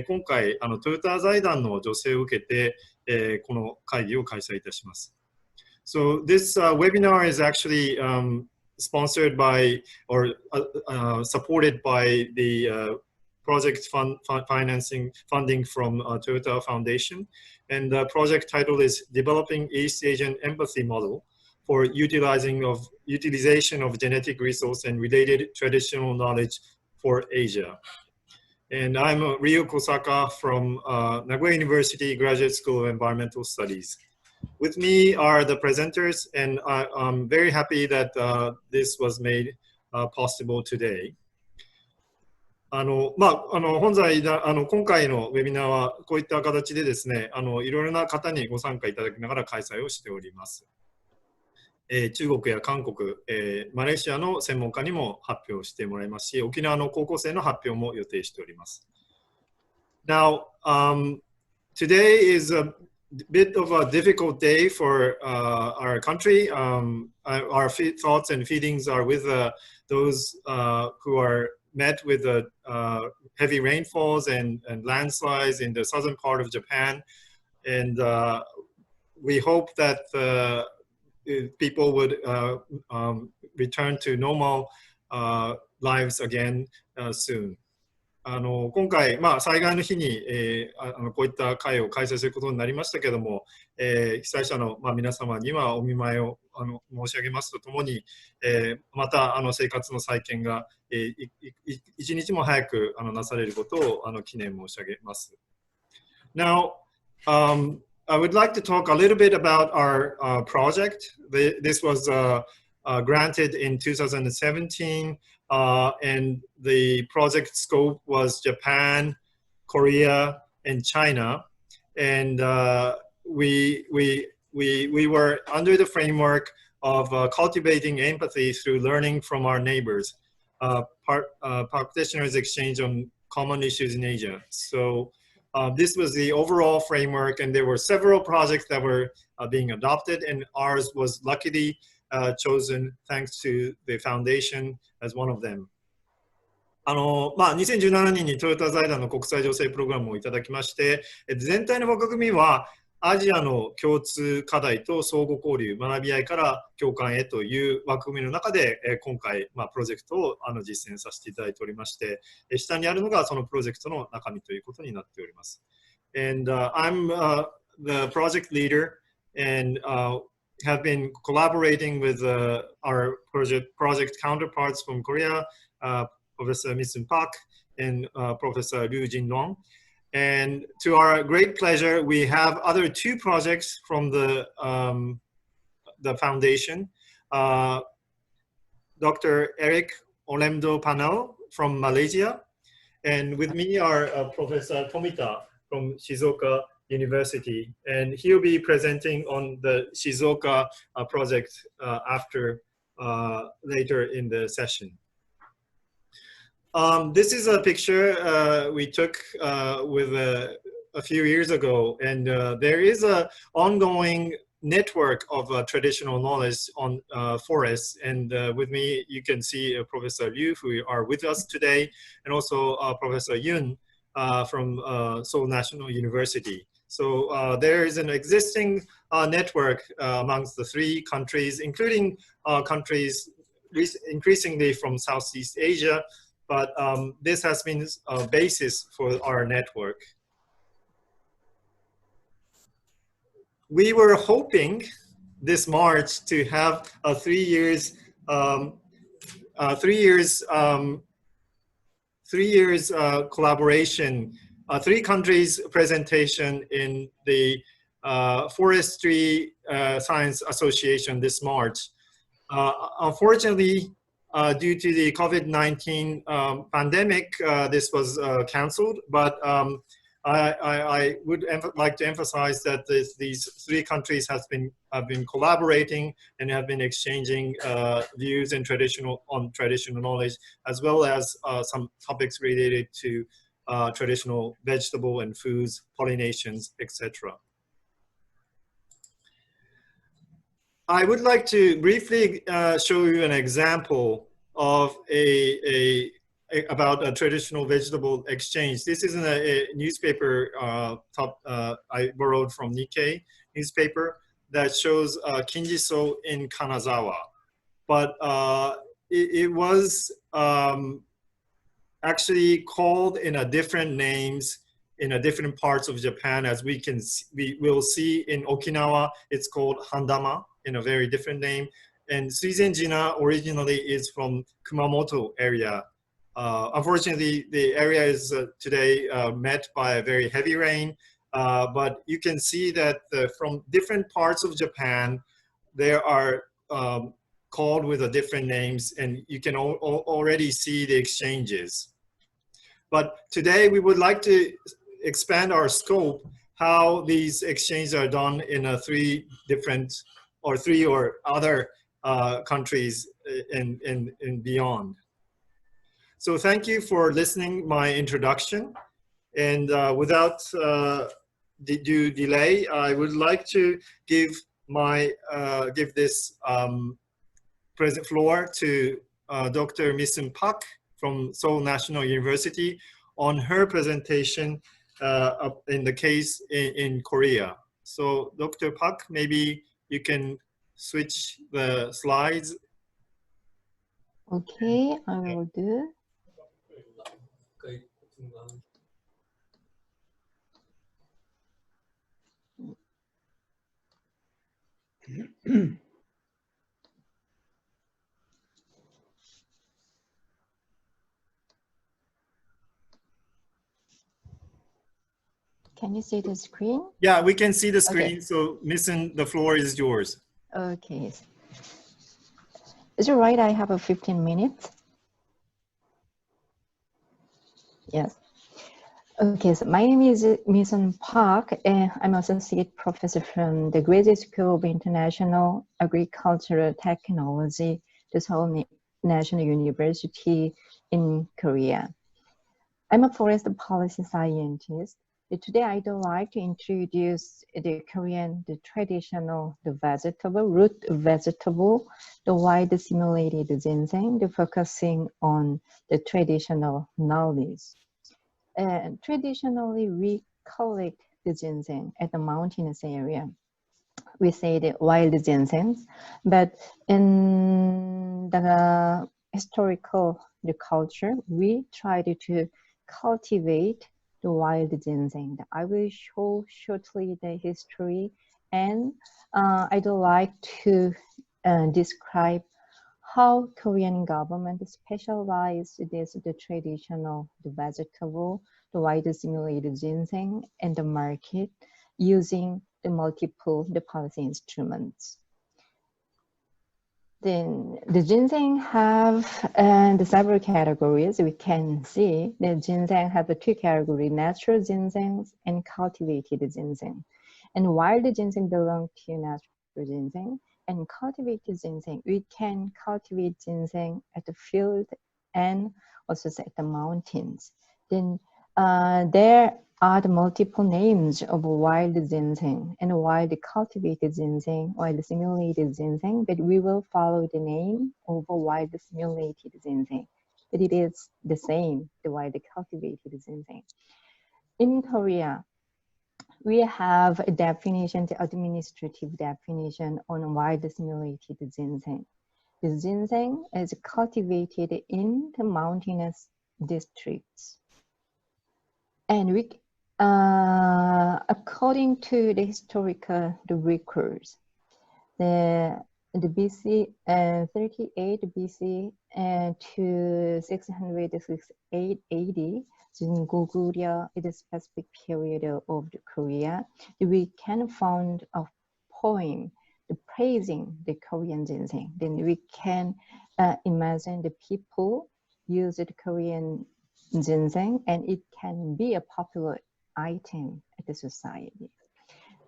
今回トヨタ財団の助成を受けて、この会議を開催いたします。So this webinar is actually sponsored by or supported by the project funding from Toyota Foundation, and the project title is Developing East Asian Empathy Model for Utilization of Genetic Resource and Related Traditional Knowledge for Asia. And I'm Ryo Kosaka from Nagoya University Graduate School of Environmental Studies. With me are the presenters, and I'm very happy that this was made possible today. 今回のウェビナーはこういった形でですね、いろいろな方にご参加いただきながら開催をしております。中国や韓国、マレーシアの専門家にも発表してもらいますし、沖縄の高校生の発表も予定しております。Now, today is a bit of a difficult day for our country. Our thoughts and feelings are with those who are met with heavy rainfalls and landslides in the southern part of Japan. And we hope that people would return to normal lives again soon. 今回、災害の日に、こういった会を開催することになりましたけれども、被災者の、皆様にはお見舞いを申し上げますとともに、また生活の再建が、一日も早くなされることを記念申し上げます。Now, I would like to talk a little bit about our project. This was granted in 2017. And the project scope was Japan, Korea, and China. And we were under the framework of cultivating empathy through learning from our neighbors, practitioners exchange on common issues in Asia. So this was the overall framework, and there were several projects that were being adopted, and ours was luckily chosen thanks to the foundation as one of them. 2017年にトヨタ財団の国際助成プログラムをいただきまして、全体の枠組みはアジアの共通課題と相互交流、学び合いから共感へという枠組みの中で、今回、プロジェクトを実践させていただいておりまして、下にあるのがそのプロジェクトの中身ということになっております。And I'm the project leader and have been collaborating with our project counterparts from Korea, Professor Misun Park and Professor Liu Jinlong. And to our great pleasure, we have other two projects from the foundation. Dr. Eric Olemdo Panel from Malaysia, and with me are Professor Tomita from Shizuoka University, and he'll be presenting on the Shizuoka project later in the session. This is a picture we took with a few years ago, and there is an ongoing network of traditional knowledge on forests. And with me, you can see Professor Liu, who are with us today, and also Professor Yun from Seoul National University. So there is an existing network amongst the three countries, including countries increasingly from Southeast Asia, but this has been a basis for our network. We were hoping this March to have a 3 years collaboration, three countries presentation in the Forestry Science Association this March. Unfortunately, due to the COVID-19 pandemic, this was canceled, but I would like to emphasize that these three countries have been collaborating and have been exchanging views and traditional knowledge, as well as some topics related to traditional vegetable and foods, pollinations, etc. I would like to briefly show you an example of a about a traditional vegetable exchange. This is a newspaper I borrowed from Nikkei newspaper that shows Kinjiso in Kanazawa. But it was actually called in a different names in a different parts of Japan. As we will see in Okinawa, it's called Handama in a very different name. And Suizenjina originally is from Kumamoto area. Unfortunately, the area is today met by a very heavy rain, but you can see that from different parts of Japan, there are called with different names, and you can already see the exchanges. But today we would like to expand our scope, how these exchanges are done in three or other countries and beyond. So thank you for listening my introduction. And without due delay, I would like to give this present floor to Dr. Misun Park from Seoul National University on her presentation in the case in Korea. So Dr. Park, maybe you can switch the slides. Okay, I will do. Can you see the screen? Yeah, we can see the screen. Okay. So Misun, the floor is yours. Okay. Is it right? I have 15 minutes. Yes. Okay, so my name is Misun Park, and I'm associate professor from the Graduate School of International Agricultural Technology, the Seoul National University in Korea. I'm a forest policy scientist. Today, I'd like to introduce the traditional, the vegetable, root vegetable, the wild simulated ginseng, focusing on the traditional knowledge. And traditionally, we collect the ginseng at the mountainous area. We say the wild ginseng, but in the historical culture, we tried to cultivate the wild ginseng. I will show shortly the history, and I'd like to describe how Korean government specialized the traditional, the vegetable, the wild simulated ginseng, and the market using the multiple policy instruments. Then the ginseng have the several categories. We can see the ginseng have the two categories: natural ginseng and cultivated ginseng. And while the ginseng belong to natural ginseng, and cultivated ginseng, we can cultivate ginseng at the field and also at the mountains. Then there are the multiple names of wild ginseng and wild cultivated ginseng, wild simulated ginseng, but we will follow the name of wild simulated ginseng. But it is the same, the wild cultivated ginseng. In Korea, we have a definition, the administrative definition on wild simulated ginseng. The ginseng is cultivated in the mountainous districts. And we, according to the historical records, the BC 38 BC to 668 AD, in Goguryeo, in the specific period of Korea, we can find a poem praising the Korean ginseng. Then we can imagine the people use the Korean ginseng, and it can be a popular item at the society.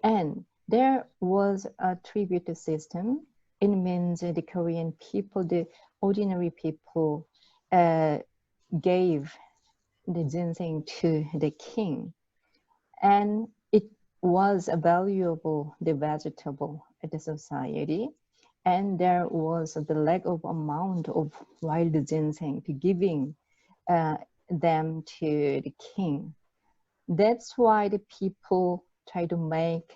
And there was a tribute system. It means the Korean people, the ordinary people, gave the ginseng to the king, and it was a valuable the vegetable at the society, and there was the lack of amount of wild ginseng to giving them to the king. That's why the people try to make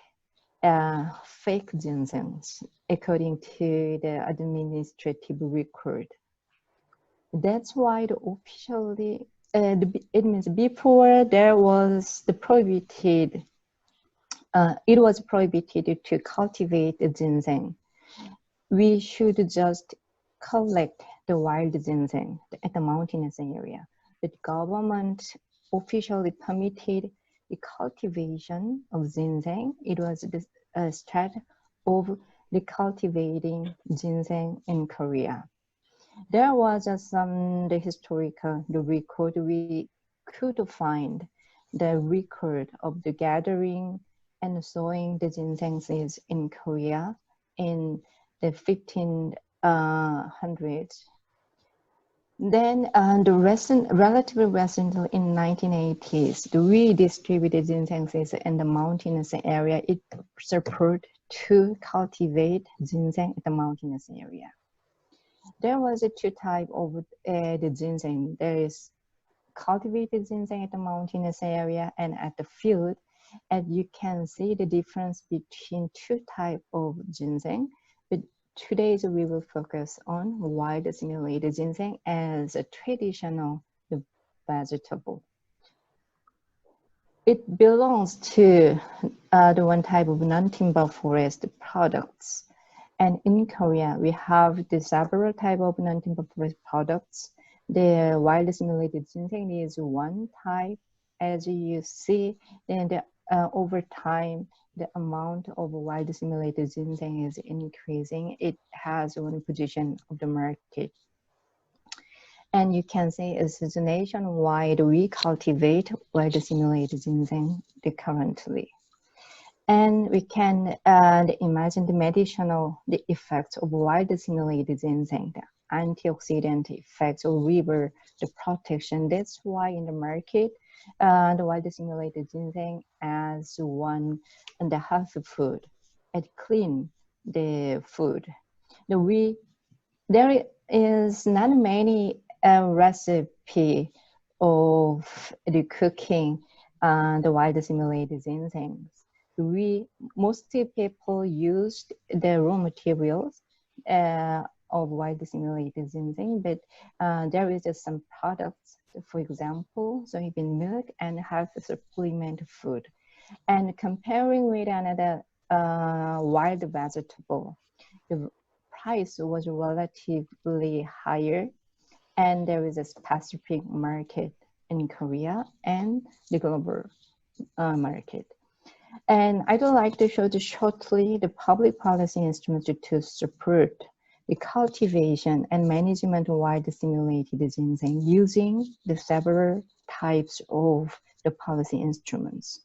fake ginsengs according to the administrative record. That's why the officially, it means before there was the prohibited, it was prohibited to cultivate the ginseng. We should just collect the wild ginseng at the mountainous area. The government officially permitted the cultivation of ginseng. It was the start of the cultivating ginseng in Korea. There was the historical record. We could find the record of the gathering and sowing the ginseng seeds in Korea in the 1500s. Then relatively recently in 1980s, the redistributed ginseng seeds in the mountainous area, it supported to cultivate ginseng at the mountainous area. There was two types of the ginseng. There is cultivated ginseng at the mountainous area and at the field. And you can see the difference between two types of ginseng. But today we will focus on wild assimilated ginseng as a traditional vegetable. It belongs to the one type of non-timber forest products. And in Korea, we have the several types of non-timber forest products. The wild assimilated ginseng is one type. As you see, and over time, the amount of wild assimilated ginseng is increasing. It has one position of the market. And you can see it's nationwide we cultivate wild assimilated ginseng currently. And we can imagine the medicinal effects of wild assimilated ginseng, the antioxidant effects of river, the protection. That's why in the market, the wild assimilated ginseng as one and the healthy food, and clean the food. There is not many recipe of the cooking the wild assimilated ginsengs. Mostly people used the raw materials of wild assimilated ginseng, but there is just some products, for example, soybean milk and health supplement food. And comparing with another wild vegetable, the price was relatively higher, and there is a specific market in Korea and the global market. And I'd like to show shortly the public policy instruments to support the cultivation and management of wild assimilated ginseng using the several types of the policy instruments.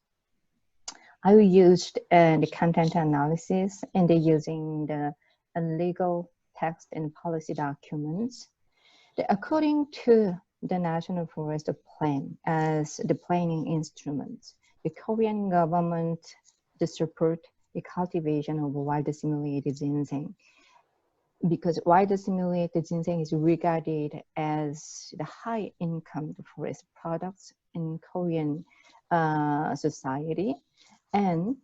I used the content analysis and using the legal text and policy documents. According to the National Forest Plan as the planning instruments, the Korean government to support the cultivation of wild assimilated ginseng, because wild assimilated ginseng is regarded as the high income forest products in Korean society, and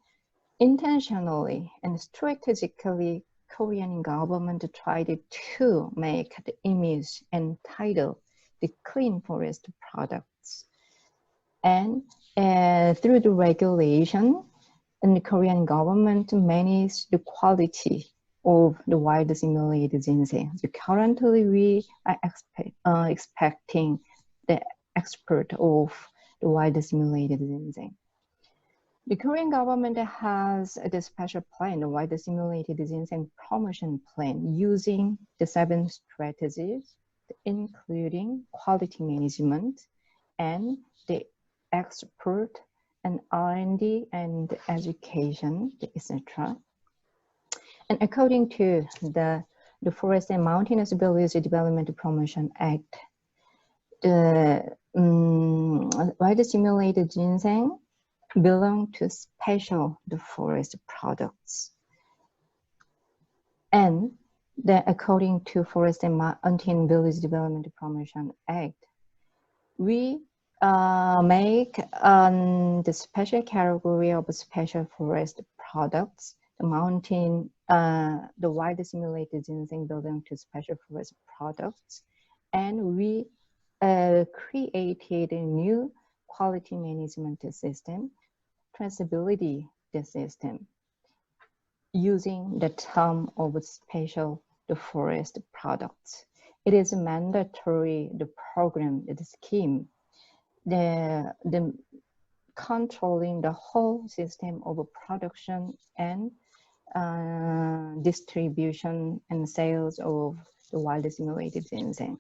intentionally and strategically Korean government tried to make the image and title the clean forest products. And through the regulation, and the Korean government managed the quality of the wild assimilated ginseng. So currently we are expecting the export of the wild assimilated ginseng. The Korean government has the special plan, the wild assimilated ginseng promotion plan, using the 7 strategies, including quality management and the export and R&D and education, etc. And according to the Forest and Mountainous Village Development Promotion Act, the wild assimilated ginseng belong to special forest products. And according to Forest and Mountain Village Development Promotion Act, we make the special category of special forest products, the mountain, the wild simulated ginseng belong to special forest products, and we created a new quality management system, traceability system, using the term of special the forest products. It is mandatory, the program, the scheme, the controlling the whole system of production and distribution and sales of the wild simulated ginseng.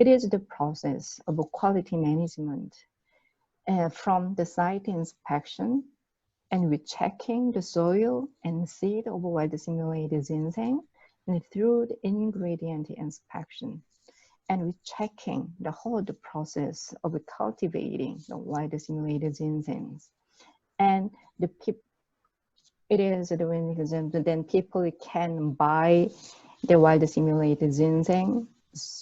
It is the process of quality management from the site inspection and rechecking the soil and seed of wild simulated ginseng, and through the ingredient inspection, and rechecking the whole process of cultivating the wild simulated ginsengs. And it is the mechanism that then people can buy the wild simulated ginseng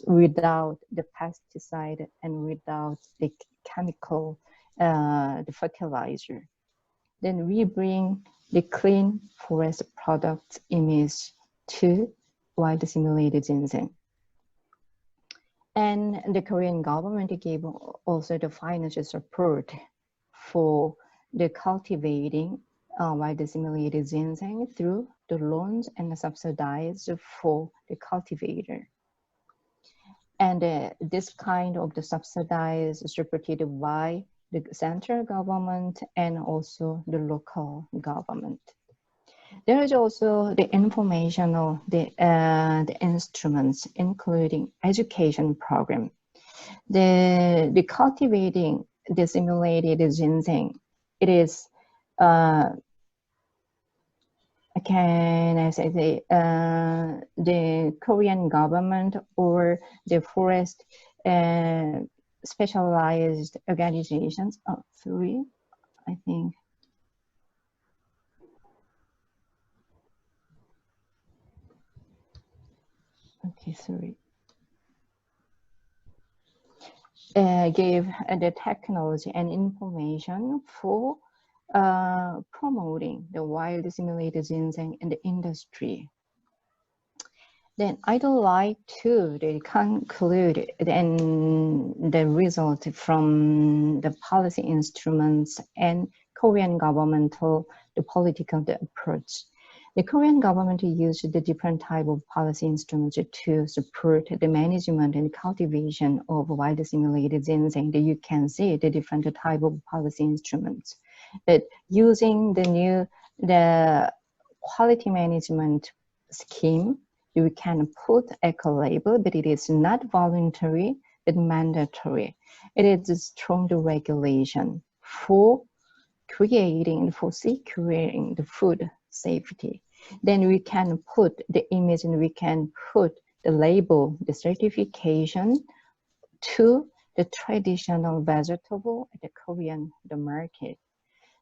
without the pesticide and without the chemical, the fertilizer. Then we bring the clean forest product image to wild simulated ginseng. And the Korean government gave also the financial support for the cultivating wild simulated ginseng through the loans and subsidies for the cultivator. And this kind of the subsidies is supported by the central government and also the local government. There is also the informational, the instruments, including education program. The cultivating the simulated ginseng, it is, can I say the Korean government or the forest specialized organizations, three, I think. Okay, sorry. Gave the technology and information for promoting the wild simulated ginseng in the industry. Then I'd like to conclude the result from the policy instruments and Korean governmental, the political approach. The Korean government used the different type of policy instruments to support the management and cultivation of wild simulated ginseng. You can see the different type of policy instruments. But using the quality management scheme, you can put eco label, but it is not voluntary, but mandatory. It is a strong regulation for creating, for securing the food safety. Then we can put the image and we can put the label, the certification to the traditional vegetable at the Korean market.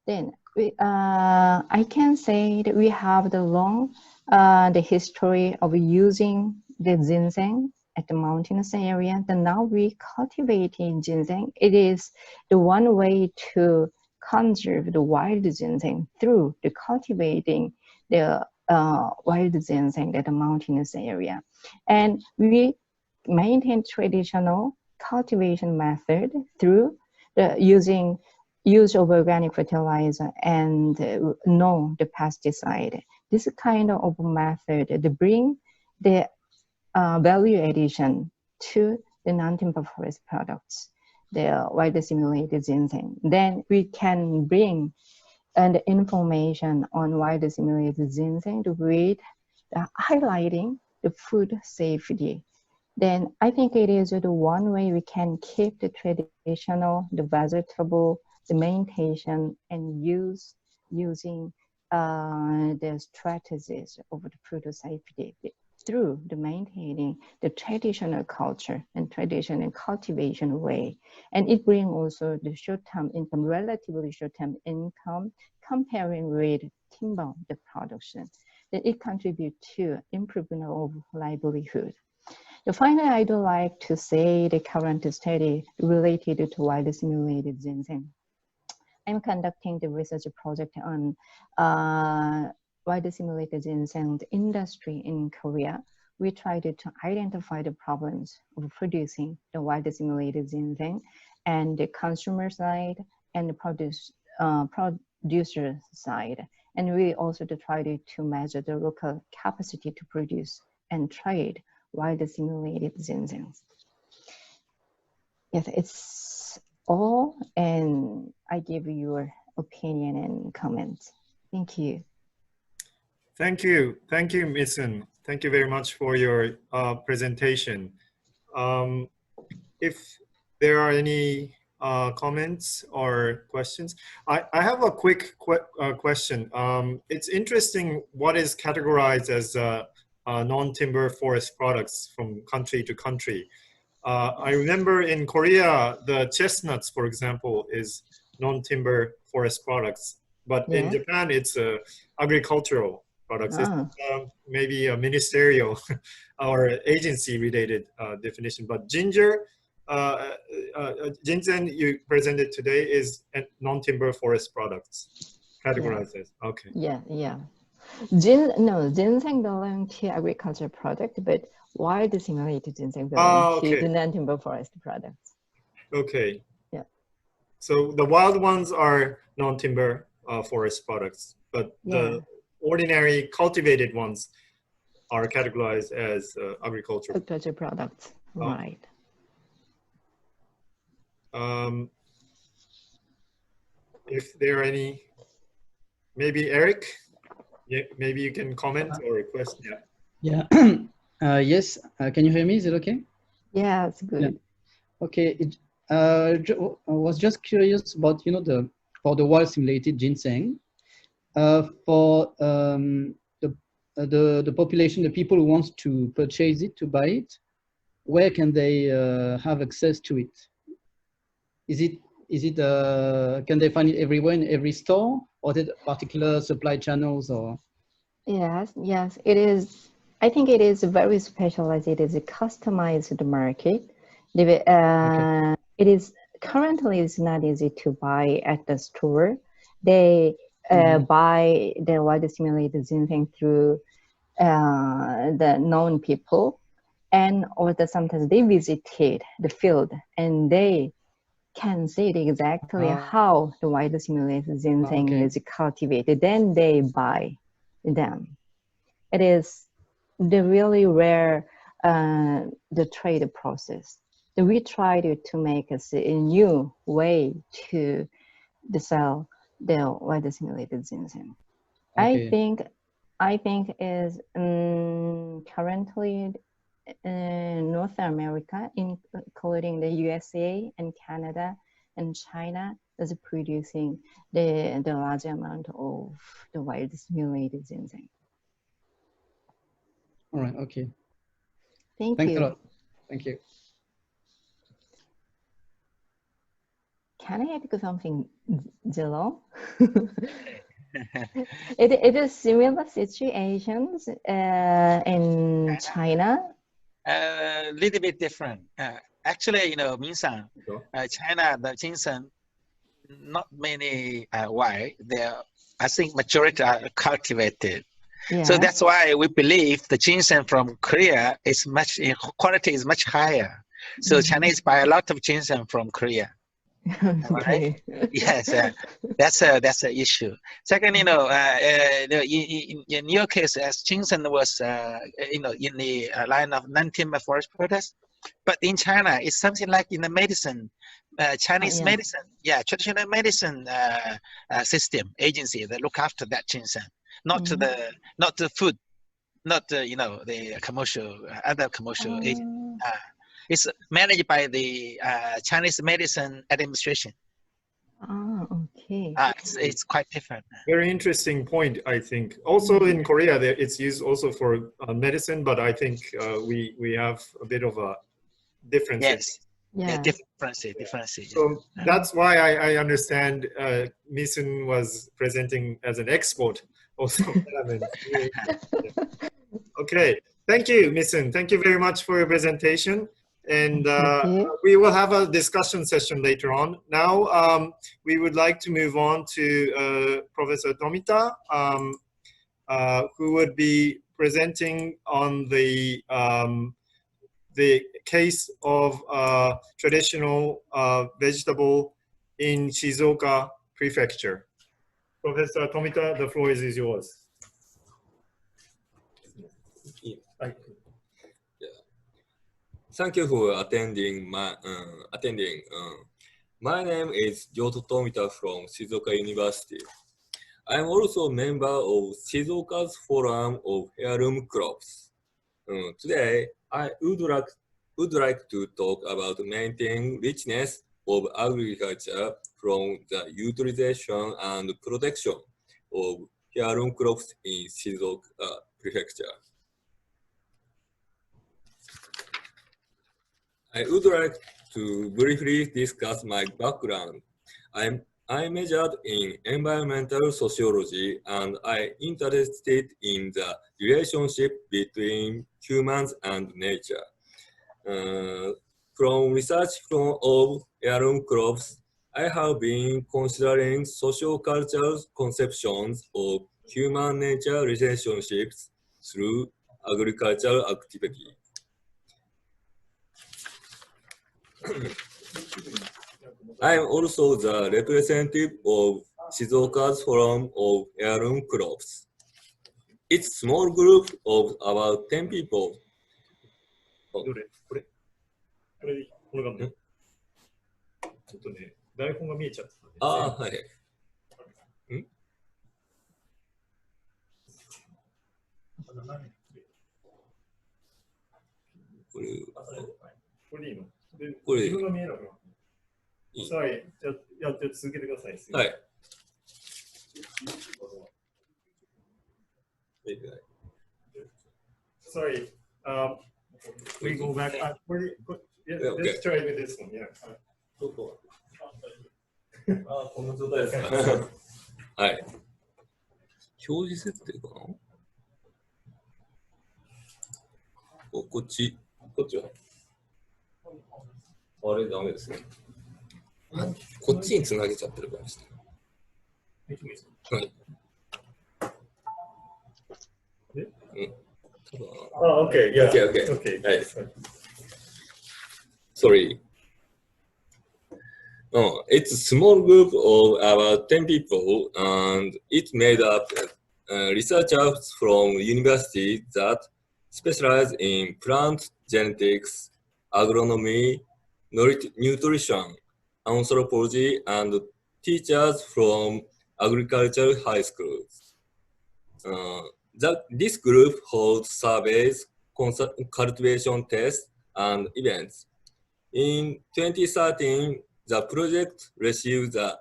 Then I can say that we have the long the history of using the ginseng at the mountainous area. Then now we cultivating ginseng. It is the one way to conserve the wild ginseng through the cultivating the wild ginseng at the mountainous area. And we maintain traditional cultivation method through the use of organic fertilizer and no the pesticide. This kind of method to bring the value addition to the non-timber forest products, the wild simulated ginseng. Then we can bring the information on wild simulated ginseng to read highlighting the food safety. Then I think it is the one way we can keep the traditional, the vegetable, the maintain and using the strategies of the food safety through the maintaining the traditional culture and traditional cultivation way. And it brings also the short-term income, relatively short-term income comparing with timber the production. That it contributes to improvement of livelihood. Finally, I'd like to say the current study related to wild simulated ginseng. I'm conducting the research project on wild simulated ginseng industry in Korea. We tried to identify the problems of producing the wild simulated ginseng and the consumer side and the producer side. And we also tried to measure the local capacity to produce and trade wild simulated ginseng. Yes, it's all, and I give you your opinion and comments. Thank you. Thank you, Misun. Thank you very much for your presentation. If there are any comments or questions, I have a quick question. It's interesting what is categorized as non-timber forest products from country to country. I remember in Korea, the chestnuts, for example, is non-timber forest products, but in Japan, it's agricultural products. It's maybe a ministerial or agency-related definition. But ginseng you presented today is non-timber forest products, categorized as. Okay. Yeah. Ginseng belongs to agriculture product, but wild simulated ginseng belongs to the non-timber forest products. Okay. Yeah. So the wild ones are non-timber forest products, but the ordinary cultivated ones are categorized as agriculture products. Right. If there are any, maybe Eric, maybe you can comment or request. Yes. Can you hear me? Is it okay? Yeah, it's good. Yeah. Okay. I was just curious about for the wild simulated ginseng, for the population, the people who want to purchase it, to buy it, where can they have access to it? Can they find it everywhere in every store, or is it particular supply channels or? Yes, it is. I think it is very specialized. It is a customized market. It is currently it's not easy to buy at the store. They buy the wild simulated ginseng through the known people, and sometimes they visited the field and they can see exactly how the wild simulated ginseng is cultivated. Then they buy them. It is the really rare the trade process. We tried to make a new way to sell the wild simulated ginseng. I think is currently North America, including the USA and Canada and China, is producing the large amount of the wild simulated ginseng. All right. Okay. Thanks a lot. Thank you. Can I ask something, Zilong? It is similar situations in China. A little bit different. Actually, Minsan, China, the ginseng, not many wild. I think majority are cultivated. Yeah. So that's why we believe the ginseng from Korea is quality is much higher. So Chinese buy a lot of ginseng from Korea. Right? Yes, that's an issue. Second, in your case, as ginseng was, in the line of non-timber forest products, but in China, it's something like in the medicine, Chinese medicine, traditional medicine system agency that look after that ginseng, not the food, not the commercial other commercial agent. It's managed by the Chinese Medicine Administration. Okay. It's quite different. Very interesting point, I think. Also in Korea, it's used also for medicine, but I think we have a bit of a difference. Yes. Yeah, difference. So that's why I understand Misun was presenting as an export also. Okay. Thank you, Misun. Thank you very much for your presentation. And you. we will have a discussion session later on. Now, we would like to move on to Professor Tomita, who would be presenting on the case of traditional vegetable in Shizuoka Prefecture. Professor Tomita, the floor is yours. Thank you for attending. My name is Gyoto Tomita from Shizuoka University. I am also a member of Shizuoka's Forum of Heirloom Crops. Today, I would like to talk about maintaining richness of agriculture from the utilization and protection of heirloom crops in Shizuoka Prefecture. I would like to briefly discuss my background. I majored in environmental sociology and I interested in the relationship between humans and nature. From research of heirloom crops, I have been considering socio-cultural conceptions of human-nature relationships through agricultural activity. I am also the representative of Shizuoka's Forum of Heirloom Crops. It's a small group of about 10 people. これがね、ちょっとね、台本が見えちゃったんで。ああ、はい。これいいの？で、これ自分が見えなくなった。はい、じゃあやって続けてください。はい。Sorry, we go back. Yeah, let's try with this one. Yeah. あ、こんな状態ですか。はい。表示設定かな？こっちはあれダメですね。こっちにつなげちゃってるからですね。はい。Oh, okay. Yeah. Okay. はい。Sorry. It's a small group of about 10 people, and it's made up researchers from universities that specialize in plant genetics, agronomy, nutrition, anthropology, and teachers from agricultural high schools. This group holds surveys, cultivation tests, and events. In 2013, the project received a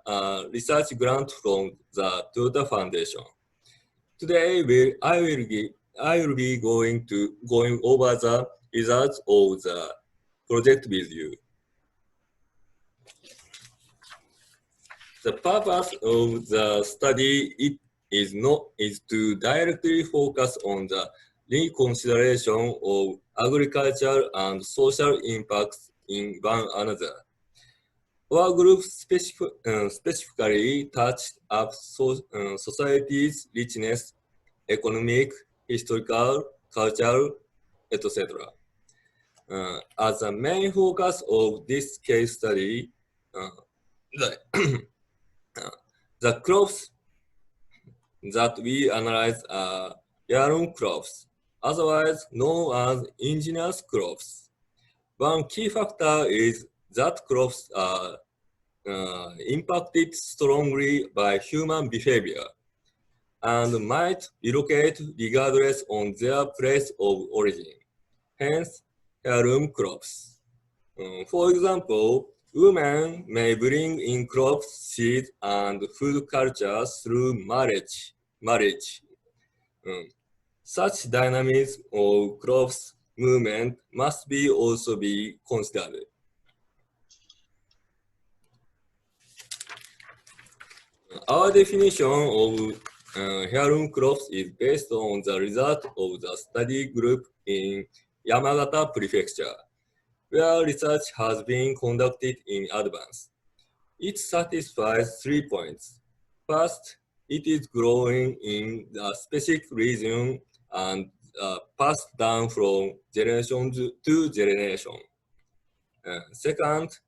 research grant from the Toyota Foundation. Today, I will be going over the results of the project with you. The purpose of the study is to directly focus on the reconsideration of agricultural and social impacts in one another. Our group specifically touched up society's richness, economic, historical, cultural, etc. As the main focus of this case study, the crops that we analyze are heirloom crops, otherwise known as indigenous crops. One key factor is that crops are impacted strongly by human behavior and might relocate regardless on their place of origin, hence heirloom crops. For example, women may bring in crops, seeds, and food cultures through marriage. Such dynamism of crops movement must also be considered. Our definition of heirloom crops is based on the result of the study group in Yamagata Prefecture, where research has been conducted in advance. It satisfies 3 points. First, it is growing in a specific region and passed down from generation to generation. Second,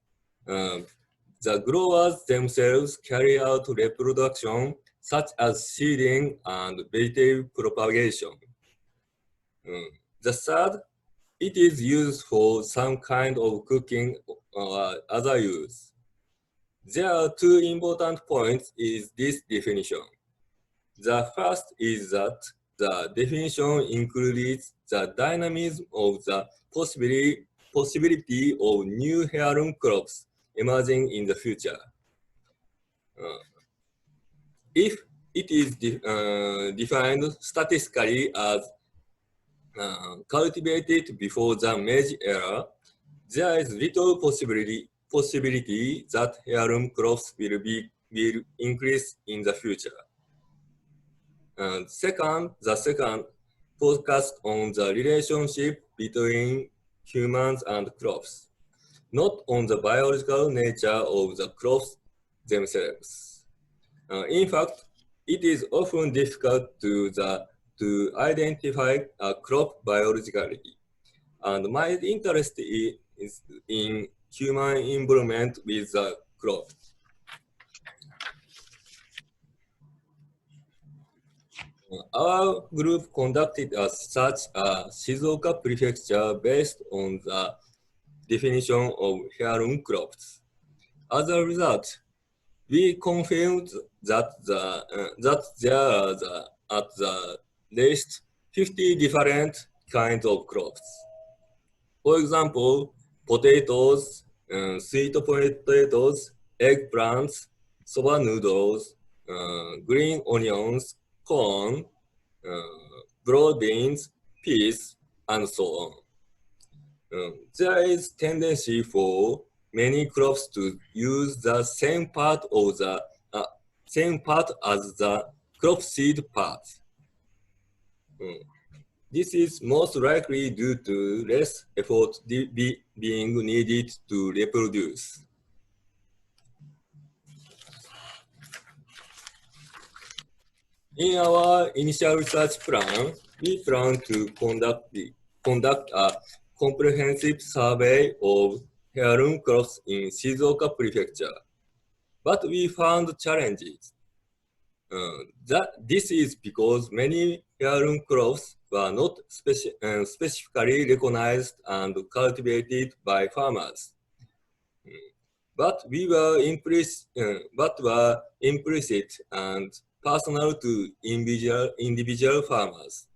the growers themselves carry out reproduction such as seeding and vegetative propagation. The third, it is used for some kind of cooking or other use. There are 2 important points in this definition. The first is that the definition includes the dynamism of the possibility of new heirloom crops emerging in the future. If it is defined statistically as cultivated before the Meiji era, there is little possibility that heirloom crops will increase in the future. The second focused on the relationship between humans and crops, not on the biological nature of the crops themselves. In fact, it is often difficult to identify a crop biologically, and my interest is in human involvement with the crop. Our group conducted a search at Shizuoka Prefecture based on the definition of heirloom crops. As a result, we confirmed that there are at the least 50 different kinds of crops. For example, potatoes, sweet potatoes, eggplants, soba noodles, green onions, corn, broad beans, peas, and so on. There is tendency for many crops to use the same part as the crop seed part. This is most likely due to less effort being needed to reproduce. In our initial research plan, we plan to conduct a comprehensive survey of heirloom crops in Shizuoka Prefecture, but we found challenges. This is because many heirloom crops were not specifically recognized and cultivated by farmers. But were implicit and personal to individual farmers.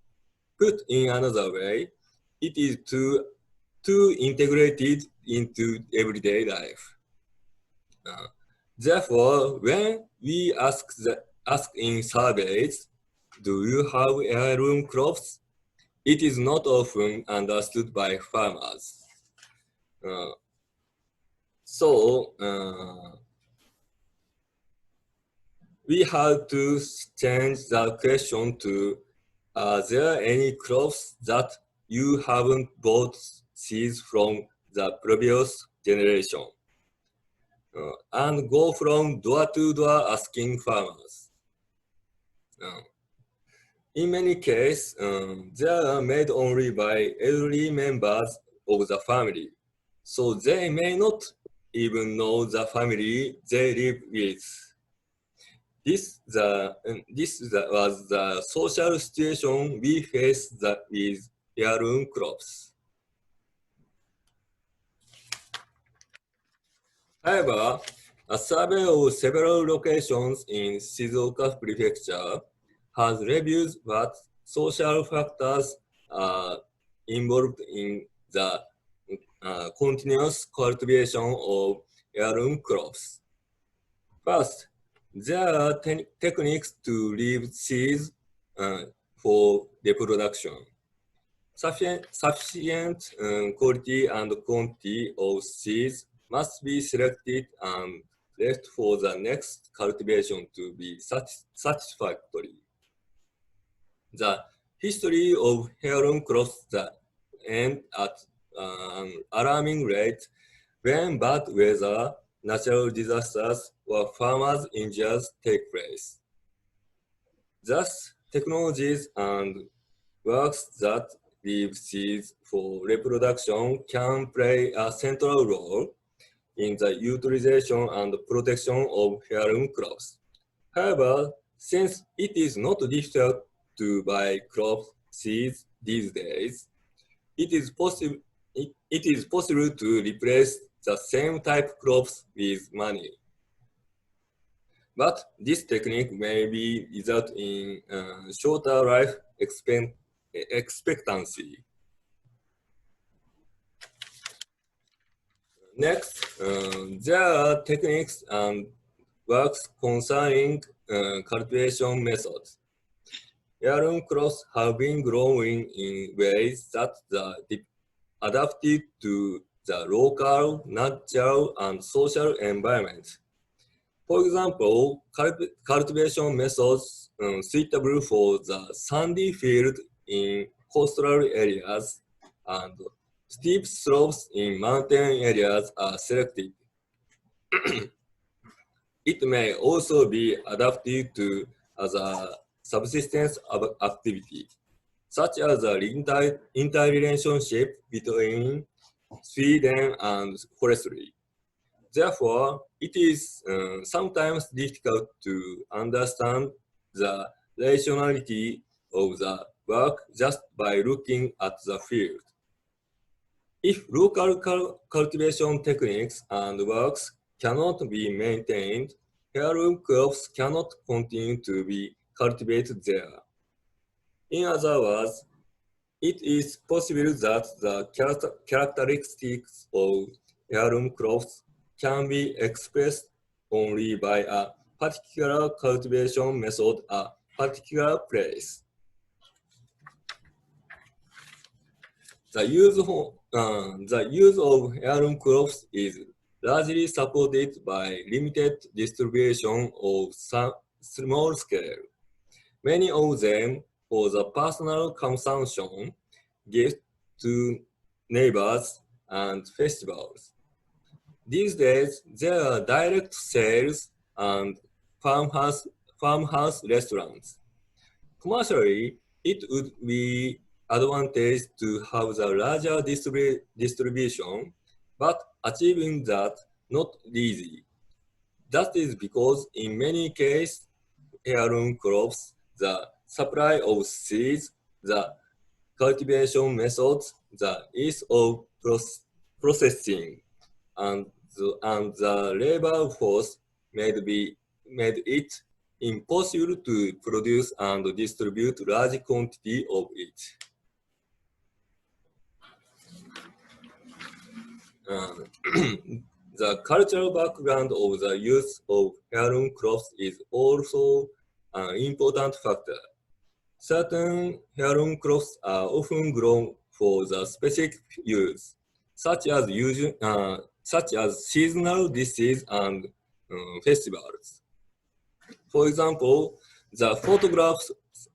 Put in another way, it is too integrated into everyday life. Therefore, when we ask in surveys, do you have heirloom crops? It is not often understood by farmers. We had to change the question to, are there any crops that you haven't bought seeds from the previous generation? And go from door to door asking farmers. In many cases, they are made only by elderly members of the family, so they may not even know the family they live with. This was the social situation we faced with heirloom crops. However, a survey of several locations in Shizuoka Prefecture has reviewed what social factors are involved in the continuous cultivation of heirloom crops. First, there are techniques to leave seeds for reproduction. Sufficient quality and quantity of seeds must be selected and left for the next cultivation to be satisfactory. The history of heirloom crops that end at an alarming rate when bad weather, natural disasters, or farmers' injuries take place. Thus, technologies and works that leave seeds for reproduction can play a central role in the utilization and protection of heirloom crops. However, since it is not difficult to buy crop seeds these days, it is possible to replace the same type crops with money. But this technique may result in shorter life expectancy. Next, there are techniques and works concerning cultivation methods. Heirloom crops have been growing in ways that are adapted to the local, natural, and social environment. For example, cultivation methods suitable for the sandy field in coastal areas and steep slopes in mountain areas are selected. It may also be adapted to other subsistence activity, such as the interrelationship between Sweden and Forestry. Therefore, it is sometimes difficult to understand the rationality of the work just by looking at the field. If local cultivation techniques and works cannot be maintained, heirloom crops cannot continue to be cultivated there. In other words, it is possible that the characteristics of heirloom crops can be expressed only by a particular cultivation method at a particular place. The use of heirloom crops is largely supported by limited distribution of small scale. Many of them for the personal consumption, gifts to neighbors, and festivals. These days, there are direct sales and farmhouse restaurants. Commercially, it would be advantageous to have the larger distribution, but achieving that not easy. That is because in many cases, heirloom crops, the supply of seeds, the cultivation methods, the ease of processing, and the labor force made it impossible to produce and distribute large quantity of it. The cultural background of the use of heirloom crops is also an important factor. Certain heirloom crops are often grown for the specific use, such as seasonal dishes and festivals. For example, the photographs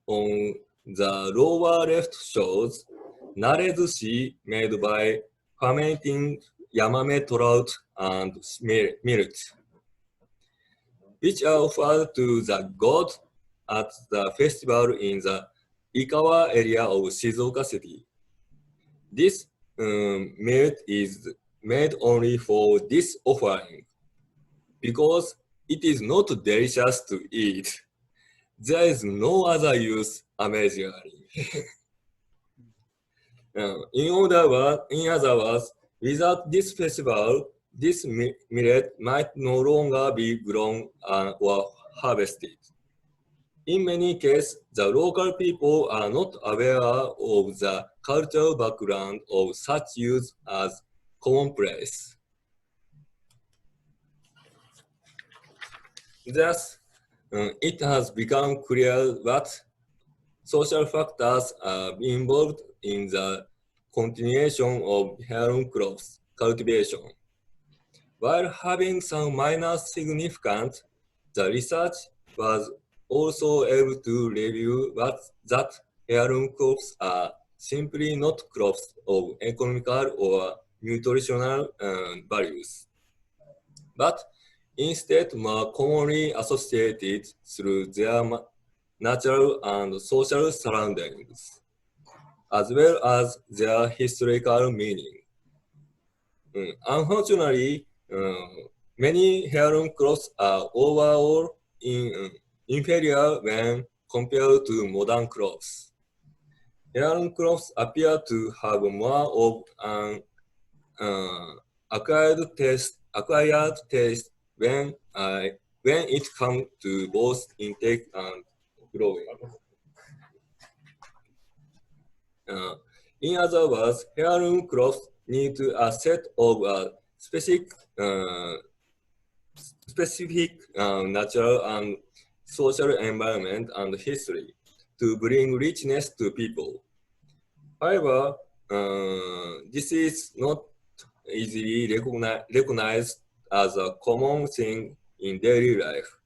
on the lower left shows narezushi made by fermenting yamame trout and millet, which are offered to the god at the festival in the Ikawa area of Shizuoka City. This millet is made only for this offering because it is not delicious to eat. There is no other use, amazingly. In other words, without this festival, this millet might no longer be grown or harvested. In many cases, the local people are not aware of the cultural background of such use as commonplace. Thus, it has become clear what social factors are involved in the continuation of heirloom crops cultivation. While having some minor significance, the research was also able to review that heirloom crops are simply not crops of economical or nutritional values, but instead more commonly associated through their natural and social surroundings, as well as their historical meaning. Unfortunately, many heirloom crops are overall inferior when compared to modern crops. Heirloom crops appear to have more of an acquired taste when it comes to both intake and growing. In other words, heirloom crops need a set of specific natural and social environment and history to bring richness to people. However, this is not easily recognized as a common thing in daily life.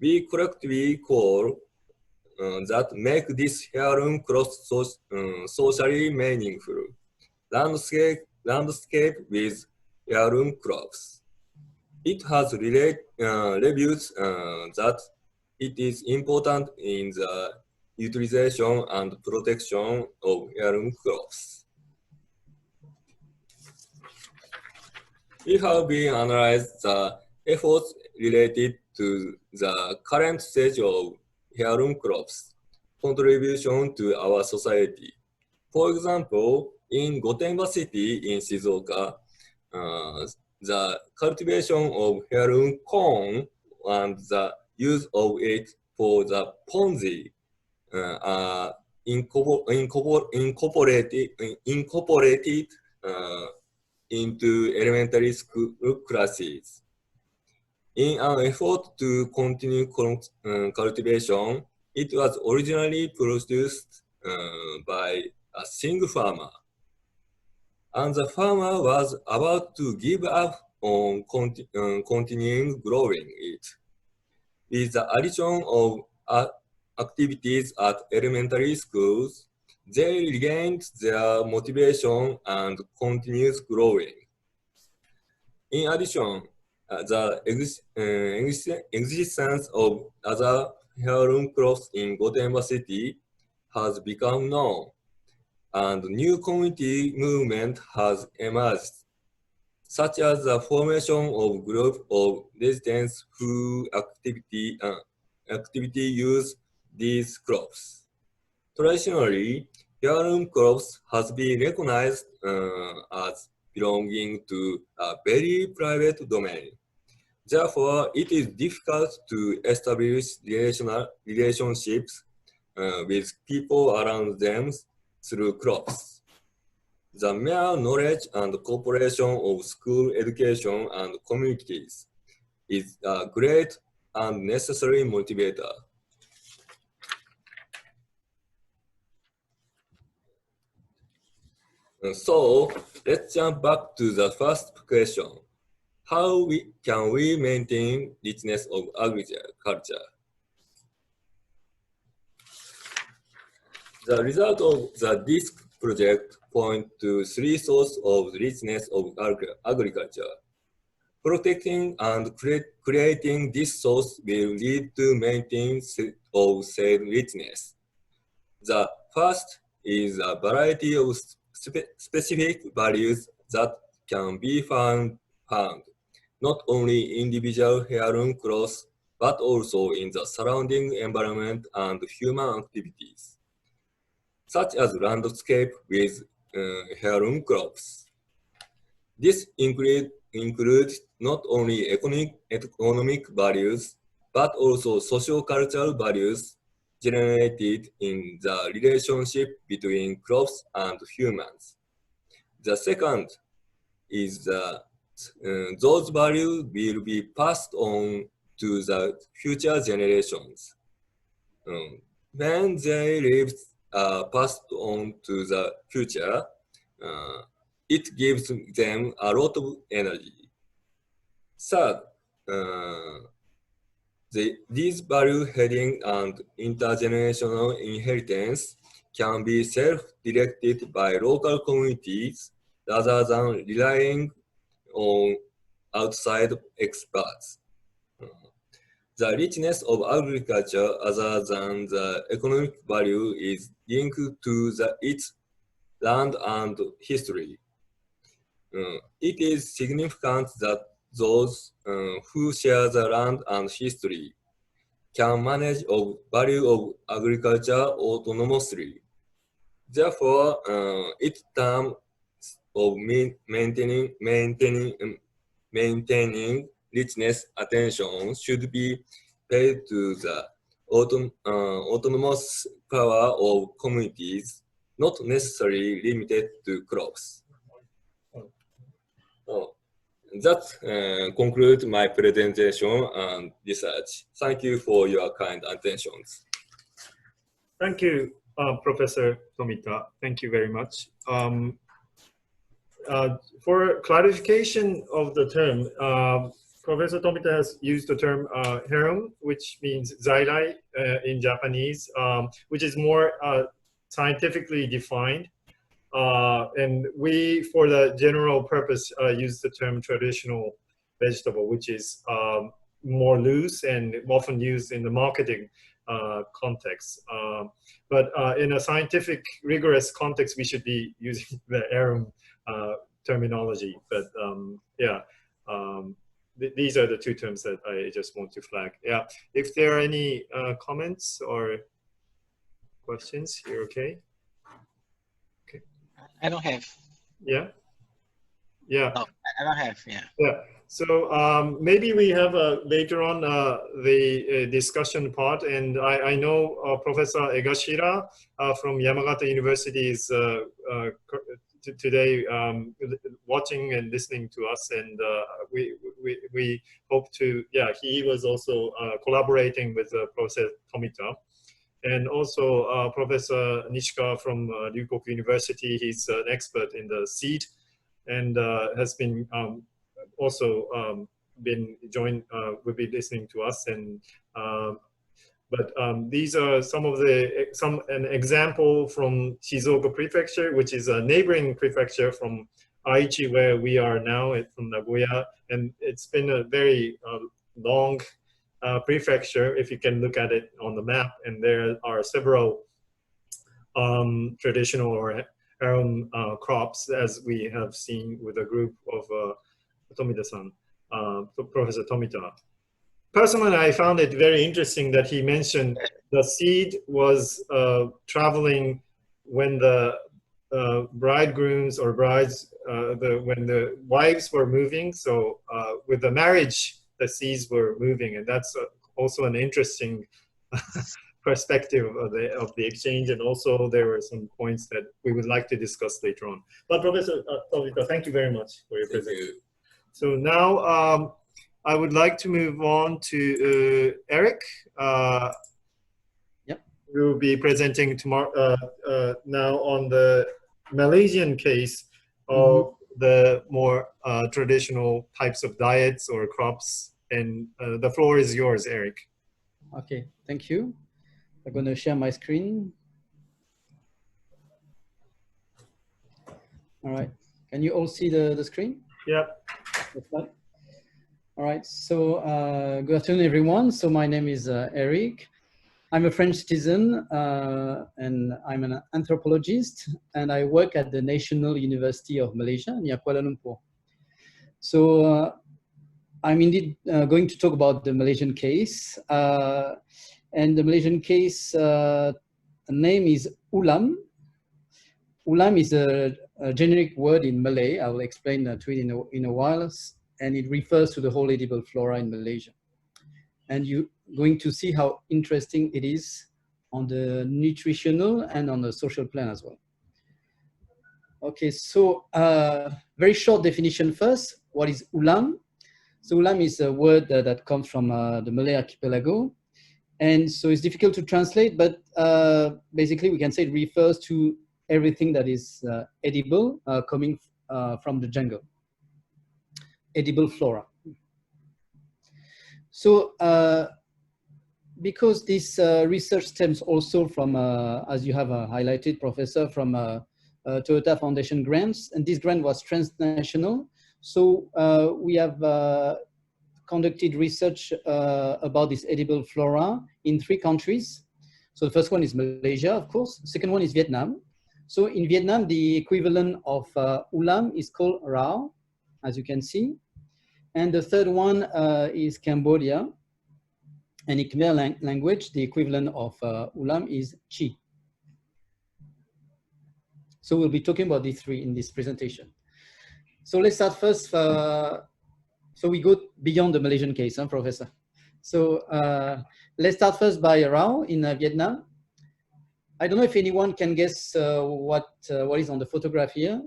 We collectively call that make this heirloom crops socially meaningful landscape with heirloom crops. It has reviewed that it is important in the utilization and protection of heirloom crops. We have been analyzed the efforts related to the current stage of heirloom crops, contribution to our society. For example, in Gotemba City in Shizuoka, the cultivation of heirloom corn and the use of it for the ponzi are incorporated into elementary school classes. In an effort to continue cultivation, it was originally produced by a single farmer, and the farmer was about to give up on continuing growing it. With the addition of activities at elementary schools, they regained their motivation and continued growing. In addition, the existence of other heirloom crops in Gotemba City has become known, and new community movement has emerged, such as the formation of group of residents who actively use these crops. Traditionally, heirloom crops has been recognized as belonging to a very private domain. Therefore, it is difficult to establish relationships with people around them through crops. The mere knowledge and cooperation of school education and communities is a great and necessary motivator. So, let's jump back to the first question. How can we maintain richness of agriculture? The result of the DISC project point to three sources of richness of agriculture. Protecting and creating this source will lead to maintenance of said richness. The first is a variety of specific values that can be found not only individual heirloom crops, but also in the surrounding environment and human activities, such as landscape with heirloom crops. This includes not only economic values, but also socio-cultural values generated in the relationship between crops and humans. The second is that those values will be passed on to the future generations. When their lives are passed on to the future, it gives them a lot of energy. Third, these value heading and intergenerational inheritance can be self-directed by local communities rather than relying on outside experts. The richness of agriculture other than the economic value is linked to its land and history. It is significant that those who share the land and history can manage the value of agriculture autonomously. Therefore, its terms of maintaining richness attention should be paid to the autonomous power of communities, not necessarily limited to crops. That concludes my presentation and research. Thank you for your kind attentions. Thank you, Professor Tomita. Thank you very much. For clarification of the term, Professor Tomita has used the term herum, which means zairai in Japanese, which is more scientifically defined. And we, for the general purpose, use the term traditional vegetable, which is more loose and often used in the marketing context. But in a scientific, rigorous context, we should be using the herum terminology. But yeah, these are the two terms that I just want to flag. Yeah, if there are any comments or questions, you're okay? I don't have. Yeah. Yeah. No, I don't have. Yeah. Yeah. So maybe we have later on the discussion part, and I know Professor Egashira from Yamagata University is today watching and listening to us, and we hope to. Yeah, he was also collaborating with Professor Tomita. And also Professor Nishika from Ryukoku University, he's an expert in the seed and has been also been joined, will be listening to us. And but these are an example from Shizuoka Prefecture, which is a neighboring prefecture from Aichi, where we are now from Nagoya, and it's been a very long prefecture, if you can look at it on the map, and there are several traditional or heirloom crops, as we have seen with a group of Tomita-san, Professor Tomita. Personally, I found it very interesting that he mentioned the seed was traveling when the bridegrooms or brides, when the wives were moving. So with the marriage, the seeds were moving, and that's also an interesting perspective of the exchange. And also there were some points that we would like to discuss later on. But Professor Tomita, thank you very much for your presentation. So now I would like to move on to Eric. Yep. We will be presenting tomorrow now on the Malaysian case of the more traditional types of diets or crops, and the floor is yours, Eric. Okay, thank you. I'm going to share my screen. All right, can you all see the screen? Yeah. That's fine. All right, so good afternoon, everyone. So my name is Eric. I'm a French citizen and I'm an anthropologist, and I work at the National University of Malaysia near Kuala Lumpur. So I'm indeed going to talk about the Malaysian case. And the Malaysian case name is ulam. Ulam is a generic word in Malay. I will explain to it in a while. And it refers to the whole edible flora in Malaysia. And you're going to see how interesting it is on the nutritional and on the social plan as well. Okay, so very short definition first. What is ulam? So ulam is a word that comes from the Malay archipelago. And so it's difficult to translate, but basically we can say it refers to everything that is edible coming from the jungle. Edible flora. So because this research stems also from, as you have highlighted, Professor, from Toyota Foundation grants, and this grant was transnational. So we have conducted research about this edible flora in 3 countries. So the first one is Malaysia, of course. The second one is Vietnam. So in Vietnam, the equivalent of ulam is called rau, as you can see. And the third one is Cambodia. And in Khmer language, the equivalent of ulam is chi. So we'll be talking about these 3 in this presentation. So let's start first. So we go beyond the Malaysian case, Professor. So let's start first by rau in Vietnam. I don't know if anyone can guess what is on the photograph here.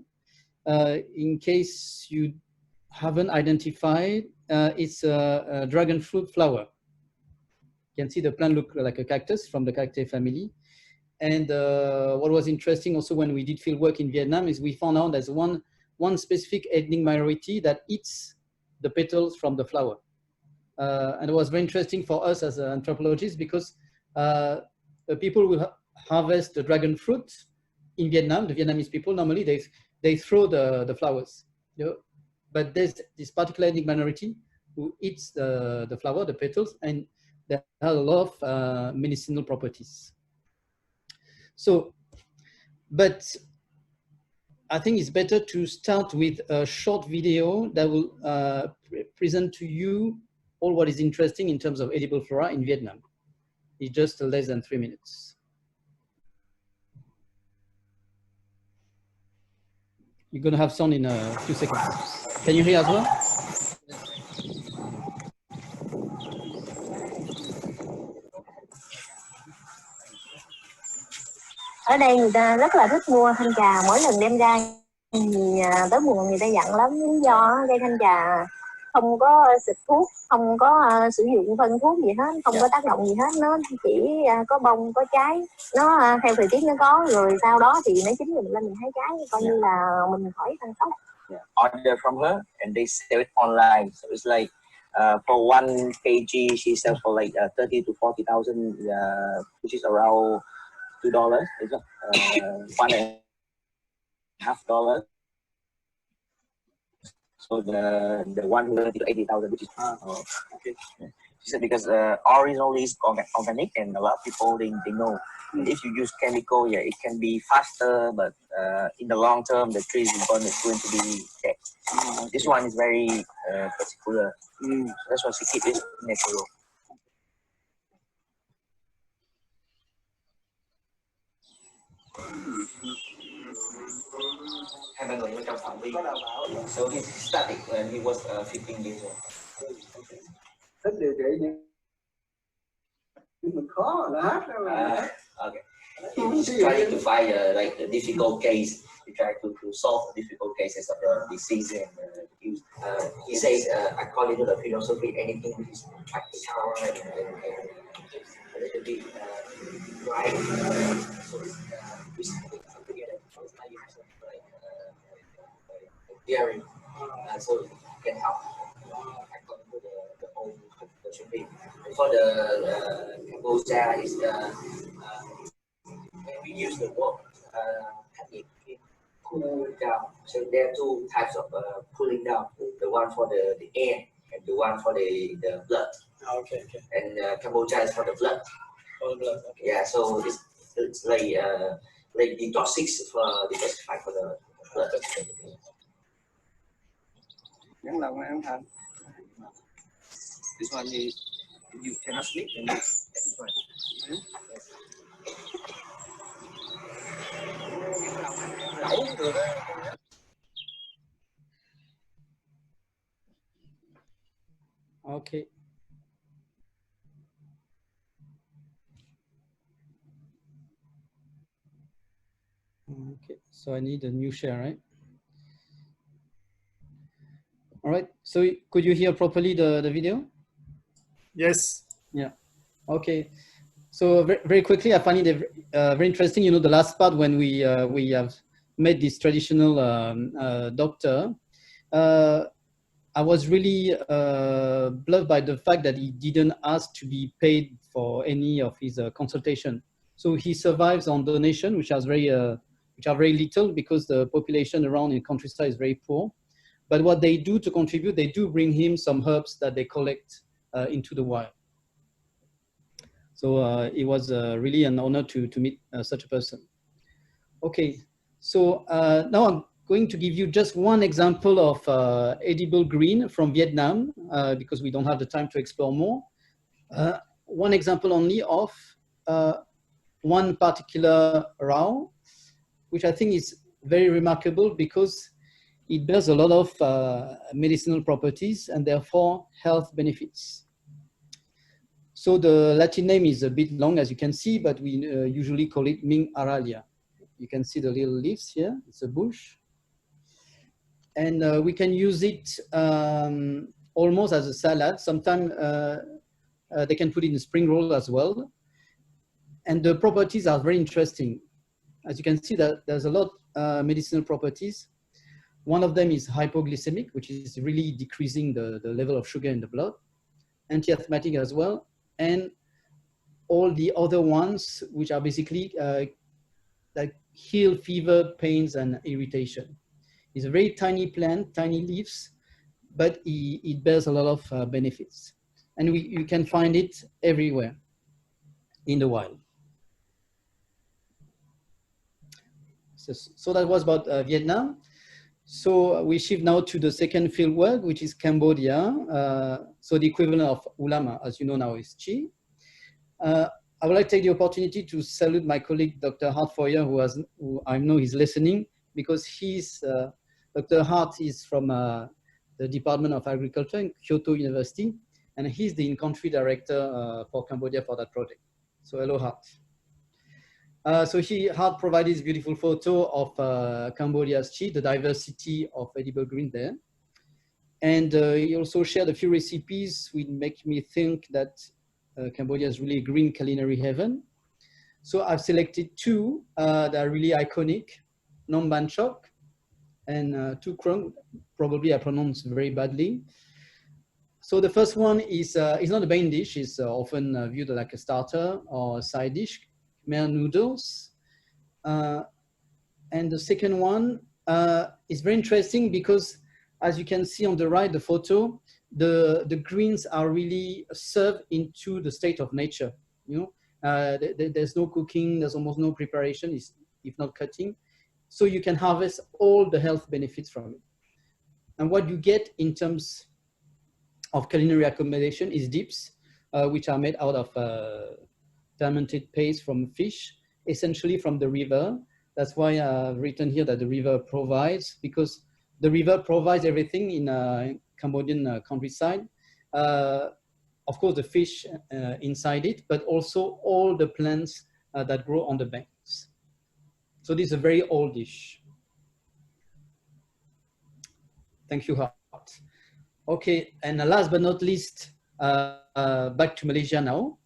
In case you haven't identified, it's a dragon fruit flower. You can see the plant look like a cactus from the cacti family. And what was interesting also when we did field work in Vietnam is we found out there's one specific ethnic minority that eats the petals from the flower. And it was very interesting for us as anthropologists because the people will harvest the dragon fruit in Vietnam. The Vietnamese people, normally they throw the flowers. You know? But there's this particular ethnic minority who eats the flower, the petals, and they have a lot of medicinal properties. So, but I think it's better to start with a short video that will present to you all what is interesting in terms of edible flora in Vietnam. It's just less than 3 minutes. You're going to have sound in a few seconds. Can you hear as well? Ở đây người ta rất là thích mua thanh trà, mỗi lần đem ra thì tới mùa người ta giận lắm, lý do cây thanh trà không có xịt thuốc, không có sử dụng phân thuốc gì hết, không có tác động gì hết, nó chỉ có bông, có trái, nó theo thời tiết nó có, rồi sau đó thì nó chín mình lên mình hái trái, coi như là mình khỏi tăng tốc. Order from her and they sell it online, so it's like for 1 kg she sells for like 30 to 40,000, which is around $2, is $1.5. So the one who went to 80,000, which is okay. She said because originally is organic, and a lot of people they know. And if you use chemical, yeah, it can be faster, but in the long term, the tree is going to be dead. This one is very particular. So that's why she keep it natural. So he started when he was 15 years old. Okay. He's trying to find like the difficult case. He tried to solve the difficult cases of the disease, and he says, according to the philosophy, anything which is practical and a little bit right. So we come together. So now you have something like theory, so it can help according to the whole philosophy. For the Ginoza is when we use the word it cool down. So there are 2 types of cooling down. The one for the air and the one for the blood. Okay. And Cambodia is for the blood. For the blood. Okay. Yeah. So it's like detoxified for the blood. This one is you cannot sleep. And this one. Okay. Okay, so I need a new share, right? All right, so could you hear properly the video? Yes. Yeah, okay. So very quickly, I find it very interesting, you know, the last part when we have met this traditional doctor. I was really blessed by the fact that he didn't ask to be paid for any of his consultation. So he survives on donation, which are very little because the population around in the countryside is very poor. But what they do to contribute, they do bring him some herbs that they collect into the wild. So it was really an honor to meet such a person. Okay, so now I'm going to give you just one example of edible green from Vietnam because we don't have the time to explore more. One example only of one particular rao, which I think is very remarkable because it bears a lot of medicinal properties and therefore health benefits. So the Latin name is a bit long, as you can see, but we usually call it Ming aralia. You can see the little leaves here. It's a bush. And we can use it almost as a salad. Sometimes they can put it in spring roll as well. And the properties are very interesting. As you can see, that there's a lot of medicinal properties. One of them is hypoglycemic, which is really decreasing the level of sugar in the blood. Anti-asthmatic as well. And all the other ones, which are basically like heal fever, pains, and irritation. It's a very tiny plant, tiny leaves, but it bears a lot of benefits. And you can find it everywhere in the wild. So that was about Vietnam. So we shift now to the second field work, which is Cambodia. So the equivalent of ulama, as you know now, is chi. I would like to take the opportunity to salute my colleague, Dr. Hart Foyer, who I know is listening, because Dr. Hart is from the Department of Agriculture in Kyoto University, and he's the in-country director for Cambodia for that project. So hello, Hart. So Hart provided this beautiful photo of Cambodia's chi, the diversity of edible green there. And he also shared a few recipes which make me think that Cambodia is really a green culinary heaven. So I've selected two that are really iconic, Nom Ban Chok and Tu Krung. Probably I pronounced very badly. So the first one is not a main dish. It's often viewed like a starter or a side dish, Khmer noodles. And the second one is very interesting because, as you can see on the right, the photo, the greens are really served into the state of nature. You know, there's no cooking, there's almost no preparation, if not cutting. So you can harvest all the health benefits from it. And what you get in terms of culinary accommodation is dips, which are made out of fermented paste from fish, essentially from the river. That's why I've written here that the river provides, because the river provides everything in Cambodian countryside. Of course, the fish inside it, but also all the plants that grow on the banks. So this is a very old dish. Thank you, Hart. Okay, and last but not least, back to Malaysia now.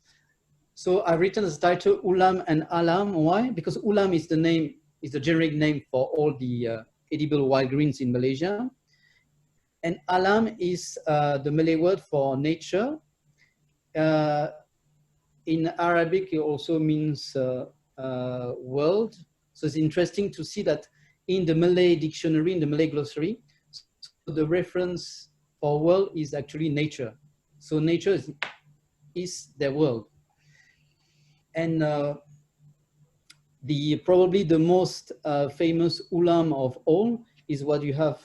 So I've written as a title Ulam and Alam. Why? Because Ulam is the generic name for all the edible wild greens in Malaysia. And Alam is the Malay word for nature. In Arabic, it also means world. So it's interesting to see that in the Malay dictionary, in the Malay glossary, so the reference for world is actually nature. So nature is their world. And probably the most famous ulam of all is what you have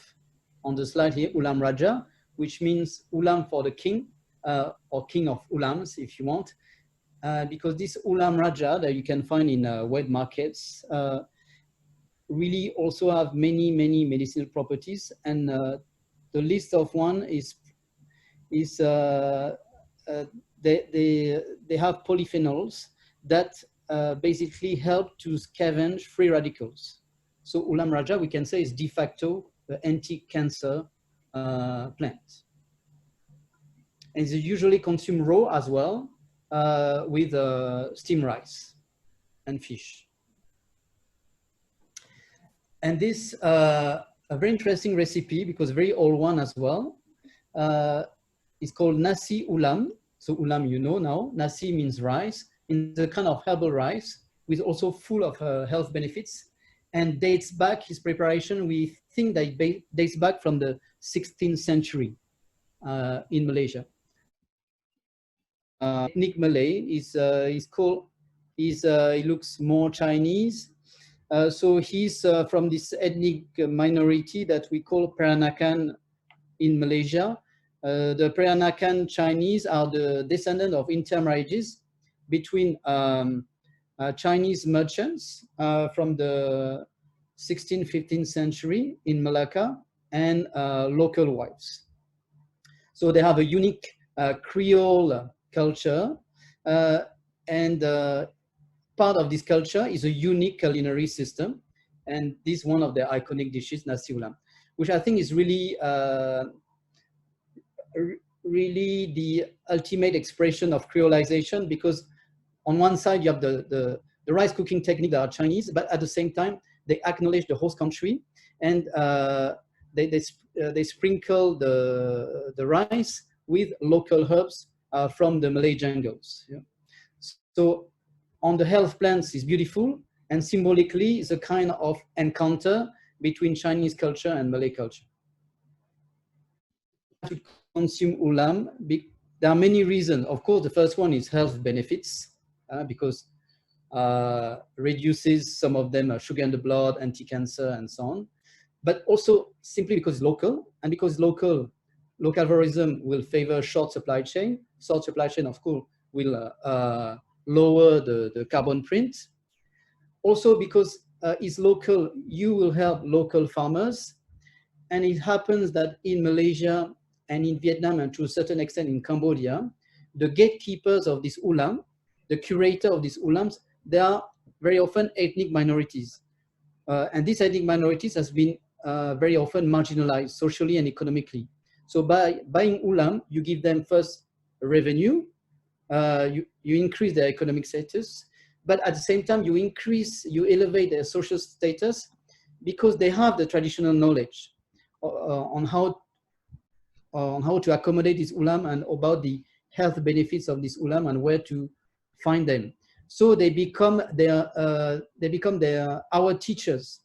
on the slide here, Ulam Raja, which means ulam for the king, or king of ulams, if you want. Because this Ulam Raja that you can find in wet markets really also have many, many medicinal properties. And the list of one is they have polyphenols that basically help to scavenge free radicals. So Ulam Raja, we can say, is de facto the anti-cancer plant. And it's usually consumed raw as well with steamed rice and fish. And this a very interesting recipe, because very old one as well, is called Nasi Ulam. So ulam, you know now. Nasi means rice. It's a kind of herbal rice with also full of health benefits, and dates back his preparation. We think that it dates back from the 16th century in Malaysia. Ethnic Malay is called. He looks more Chinese. So he's from this ethnic minority that we call Peranakan in Malaysia. The Peranakan Chinese are the descendant of intermarriages between Chinese merchants from the 16th, 15th century in Malacca and local wives. So they have a unique Creole culture, and part of this culture is a unique culinary system, and this is one of their iconic dishes, nasi ulam, which I think is really really the ultimate expression of creolization, because on one side you have the rice cooking technique that are Chinese, but at the same time they acknowledge the host country, and they sprinkle the rice with local herbs from the Malay jungles. Yeah. So on the health plans is beautiful, and symbolically is a kind of encounter between Chinese culture and Malay culture. To consume ulam, there are many reasons. Of course, the first one is health benefits, because reduces some of them sugar in the blood, anti-cancer, and so on. But also simply because it's local, and because local tourism will favor short supply chain. Short supply chain, of course, will lower the carbon print. Also because it's local, you will help local farmers. And it happens that in Malaysia and in Vietnam, and to a certain extent in Cambodia, the gatekeepers of this ulam, the curator of these ulams, they are very often ethnic minorities. And these ethnic minorities has been very often marginalized socially and economically. So by buying ulam, you give them first revenue, you increase their economic status, but at the same time you elevate their social status, because they have the traditional knowledge on how to accommodate this ulam and about the health benefits of this ulam and where to find them. So they become our teachers.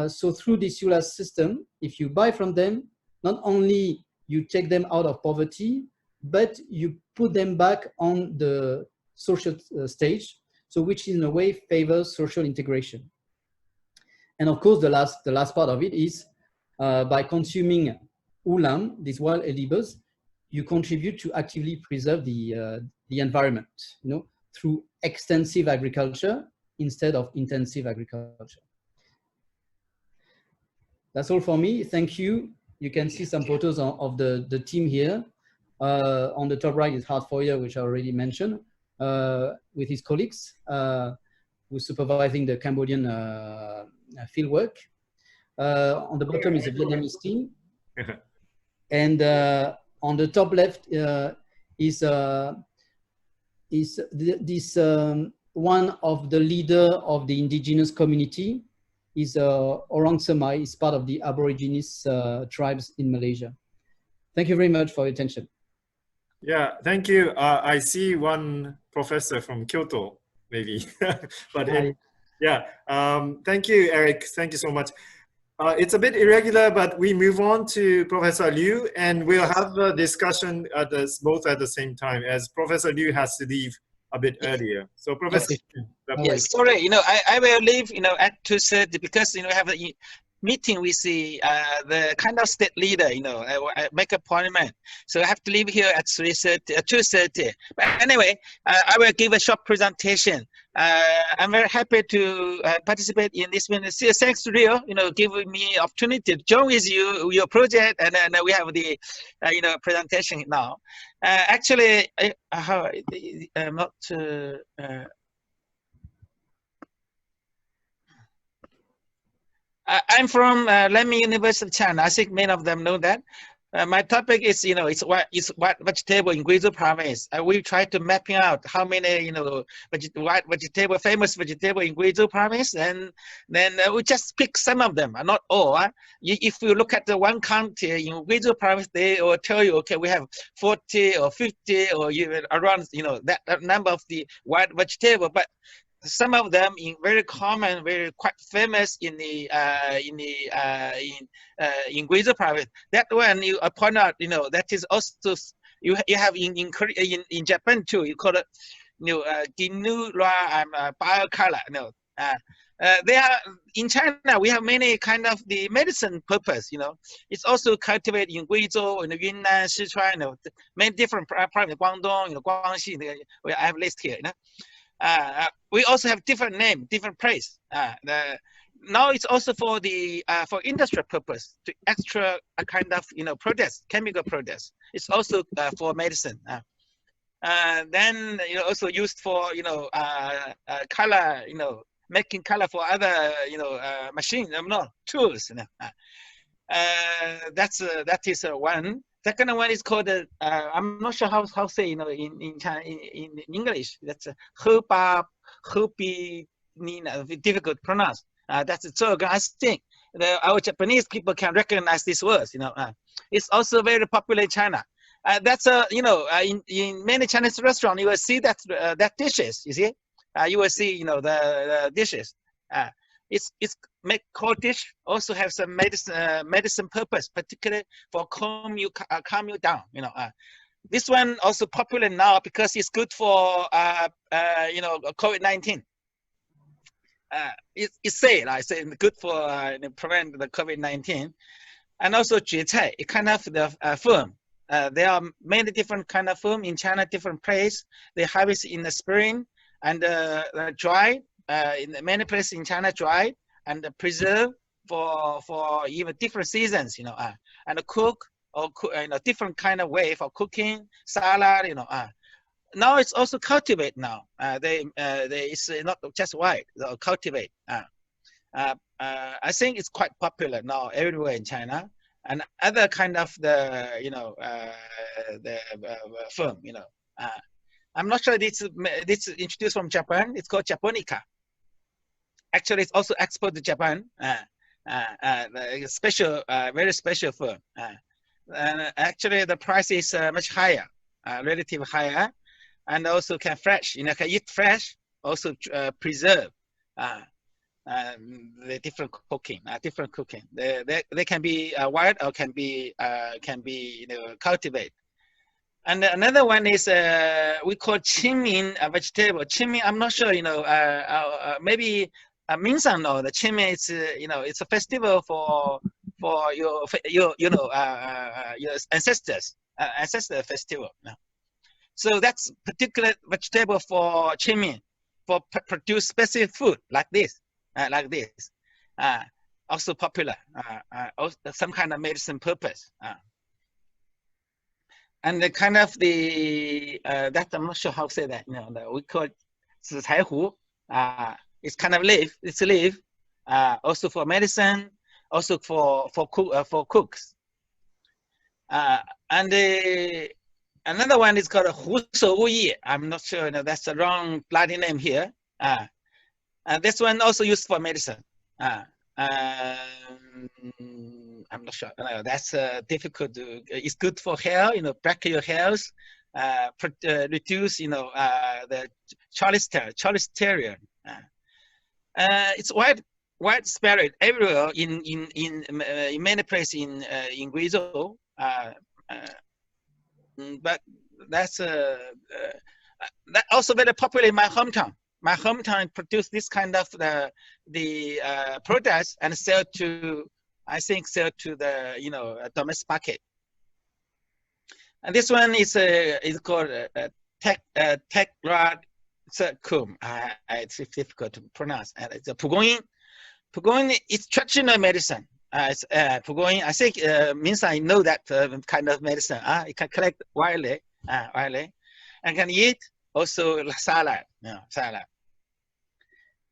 So through this ULA system, if you buy from them, not only you take them out of poverty, but you put them back on the social stage, so which in a way favors social integration. And of course, the last part of it is by consuming ulam, these wild edibles, you contribute to actively preserve the environment, you know, through extensive agriculture instead of intensive agriculture. That's all for me. Thank you. You can see some photos of the team here. On the top right is Hart Foyer, which I already mentioned, with his colleagues, who's supervising the Cambodian field work. On the bottom is a Vietnamese team. And on the top left is this one of the leader of the indigenous community, is Orang Semai, is part of the Aborigines tribes in Malaysia. Thank you very much for your attention. Yeah, thank you. I see one professor from Kyoto, maybe. But thank you, Eric. Thank you so much. It's a bit irregular, but we move on to Professor Liu, and we'll have a discussion both at the same time, as Professor Liu has to leave a bit earlier. So Professor Liu, sorry, I will leave, at 2:30, because, I have a meeting with the kind of state leader, I make an appointment. So I have to leave here at 2:30. But anyway, I will give a short presentation. I'm very happy to participate in this ministry. Thanks to Rio, giving me opportunity to join with you, your project, and then we have the, presentation now. Actually, I'm not. I'm from Lemmy University of China. I think many of them know that. My topic is, it's what vegetable in Guizhou province. We try to mapping out how many, famous vegetable in Guizhou province, and then we just pick some of them, not all. If you look at the one county in Guizhou province, they will tell you, okay, we have 40 or 50 or even around, that number of the white vegetable, but some of them in very common, very quite famous in Guizhou province. That one you point out, that is also you have in Japan too. You call it, Ginoza biocolor. They are in China. We have many kind of the medicine purpose. It's also cultivated in Guizhou, in Yunnan, Sichuan, many different provinces, Guangdong, Guangxi. I have list here. We also have different name, different place. Now it's also for the for industrial purpose, to extra kind of products, chemical products. It's also for medicine. Then also used for color, making color for other machines, tools. That is one. Second one is called I'm not sure how say in China, in English. That's difficult to pronounce. That's a jargon. I think our Japanese people can recognize these words. It's also very popular in China. That's in many Chinese restaurants you will see that dishes. You see, you will see the dishes. It's cold dish also have some medicine purpose, particularly for calm you down. This one also popular now because it's good for COVID-19. It's say good for prevent the COVID-19, and also juecai, a kind of the firm. There are many different kind of firm in China, different place. They harvest in the spring and dry. In many places in China, dry and preserve for even different seasons, and cook or different kind of way for cooking, salad, Now it's also cultivate now. It's not just white, they'll cultivate. I think it's quite popular now everywhere in China, and other kind of the firm, I'm not sure this is introduced from Japan. It's called Japonica. Actually, it's also exported to Japan. Special, very special firm. Actually, the price is much higher, relatively higher, and also can fresh. Can eat fresh. Also preserve. The different cooking. They can be wild or can be cultivated. And another one is we call Qingming vegetable. Qingming, I'm not sure. Maybe. Minsan know the Qingming is it's a festival for your ancestors, ancestor festival. So that's particular vegetable for Qingming, for produce specific food like this. Also popular, also some kind of medicine purpose. And the kind of that I'm not sure how to say that. We call it 紫柴胡. It's kind of leaf. It's a leaf. Also for medicine. Also for cooks. And another one is called 胡首乌叶. I'm not sure. That's the wrong Latin name here. This one also used for medicine. I'm not sure. That's difficult. It's good for hair. Brachial hairs. Reduce. The cholesterol. It's widespread everywhere in many places in Guizhou, but that's that also very popular in my hometown. My hometown produce this kind of the products and sell to the domestic market. And this one is called Technics. It's difficult to pronounce. It's a Pugoyin. Pugoyin is traditional medicine. It's Pugoyin. I think means I know that kind of medicine. You can collect widely, and can eat also salad. Salad.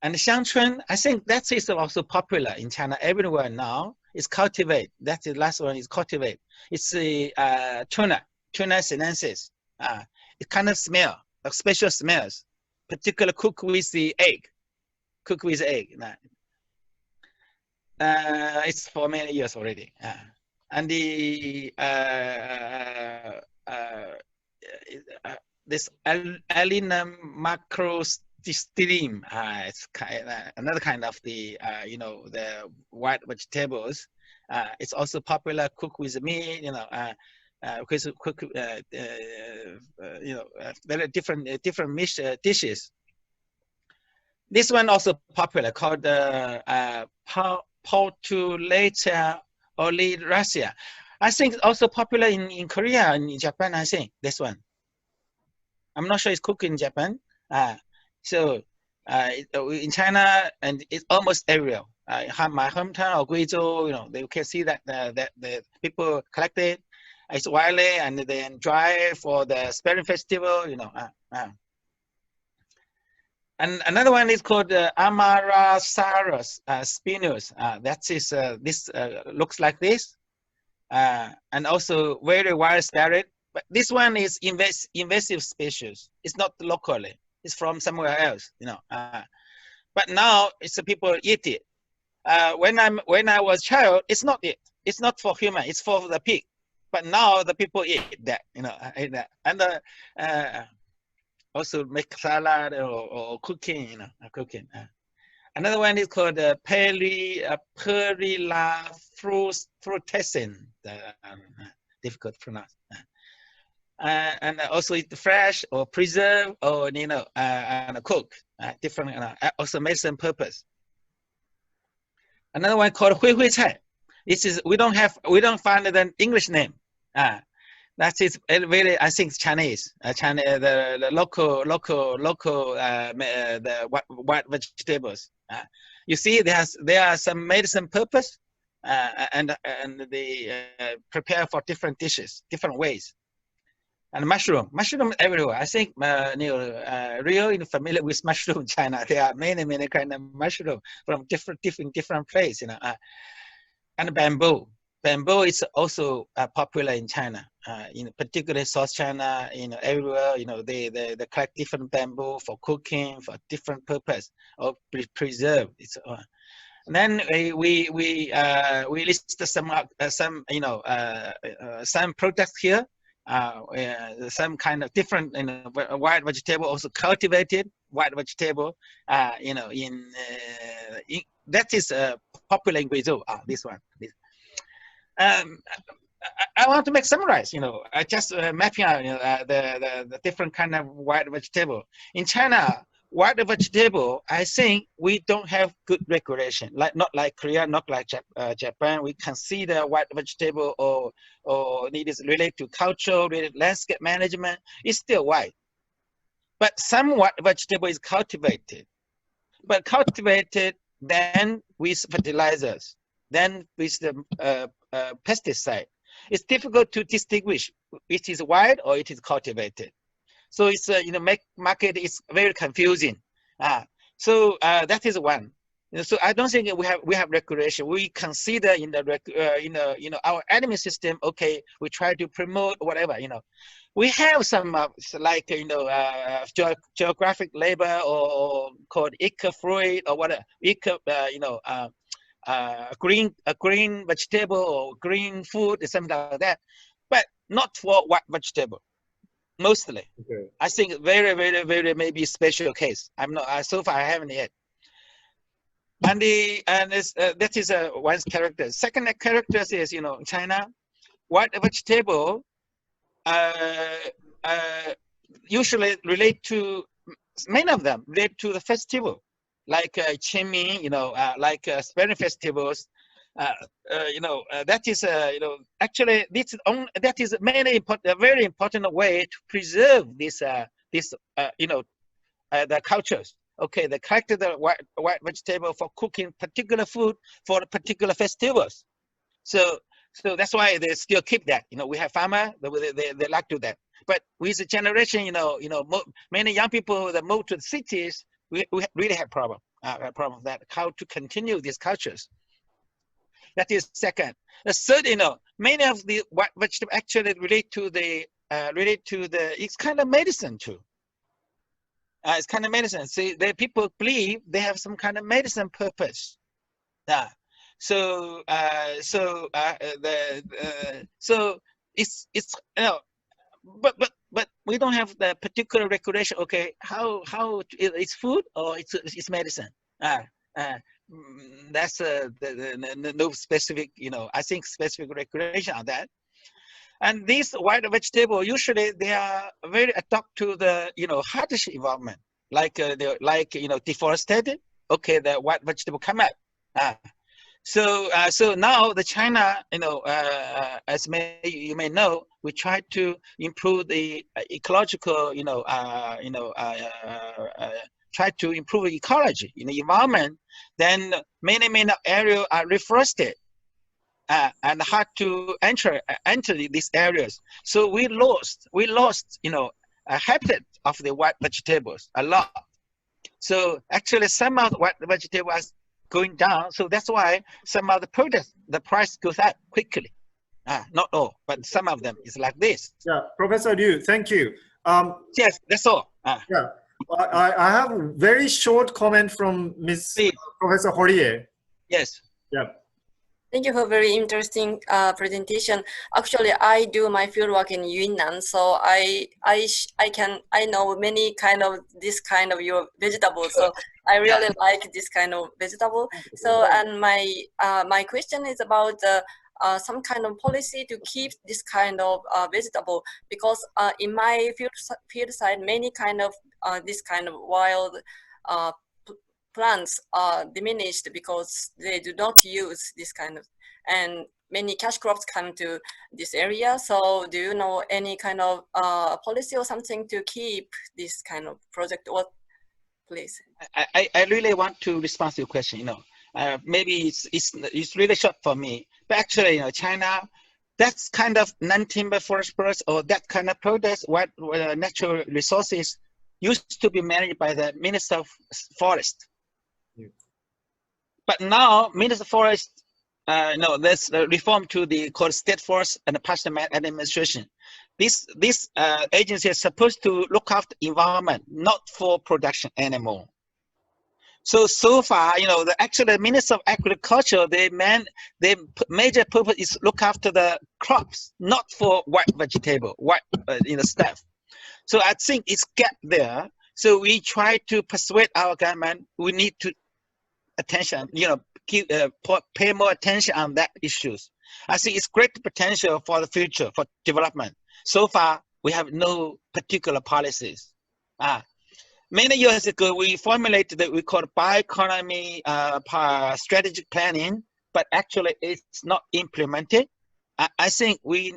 And Xiangchun, I think that is also popular in China everywhere now. It's cultivate. That's the last one is cultivate. It's the tuna sinensis. It kind of smell, like special smells, particularly cooked with the egg. Cooked with egg. It's for many years already. And the this Alinum macrostylum, it's another kind of the the white vegetables. It's also popular cooked with meat, because very different dishes. This one also popular called Portulator oleracea. I think it's also popular in Korea and in Japan. I think this one. I'm not sure it's cooked in Japan. So in China, and it's almost everywhere. My hometown of Guizhou, they can see that the people collect it. It's widely and then dry for the Spring Festival. And another one is called Amarasaurus spinus. That is this looks like this, and also very widespread. But this one is invasive species. It's not locally. It's from somewhere else, But now it's the people eat it. When I was a child, it's not it. It's not for human. It's for the pig. But now the people eat that, eat that, and also make salad or cooking, cooking. Another one is called Perilla frutescent. Difficult to pronounce. And also eat fresh or preserve or and cook. Different also medicine purpose. Another one called Hui Hui Cai. This is we don't find an English name. That is very, I think, Chinese. The local the white vegetables. You see, there are some medicine purpose, and they prepare for different dishes, different ways. And mushroom everywhere. I think Rio is familiar with mushroom in China. There are many kind of mushroom from different places, And bamboo. Bamboo is also popular in China, particularly South China. Everywhere. They collect different bamboo for cooking, for different purpose, or preserve. And then we list some products here. Some kind of different white vegetable, also cultivated white vegetable. That is popular in Guizhou. This one. I want to summarize. I just mapping out the different kind of white vegetable in China. White vegetable, I think we don't have good regulation. Not like Korea, not like Japan. We consider white vegetable or it is related to culture, related landscape management. It's still white, but some white vegetable is cultivated, but cultivated then with fertilizers, then with the pesticide. It's difficult to distinguish it is white or it is cultivated. So it's market is very confusing. So that is one. So I don't think we have regulation. We consider in the our enemy system. Okay, we try to promote whatever. We have some geographic label or called eco-fruit or whatever. Green vegetable or green food, something like that, but not for white vegetable. Mostly, okay. I think very maybe special case. I'm not so far I haven't yet. And that is one character. Second character is China white vegetable usually relate to many of them relate to the festival like Qingming, like Spring festivals. That is actually that is very important way to preserve the cultures. Okay, they collected the white vegetable for cooking particular food for particular festivals. So that's why they still keep that. We have farmers, they like to do that. But with the generation, many young people that move to the cities, we really have problem with that, how to continue these cultures. That is second. The third, many of the white vegetables actually relate to the it's kind of medicine too. It's kind of medicine. See, the people believe they have some kind of medicine purpose. So it's but we don't have the particular regulation. Okay, how it's food or it's medicine. That's no specific, I think specific regulation on that. And these white vegetable usually they are very adapt to the harsh environment, like deforested. Okay, the white vegetable come up. So now the China, as you may know, we try to improve the ecological, try to improve ecology in the environment. Then many areas are reforested and hard to enter these areas. So we lost, a habitat of the white vegetables a lot. So actually, some of the white vegetables going down. So that's why some of the products, the price goes up quickly. Not all, but some of them is like this. Yeah, Professor Liu, thank you. Yes, that's all. Yeah, I have a very short comment from Professor Horie. Yes. Yeah. Thank you for a very interesting presentation. Actually, I do my fieldwork in Yunnan, so I know many this kind of your vegetables. So I really like this kind of vegetable. So and my question is about some kind of policy to keep this kind of vegetable, because in my field side, many kind of this kind of wild plants are diminished because they do not use this kind of, and many cash crops come to this area. So do you know any kind of policy or something to keep this kind of project? What, please? I really want to respond to your question. Maybe it's really short for me, but actually, China, that's kind of non-timber forest products or that kind of products, what natural resources used to be managed by the Minister of Forest. But now, Minister of Forest, there's a reform to the called State Forest and Pasture Administration. This agency is supposed to look after environment, not for production anymore. So far, the Minister of Agriculture, their major purpose is look after the crops, not for white vegetable, stuff. So I think it's gap there. So we try to persuade our government. We need to attention, pay more attention on that issues. I think it's great potential for the future for development. So far, we have no particular policies. Many years ago, we formulated what we call bioeconomy strategic planning, but actually it's not implemented. I think we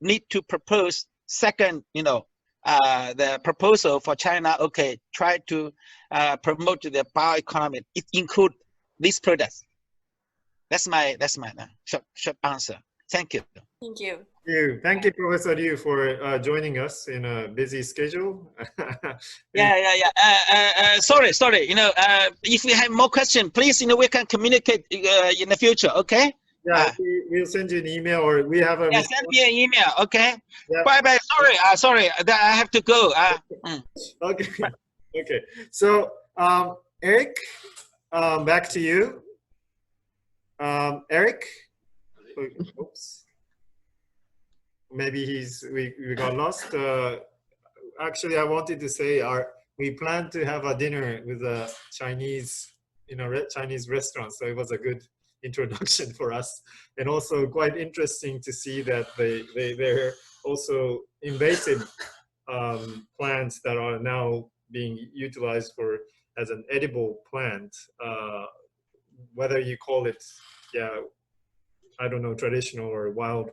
need to propose second, the proposal for China. Okay, try to promote the bioeconomy. It includes these products. That's my short answer. Thank you. Thank you. Thank you, Professor Liu, for joining us in a busy schedule. Sorry. If we have more questions, please, we can communicate in the future. Okay. Yeah, we'll send you an email, or we have a. Yeah, send me an email. Okay. Yeah. Bye. Sorry. I have to go. Okay. Okay. So, Eric, back to you. Eric. Oops. Maybe we got lost. Actually, I wanted to say we plan to have a dinner with a Chinese, Chinese restaurant. So it was a good introduction for us, and also quite interesting to see that they're also invasive plants that are now being utilized as an edible plant. Whether you call it, I don't know, traditional or wild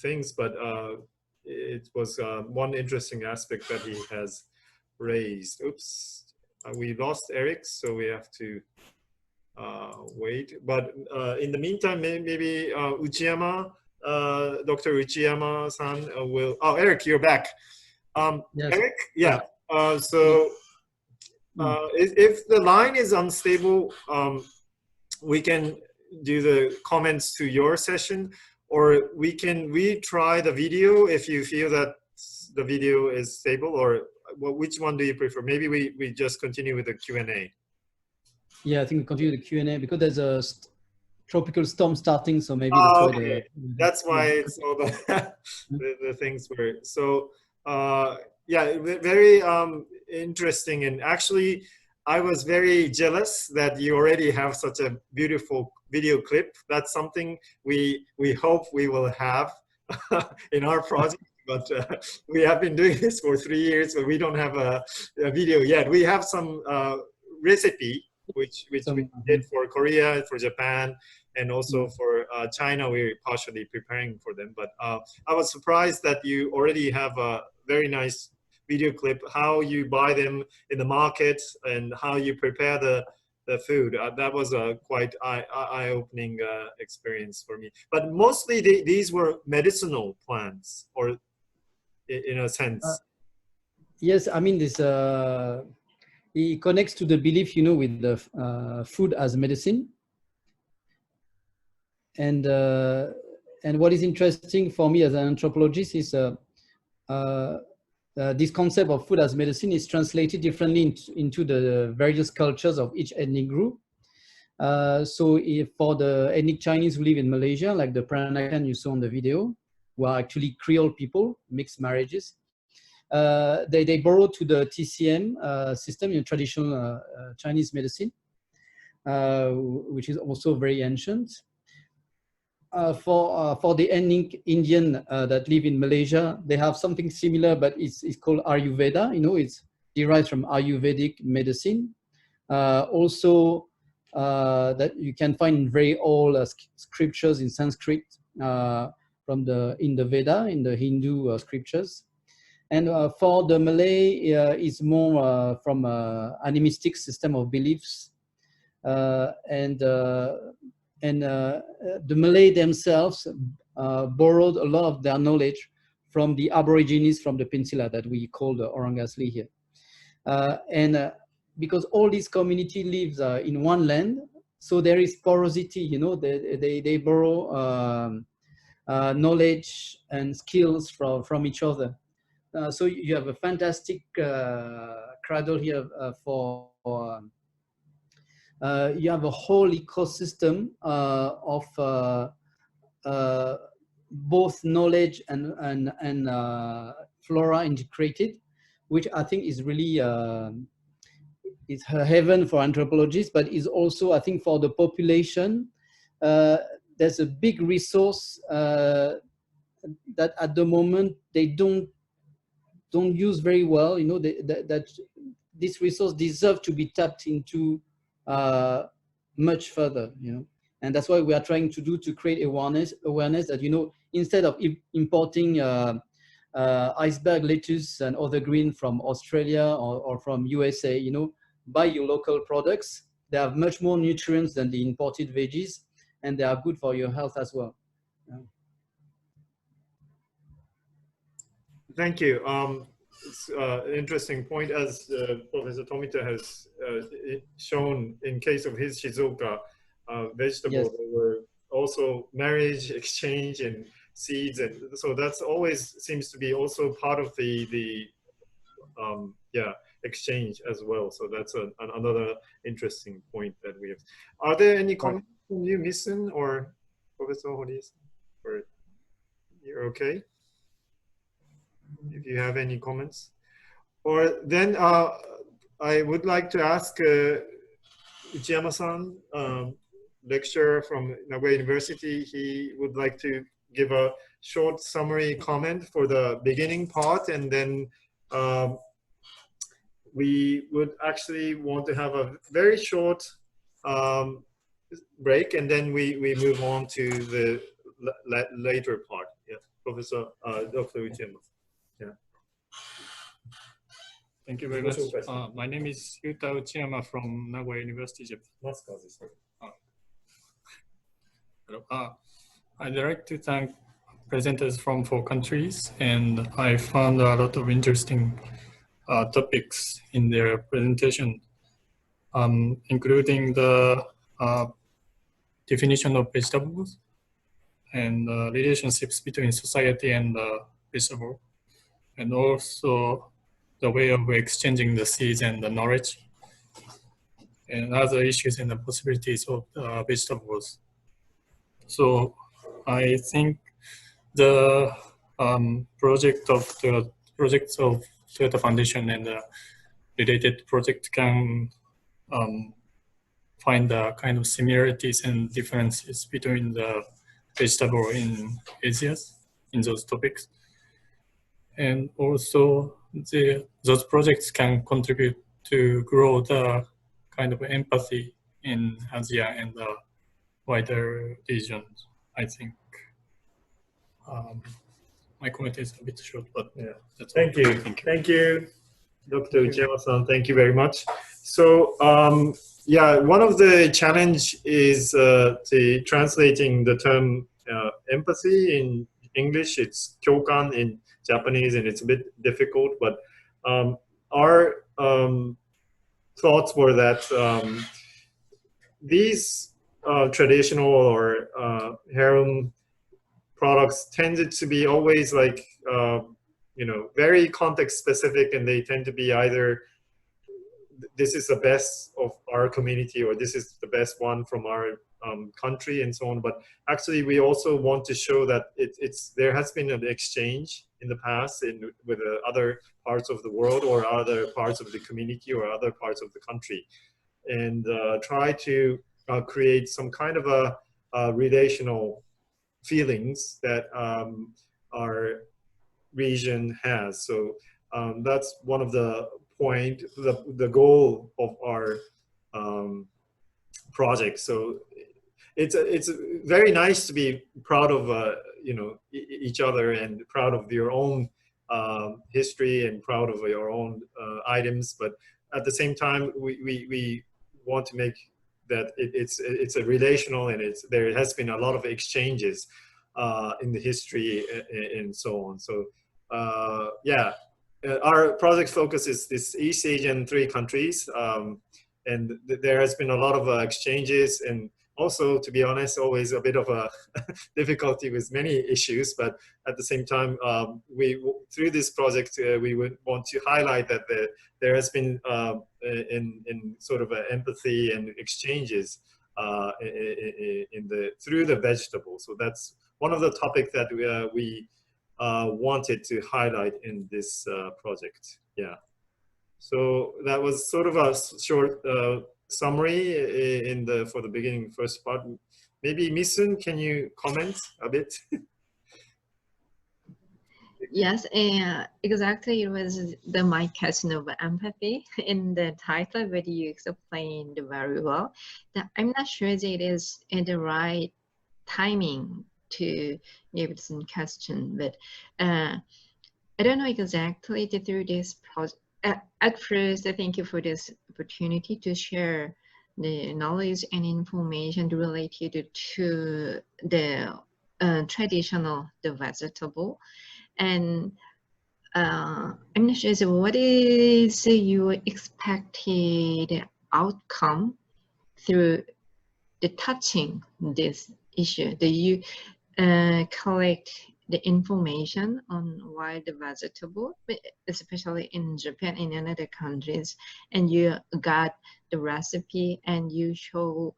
things, but it was one interesting aspect that he has raised. Oops, we lost Eric, so we have to wait. But in the meantime, maybe Uchiyama, Dr. Uchiyama-san will. Oh, Eric, you're back. Yes. Eric, yeah. So if the line is unstable, we can do the comments to your session, or we can retry the video if you feel that the video is stable, or which one do you prefer? Maybe we just continue with the Q&A. Yeah, I think we continue the Q&A because there's a tropical storm starting, so maybe that's why it's all the things were so. Yeah, very interesting, and actually, I was very jealous that you already have such a beautiful video clip. That's something we hope we will have in our project. But we have been doing this for 3 years, but we don't have a video yet. We have some recipe which we did for Korea, for Japan, and also for China. We're partially preparing for them. But I was surprised that you already have a very nice video clip, how you buy them in the market and how you prepare the food. That was a quite eye-opening experience for me. But mostly these were medicinal plants, or in a sense. Yes, I mean, this it connects to the belief, you know, with the food as medicine. And what is interesting for me as an anthropologist is this concept of food as medicine is translated differently into the various cultures of each ethnic group. So if for the ethnic Chinese who live in Malaysia, like the Peranakan you saw in the video, who are actually Creole people, mixed marriages, they borrow to the TCM system in traditional Chinese medicine, which is also very ancient. For the ethnic Indian that live in Malaysia, they have something similar, but it's called Ayurveda. You know, it's derived from Ayurvedic medicine. Also, that you can find in very old scriptures in Sanskrit in the Veda, in the Hindu scriptures. And for the Malay, it's more from an animistic system of beliefs. And the Malay themselves borrowed a lot of their knowledge from the Aborigines from the peninsula that we call the Orang Asli here. Because all this community lives in one land, so there is porosity, you know, they borrow knowledge and skills from each other. So you have a fantastic cradle here you have a whole ecosystem of both knowledge and flora integrated, which I think is really is a heaven for anthropologists, but is also, I think, for the population. There's a big resource that at the moment they don't use very well. You know, that this resource deserves to be tapped into much further, you know, and that's what we are trying to create awareness that, you know, instead of importing iceberg lettuce and other green from Australia or from USA, you know, buy your local products. They have much more nutrients than the imported veggies, and they are good for your health as well. Thank you. It's an interesting point, as Professor Tomita has shown in case of his Shizuoka vegetable. Yes. There were also marriage, exchange, and seeds, and so that's always seems to be also part of the exchange as well. So that's another interesting point that we have. Are there any comments from you, Misun or Professor Horis? Or you're okay? If you have any comments, or then I would like to ask Uchiyama-san, lecturer from Nagoya University. He would like to give a short summary comment for the beginning part, and then we would actually want to have a very short break, and then we move on to the later part. Yeah, Professor Dr. Uchiyama. Yeah. Thank you very much. My name is Yuta Uchiyama from Nagoya University, Japan. Hello. I'd like to thank presenters from 4 countries, and I found a lot of interesting topics in their presentation, including the definition of vegetables and relationships between society and vegetable, and also the way of exchanging the seeds and the knowledge, and other issues and the possibilities of vegetables. So I think the projects of Toyota Foundation and the related project can find the kind of similarities and differences between the vegetable in Asia in those topics. And also those projects can contribute to grow the kind of empathy in Asia and the wider regions, I think. My comment is a bit short, but yeah, that's Thank all. you. Thank you, Dr. Uchiyama-san. Thank you very much. So, yeah, one of the challenge is the translating the term empathy in English. It's kyokan in Japanese, and it's a bit difficult. But our thoughts were that these traditional or heirloom products tended to be always like you know, very context specific, and they tend to be either this is the best of our community or this is the best one from our country and so on. But actually we also want to show that there has been an exchange in the past with other parts of the world or other parts of the community or other parts of the country, and try to create some kind of a relational feelings that our region has. So that's one of the point, the goal of our project. So it's very nice to be proud of you know, each other and proud of your own history and proud of your own items, but at the same time we want to make that it's a relational, and there has been a lot of exchanges in the history and so on. So yeah, our project focus is this East Asian 3 countries, and there has been a lot of exchanges, and also, to be honest, always a bit of a difficulty with many issues. But at the same time, through this project, we would want to highlight that there has been in sort of empathy and exchanges through the vegetables. So that's one of the topics that we wanted to highlight in this project. Yeah. So that was sort of a short summary for the beginning, first part. Maybe Misun, can you comment a bit? Yes, exactly. It was my question of empathy in the title, but you explained very well. I'm not sure that it is in the right timing to give this question, but I don't know exactly through this project. At first, thank you for this opportunity to share the knowledge and information related to the traditional vegetable. And I'm not sure, so what is your expected outcome through the touching this issue? Do you collect the information on wild vegetable, especially in Japan and in other countries, and you got the recipe and you show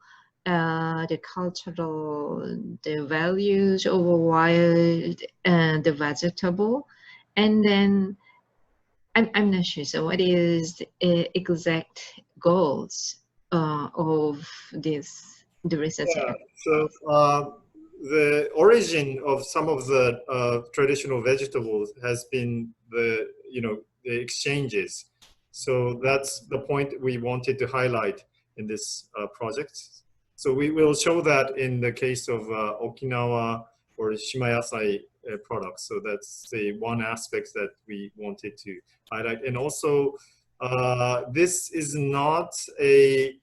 the cultural, the values of wild the vegetable, and then I'm not sure. So what is the exact goals of the research? Yeah, so the origin of some of the traditional vegetables has been the exchanges. So that's the point we wanted to highlight in this project. So we will show that in the case of Okinawa or Shima ya sai products. So that's the one aspect that we wanted to highlight. And also, this is not a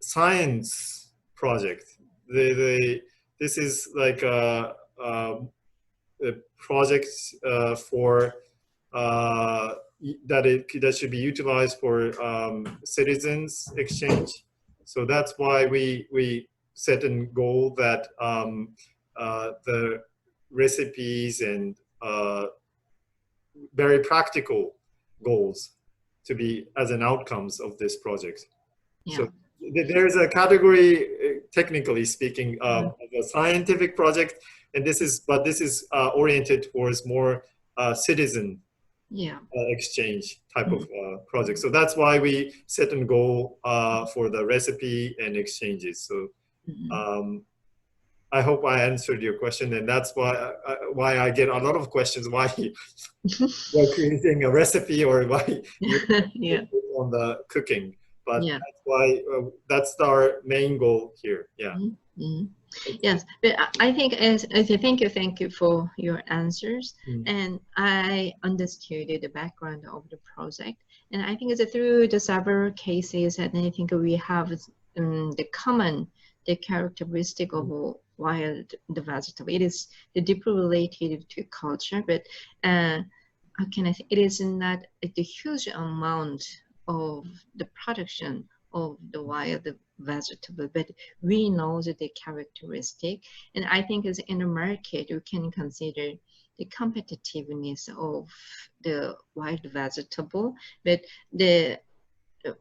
science project. This is like a project for that should be utilized for citizens exchange. So that's why we set a goal that the recipes and very practical goals to be as an outcomes of this project. Yeah. So there's a category, technically speaking, of a scientific project, and this is oriented towards more citizen exchange type of project. So that's why we set a goal for the recipe and exchanges. So I hope I answered your question, and that's why I get a lot of questions. Why you're creating a recipe, or why you're on the cooking? But that's why that's our main goal here. Yeah. Yes, but I think thank you for your answers, and I understood the background of the project, and I think it's through the several cases, and I think we have the characteristic of wild the vegetable. It is deeply related to culture, but how can I say, it is not the huge amount of the production of the wild vegetable, but we know that the characteristic, and I think as in the market we can consider the competitiveness of the wild vegetable. But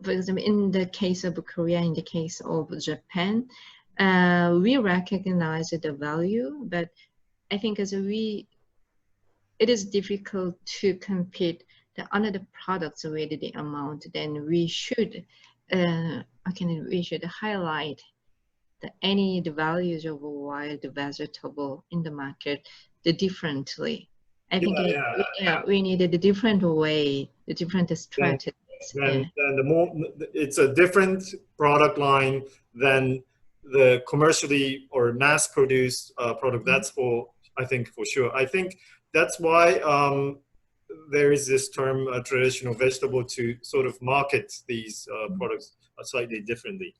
for example, in the case of Korea, in the case of Japan, we recognize the value, but I think it is difficult to compete the another products with the amount. Then we should we should highlight the values of wild vegetable in the market differently. I think we needed a different way, a different strategies. And the more it's a different product line than the commercially or mass produced product. That's I think for sure. I think that's why there is this term traditional vegetable to sort of market these products slightly differently.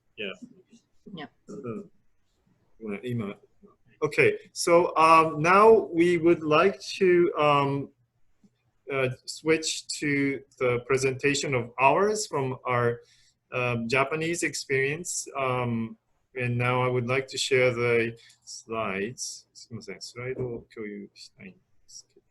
Okay, so now we would like to switch to the presentation of ours from our Japanese experience. And now I would like to share the slides. すみません、スライドを共有したいんですけど。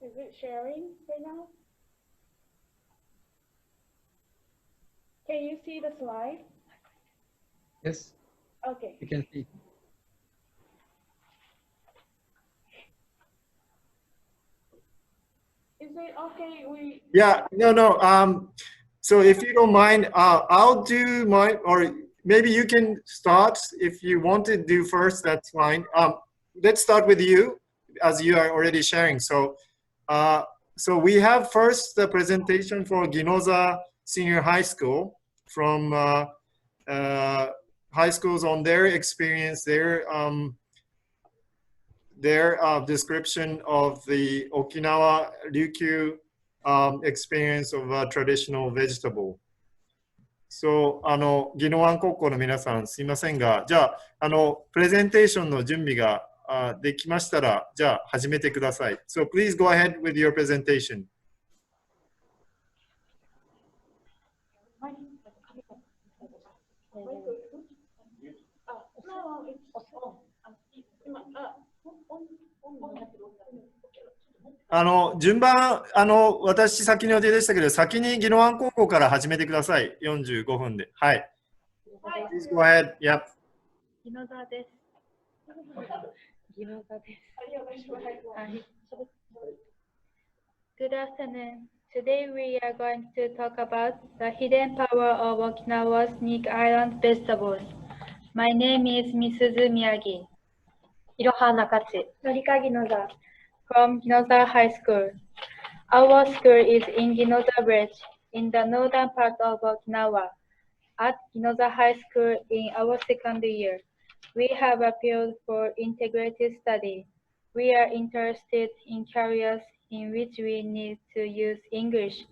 Is it sharing right now? Can you see the slide? Yes. Okay. You can see. Is it okay? No. So if you don't mind, I'll do mine, or maybe you can start if you want to do first. That's fine. Let's start with you, as you are already sharing. So we have first the presentation for Ginoza Senior High School from high schools on their experience, their description of the Okinawa Ryukyu experience of a traditional vegetable. So 宜野湾高校の皆さんすいませんが、じゃあプレゼンテーションの準備ができましたら、じゃあ始めてください。So please go ahead with your presentation. No. 順番私先の予定でしたけど、先に宜野湾高校から始めてください。45分で。はい。Please go ahead. Yep. ギノザです。ギノザです。Good afternoon. Today we are going to talk about the hidden power of Okinawa's unique island vegetables. My name is Misuzu Miyagi. Iroha Nakachi. Norika Ginoza. From Ginoza High School. Our school is in Ginoza Village, in the northern part of Okinawa. At Ginoza High School in our second year, we have appealed for integrated study. We are interested in careers in which we need to use English,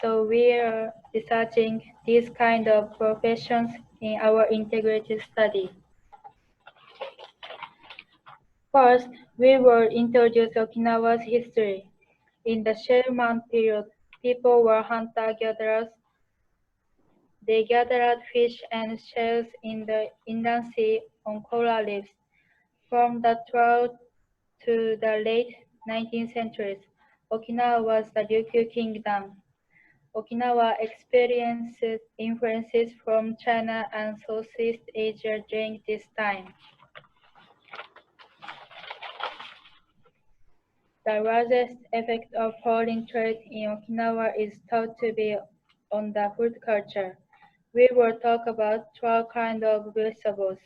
so we are researching these kind of professions in our integrated study. First, we will introduce Okinawa's history. In the Sherman period, people were hunter-gatherers. They gathered fish and shells in the inland sea on coral reefs. From the 12th to the late 19th centuries, Okinawa was the Ryukyu Kingdom. Okinawa experienced influences from China and Southeast Asia during this time. The largest effect of foreign trade in Okinawa is thought to be on the food culture. We will talk about 12 kinds of vegetables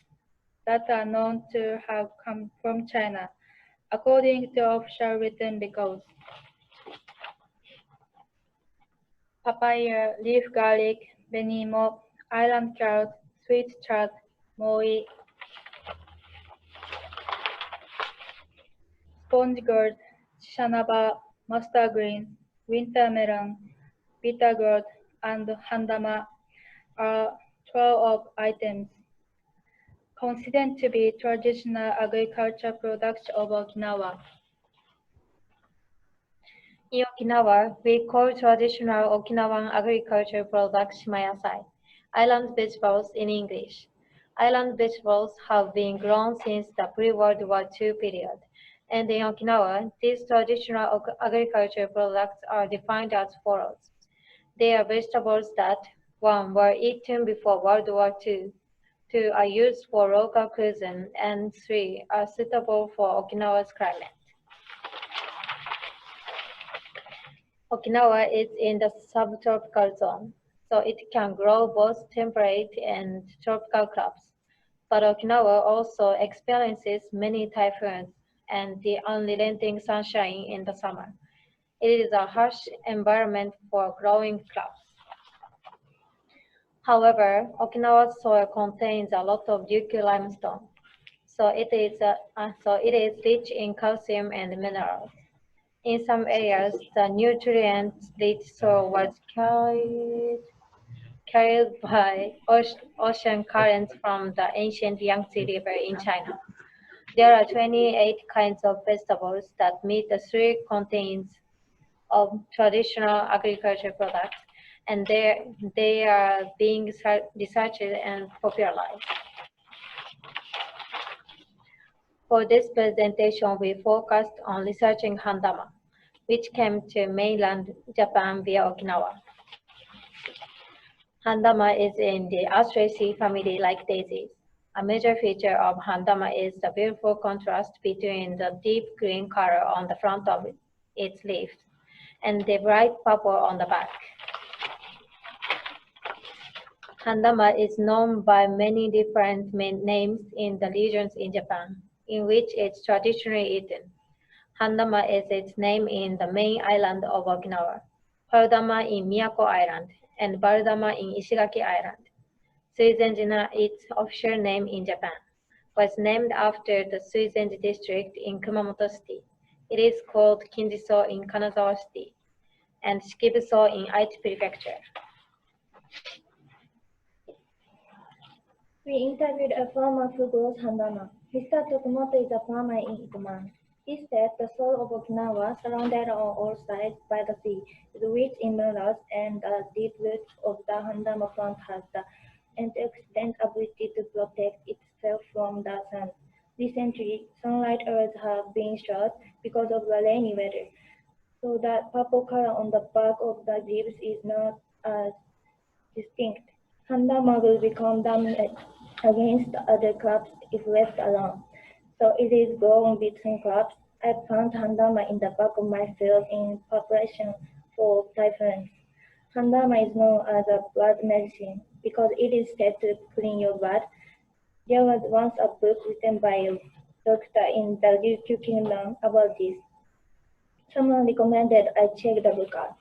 that are known to have come from China, according to official written records. Papaya, leaf garlic, benimo, island carrot, sweet chard, moi, sponge gourd, shanaba, mustard green, winter melon, bitter gourd, and handama are 12 items considered to be traditional agriculture products of Okinawa. In Okinawa, we call traditional Okinawan agriculture products shima ya sai, island vegetables in English. Island vegetables have been grown since the pre-World War II period, and in Okinawa, these traditional agriculture products are defined as follows. They are vegetables that, 1. Were eaten before World War II, 2. Are used for local cuisine, and 3. Are suitable for Okinawa's climate. Okinawa is in the subtropical zone, so it can grow both temperate and tropical crops. But Okinawa also experiences many typhoons and the unrelenting sunshine in the summer. It is a harsh environment for growing crops. However, Okinawa's soil contains a lot of Ryukyu limestone, so it is rich in calcium and minerals. In some areas, the nutrient-rich soil was carried by ocean currents from the ancient Yangtze River in China. There are 28 kinds of vegetables that meet the 3 contains of traditional agriculture products, and they are being researched and popularized. For this presentation, we focused on researching handama, which came to mainland Japan via Okinawa. Handama is in the Asteraceae family like daisies. A major feature of handama is the beautiful contrast between the deep green color on the front of its leaves and the bright purple on the back. Handama is known by many different names in the regions in Japan, in which it's traditionally eaten. Handama is its name in the main island of Okinawa, Harudama in Miyako Island, and Barudama in Ishigaki Island. Suizenji, its official name in Japan, was named after the Suizenji district in Kumamoto City. It is called Kinjiso in Kanazawa City, and Shikibuso in Aichi Prefecture. We interviewed a farmer who grows handama. Mr. Tokumoto is a farmer in Ikuman. He said the soil of Okinawa, surrounded on all sides by the sea, is rich in minerals, and the deep roots of the handama plant has the antioxidant ability to protect itself from the sun. Recently, sunlight areas have been short because of the rainy weather, so the purple color on the back of the leaves is not as distinct. Handama will become dominant against other crops if left alone, so it is grown between crops. I plant handama in the back of my field in preparation for typhoons. Handama is known as a blood medicine because it is said to clean your blood. There was once a book written by a doctor in the Ryukyu Kingdom about this. Someone recommended I check the book out.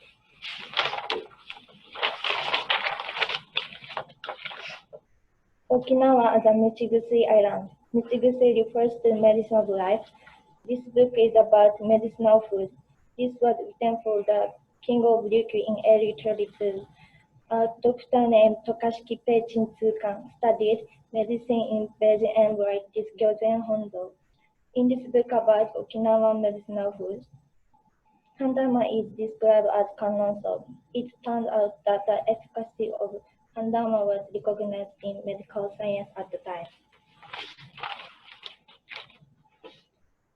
Okinawa as a Michigusui island. Michigusui refers to medicine of life. This book is about medicinal food. This was written for the king of Ryukyu in 1832. A doctor named Tokashiki Peichin Tsukan studied medicine in Beijing and wrote this Gyozen Hondo. In this book about Okinawan medicinal foods, handama is described as canon soup. It turns out that the efficacy of handama was recognized in medical science at the time.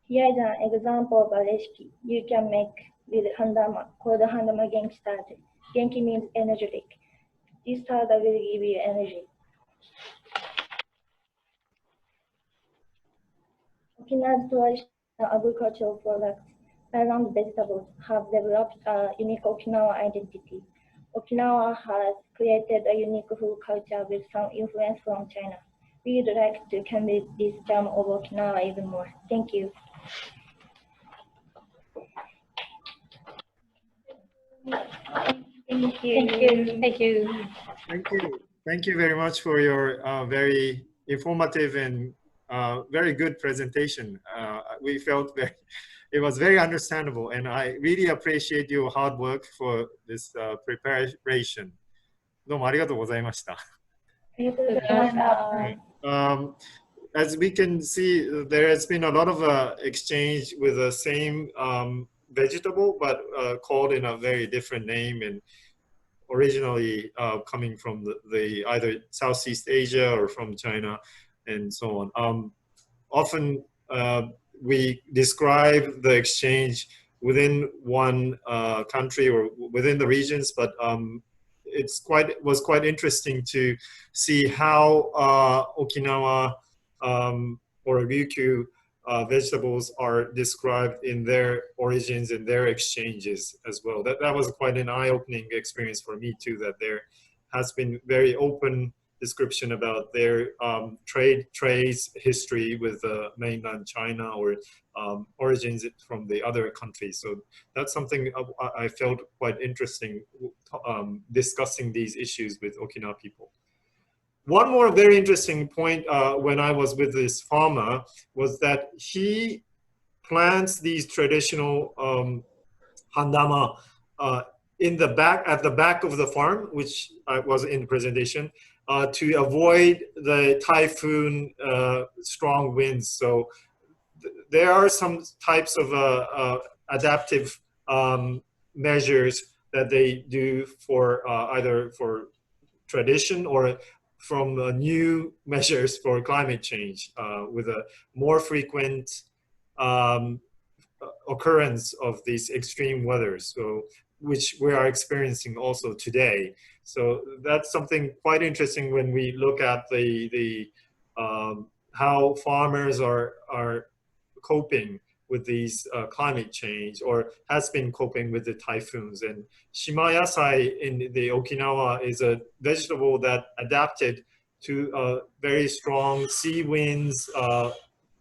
Here is an example of a recipe you can make with handama called handama genki starter. Genki means energetic. This starter will give you energy. Okinawa's traditional agricultural products, island vegetables, have developed a unique Okinawa identity. Okinawa has created a unique food culture with some influence from China. We would like to convey this charm of Okinawa even more. Thank you. Thank you. Thank you. Thank you. Thank you. Thank you very much for your very informative and very good presentation. We felt it was very understandable, and I really appreciate your hard work for this preparation. どうもありがとうございました。As we can see, there has been a lot of exchange with the same vegetable, but called in a very different name, and originally coming from the either Southeast Asia or from China and so on. Often we describe the exchange within one country or within the regions, but was quite interesting to see how Okinawa or Ryukyu vegetables are described in their origins and their exchanges as well. That was quite an eye-opening experience for me too, that there has been very open description about their trade history with mainland China or origins from the other countries. So that's something I felt quite interesting discussing these issues with Okinawa people. One more very interesting point when I was with this farmer was that he plants these traditional handama in the back, at the back of the farm, which was in the presentation, to avoid the typhoon strong winds. So there are some types of adaptive measures that they do for either for tradition or from new measures for climate change with a more frequent occurrence of these extreme weather, so which we are experiencing also today. So that's something quite interesting when we look at the how farmers are coping with these climate change, or has been coping with the typhoons. And shima yasai in the Okinawa is a vegetable that adapted to very strong sea winds,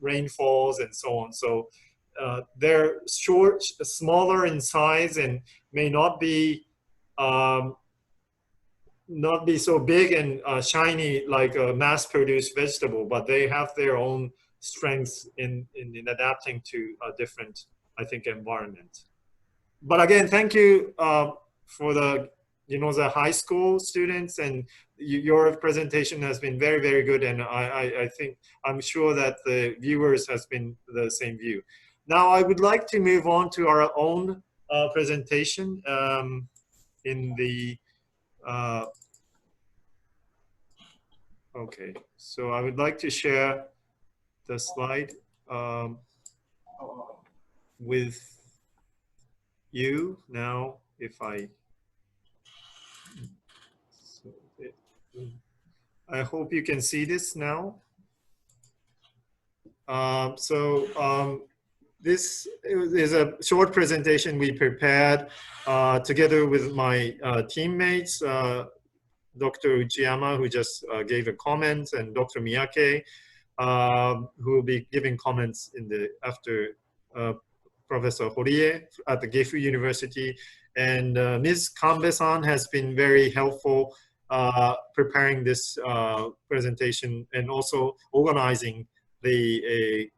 rainfalls, and so on. So they're short, smaller in size, and may not be so big and shiny like a mass-produced vegetable, but they have their own strengths in adapting to a different, I think, environment. But again, thank you for the Ginoza High School students, and your presentation has been very, very good, and I'm sure that the viewers has been the same view. Now I would like to move on to our own presentation in the okay, so I would like to share the slide with you now. If I hope you can see this now. This is a short presentation we prepared together with my teammates, Dr. Uchiyama, who just gave a comment, and Dr. Miyake, who will be giving comments after Professor Horie at the Gifu University. And Ms. Kambe-san has been very helpful preparing this presentation and also organizing the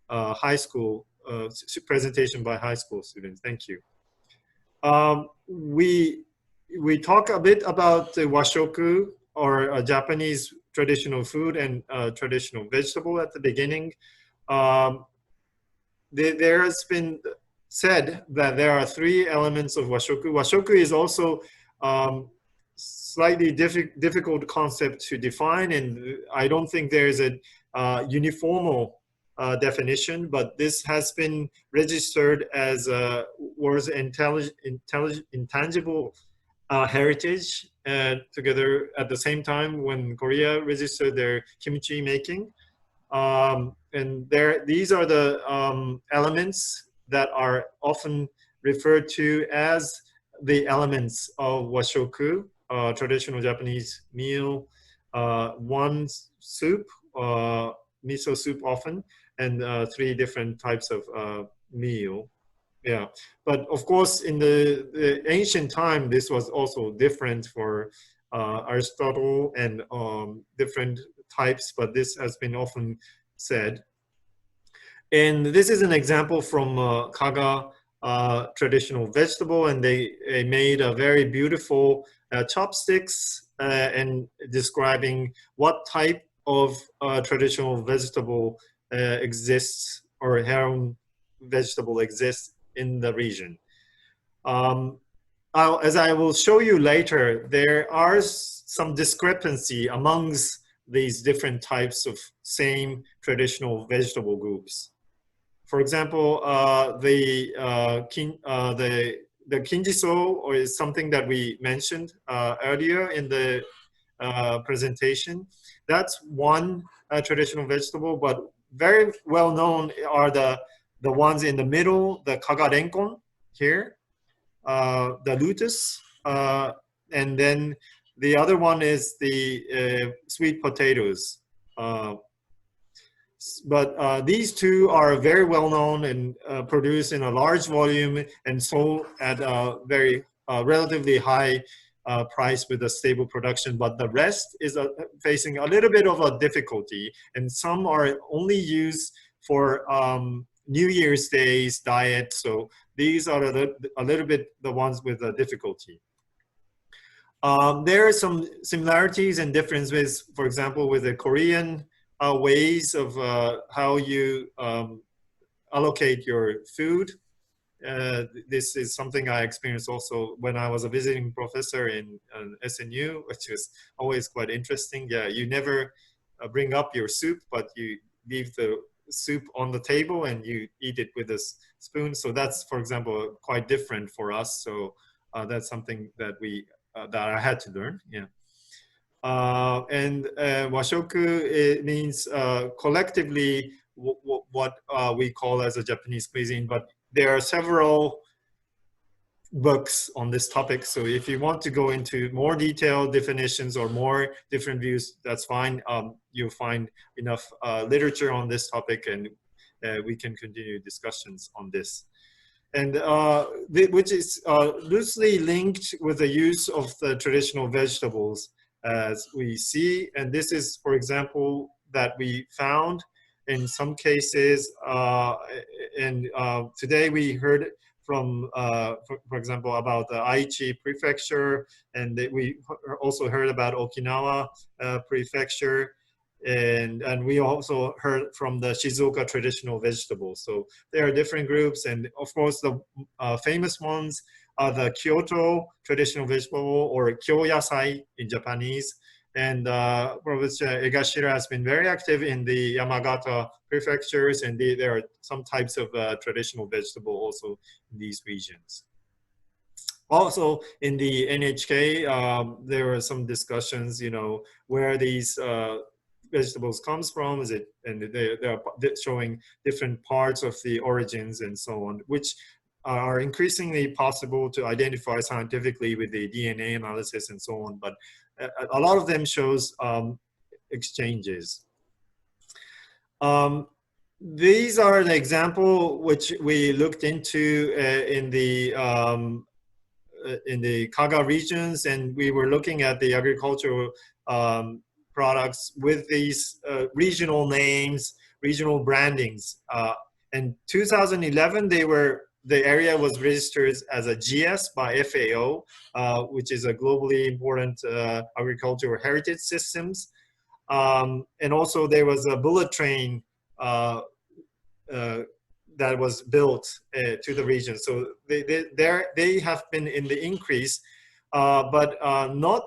high school presentation by high school students. Thank you. We talk a bit about the washoku, or Japanese traditional food and traditional vegetable at the beginning. there has been said that there are 3 elements of washoku. Washoku is also slightly difficult concept to define, and I don't think there is a uniform definition, but this has been registered as world's intangible heritage together at the same time when Korea registered their kimchi making. And these are the elements that are often referred to as the elements of washoku, traditional Japanese meal, one soup, miso soup often, and 3 different types of meal. Yeah, but of course in the ancient time this was also different for Aristotle and different types, but this has been often said. And this is an example from Kaga traditional vegetable, and they made a very beautiful chopsticks and describing what type of traditional vegetable exists, or heron vegetable exists in the region. As I will show you later, there are some discrepancy amongst these different types of same traditional vegetable groups. For example, the kinjiso is something that we mentioned earlier in the presentation. That's one traditional vegetable, but very well known are the ones in the middle, the kaga renkon here, the luteus, and then the other one is the sweet potatoes. But these 2 are very well known and produced in a large volume and sold at a very relatively high price with a stable production. But the rest is facing a little bit of a difficulty, and some are only used for New Year's Day's diet. So these are a little bit the ones with a difficulty. There are some similarities and differences, for example, with the Korean ways of how you allocate your food. This is something I experienced also when I was a visiting professor in SNU, which was always quite interesting. Yeah, you never bring up your soup, but you leave the soup on the table and you eat it with a spoon. So that's, for example, quite different for us. So that's something that that I had to learn. Yeah. And washoku, it means collectively what we call as a Japanese cuisine, but there are several books on this topic. So if you want to go into more detailed definitions or more different views, that's fine. You'll find enough literature on this topic, and we can continue discussions on this. And which is loosely linked with the use of the traditional vegetables, as we see. And this is, for example, that we found in some cases. And today we heard from, for example, about the Aichi prefecture, and we also heard about Okinawa prefecture. And we also heard from the Shizuoka traditional vegetables. So there are different groups, and of course the famous ones are the Kyoto traditional vegetable, or Kyo-yasai in Japanese. And Professor Egashira has been very active in the Yamagata prefectures, and there are some types of traditional vegetable also in these regions. Also in the NHK, there were some discussions, you know, where these vegetables comes from, is it, and they're showing different parts of the origins and so on, which are increasingly possible to identify scientifically with the DNA analysis and so on, but a lot of them shows exchanges. These are the example which we looked into in the Kaga regions, and we were looking at the agricultural products with these regional names, regional brandings. In 2011, the area was registered as a GS by FAO, which is a globally important agricultural heritage systems. And also there was a bullet train that was built to the region. So they have been in the increase, but not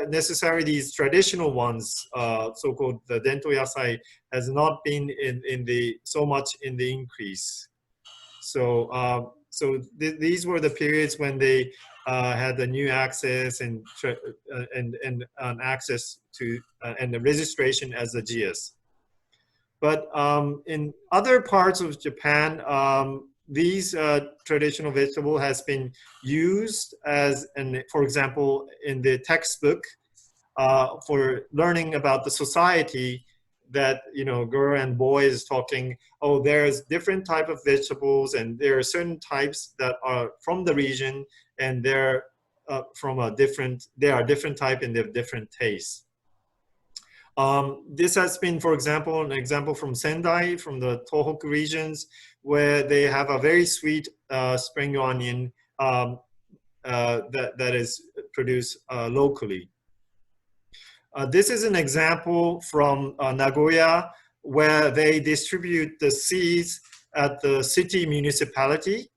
necessarily these traditional ones, so-called the Dentou Yasai, has not been in the so much in the increase. So these were the periods when they had the new access and access to and the registration as a GS. But in other parts of Japan, these traditional vegetable has been used as, for example, in the textbook for learning about the society, that, you know, girl and boy is talking, oh, there's different type of vegetables and there are certain types that are from the region, and they're from a different, they are different type and they have different tastes. This has been, for example, an example from Sendai, from the Tohoku regions, where they have a very sweet spring onion that is produced locally. This is an example from Nagoya, where they distribute the seeds at the city municipality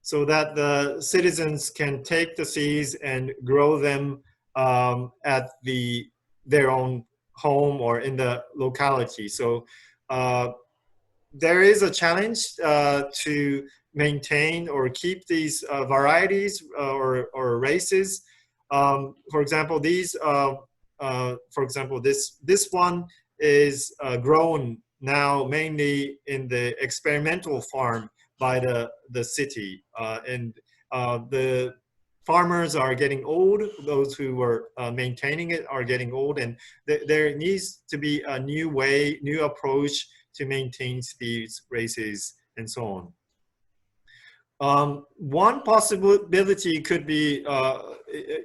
so that the citizens can take the seeds and grow them at their own home or in the locality. So there is a challenge to maintain or keep these varieties or races. For example, these this one is grown now mainly in the experimental farm by the city, and the farmers are getting old. Those who were maintaining it are getting old, and there needs to be a new way, new approach to maintain these races and so on. One possibility could be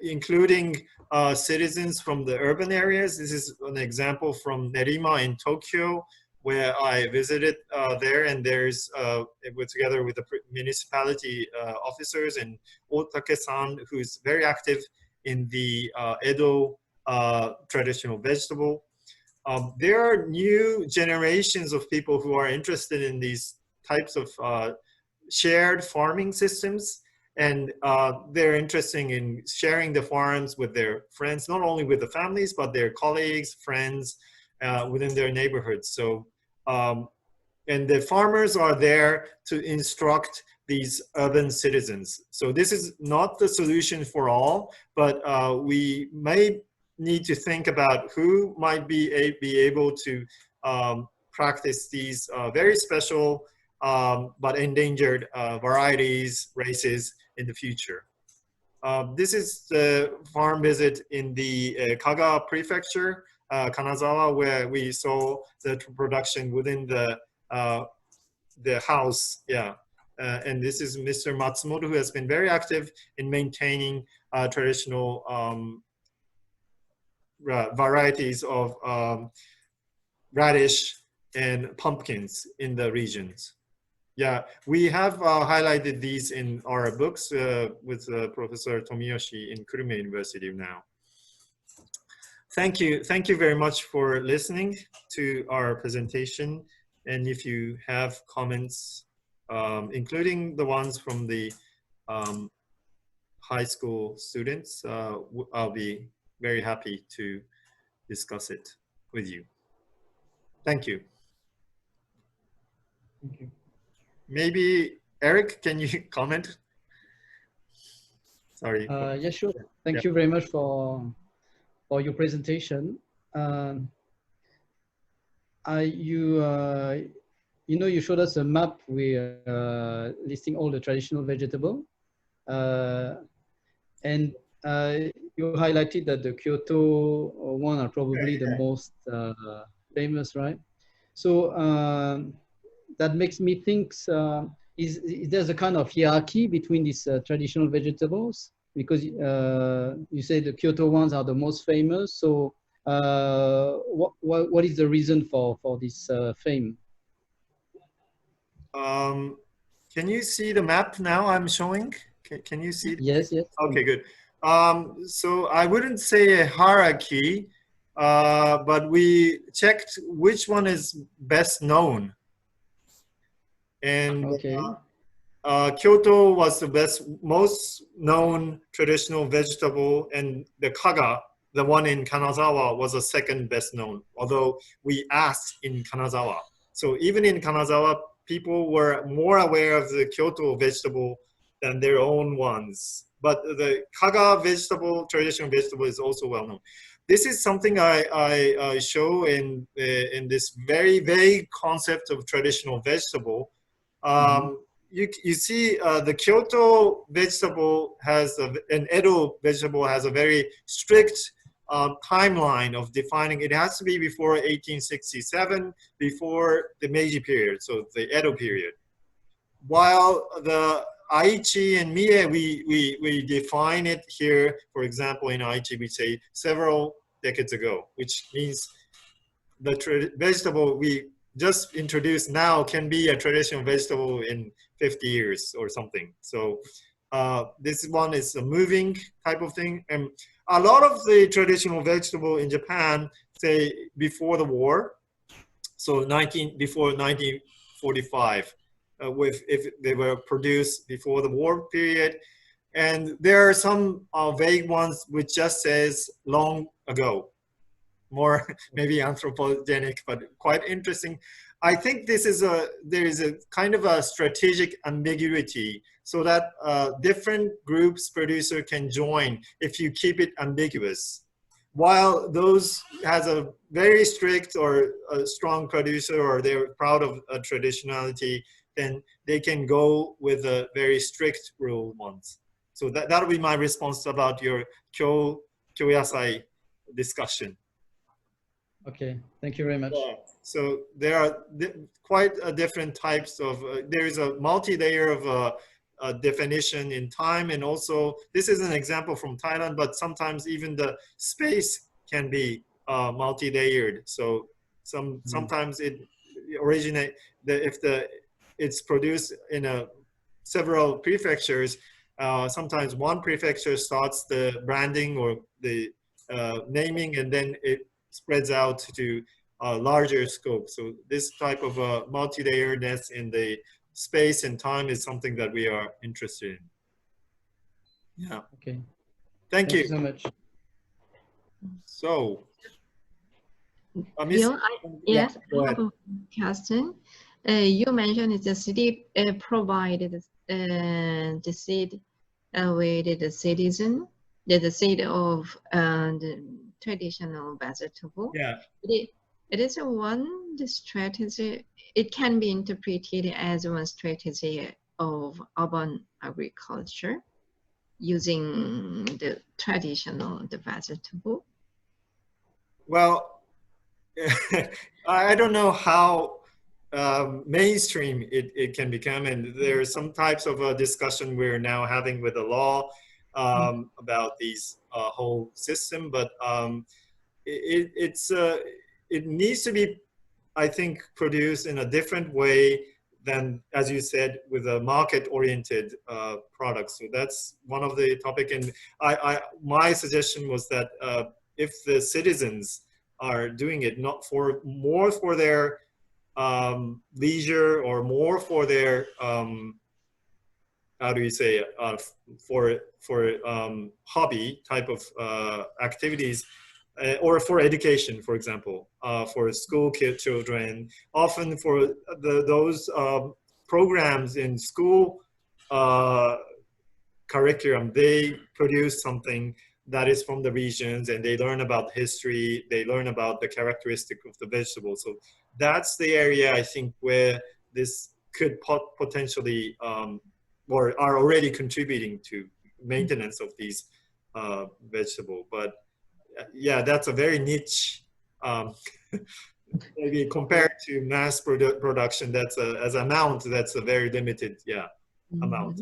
including citizens from the urban areas. This is an example from Nerima in Tokyo, where I visited there, and there's together with the municipality officers and Otake-san, who's very active in the Edo traditional vegetable. There are new generations of people who are interested in these types of shared farming systems, and they're interested in sharing the farms with their friends, not only with the families, but their colleagues, friends within their neighborhoods. So, and the farmers are there to instruct these urban citizens. So this is not the solution for all, but we may need to think about who might be able to practice these very special but endangered varieties, races in the future. This is the farm visit in the Kaga prefecture, Kanazawa, where we saw the production within the house. Yeah. And this is Mr. Matsumoto, who has been very active in maintaining traditional varieties of radish and pumpkins in the regions. Yeah, we have highlighted these in our books with Professor Tomiyoshi in Kurume University now. Thank you very much for listening to our presentation. And if you have comments, including the ones from the high school students, I'll be very happy to discuss it with you. Thank you. Thank you. Maybe Eric, can you comment? Sorry. Yeah, sure. Thank you very much for your presentation. You showed us a map with listing all the traditional vegetable, and you highlighted that the Kyoto one are probably the most famous, right? So that makes me think, is there's a kind of hierarchy between these traditional vegetables? Because you say the Kyoto ones are the most famous. So what is the reason for this fame? Can you see the map now I'm showing? Can you see? Yes, yes. Okay, good. So I wouldn't say a hierarchy, but we checked which one is best known. And Okay. Kyoto was the most known traditional vegetable, and the kaga, the one in Kanazawa, was the second best known, although we asked in Kanazawa. So even in Kanazawa, people were more aware of the Kyoto vegetable than their own ones. But the kaga vegetable, traditional vegetable, is also well known. This is something I show in this very vague concept of traditional vegetable. You see the Kyoto vegetable has, an Edo vegetable has a very strict timeline of defining. It has to be before 1867, before the Meiji period, so the Edo period. While the Aichi and Mie, we define it here. For example, in Aichi, we say several decades ago, which means the vegetable we just introduced now can be a traditional vegetable in 50 years or something. So this one is a moving type of thing. And a lot of the traditional vegetable in Japan, say before the war, so before 1945, if they were produced before the war period. And there are some vague ones which just says long ago, more maybe anthropogenic, but quite interesting. I think there is a kind of a strategic ambiguity so that different groups producer can join if you keep it ambiguous. While those has a very strict or a strong producer, or they're proud of a traditionality, then they can go with a very strict rule ones. So that'll be my response about your Kyōyasai discussion. Okay, thank you very much. Yeah. So there are quite different types of, there is a multi-layer of definition in time, and also this is an example from Thailand, but sometimes even the space can be multi-layered. So sometimes it originate, it's produced in several prefectures. Sometimes one prefecture starts the branding or the naming, and then it spreads out to a larger scope. So this type of multi-layeredness in the space and time is something that we are interested in. Yeah. Okay. Thank you so much. So, Bill, yes, I have a question. You mentioned the city provided the seed with the citizen, the seed of the traditional vegetable. Yeah. It is the strategy. It can be interpreted as one strategy of urban agriculture using the traditional vegetable. Well, I don't know how mainstream it can become, and there are some types of discussion we're now having with the law about these whole system, but it needs to be, I think, produced in a different way than, as you said, with a market-oriented product. So that's one of the topic, and my suggestion was that if the citizens are doing it not for more for their leisure, or more for their how do you say for hobby type of activities, or for education, for example, for school children, often for those programs in school curriculum, they produce something that is from the regions, and they learn about history, they learn about the characteristic of the vegetable. So that's the area, I think, where this could potentially or are already contributing to maintenance of these vegetable. But yeah, that's a very niche, maybe compared to mass production, that's as amount, that's a very limited amount.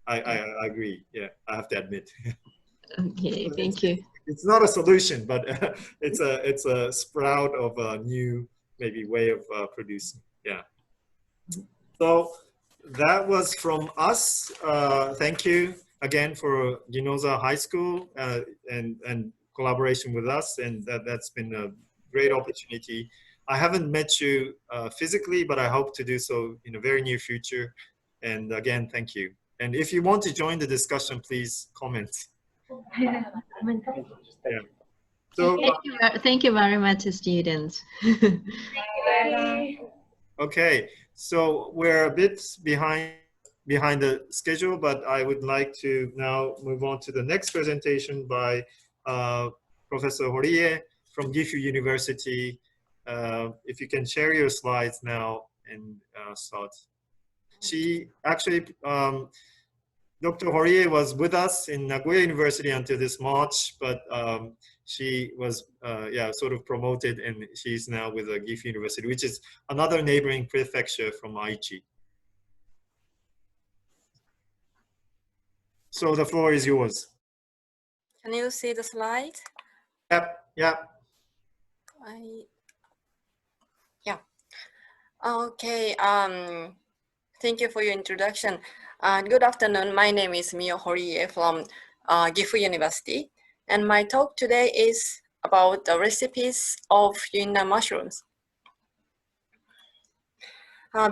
I agree, yeah, I have to admit. Okay, thank you. It's not a solution, but it's a sprout of a new maybe way of producing. Yeah. So that was from us. Thank you again for Ginoza High School and collaboration with us, and that's been a great opportunity I haven't met you physically, but I hope to do so in a very near future. And again, thank you. And if you want to join the discussion, please comment. Yeah. So, thank you very much, students. Okay, so we're a bit behind the schedule, but I would like to now move on to the next presentation by Professor Horie from Gifu University. If you can share your slides now and start. She actually, Dr. Horie was with us in Nagoya University until this March, but she was sort of promoted, and she's now with the Gifu University, which is another neighboring prefecture from Aichi. So the floor is yours. Can you see the slide? Yep, yep. Yeah. Okay. Thank you for your introduction. Good afternoon. My name is Mio Horie from Gifu University, and my talk today is about the recipes of Yunnan mushrooms.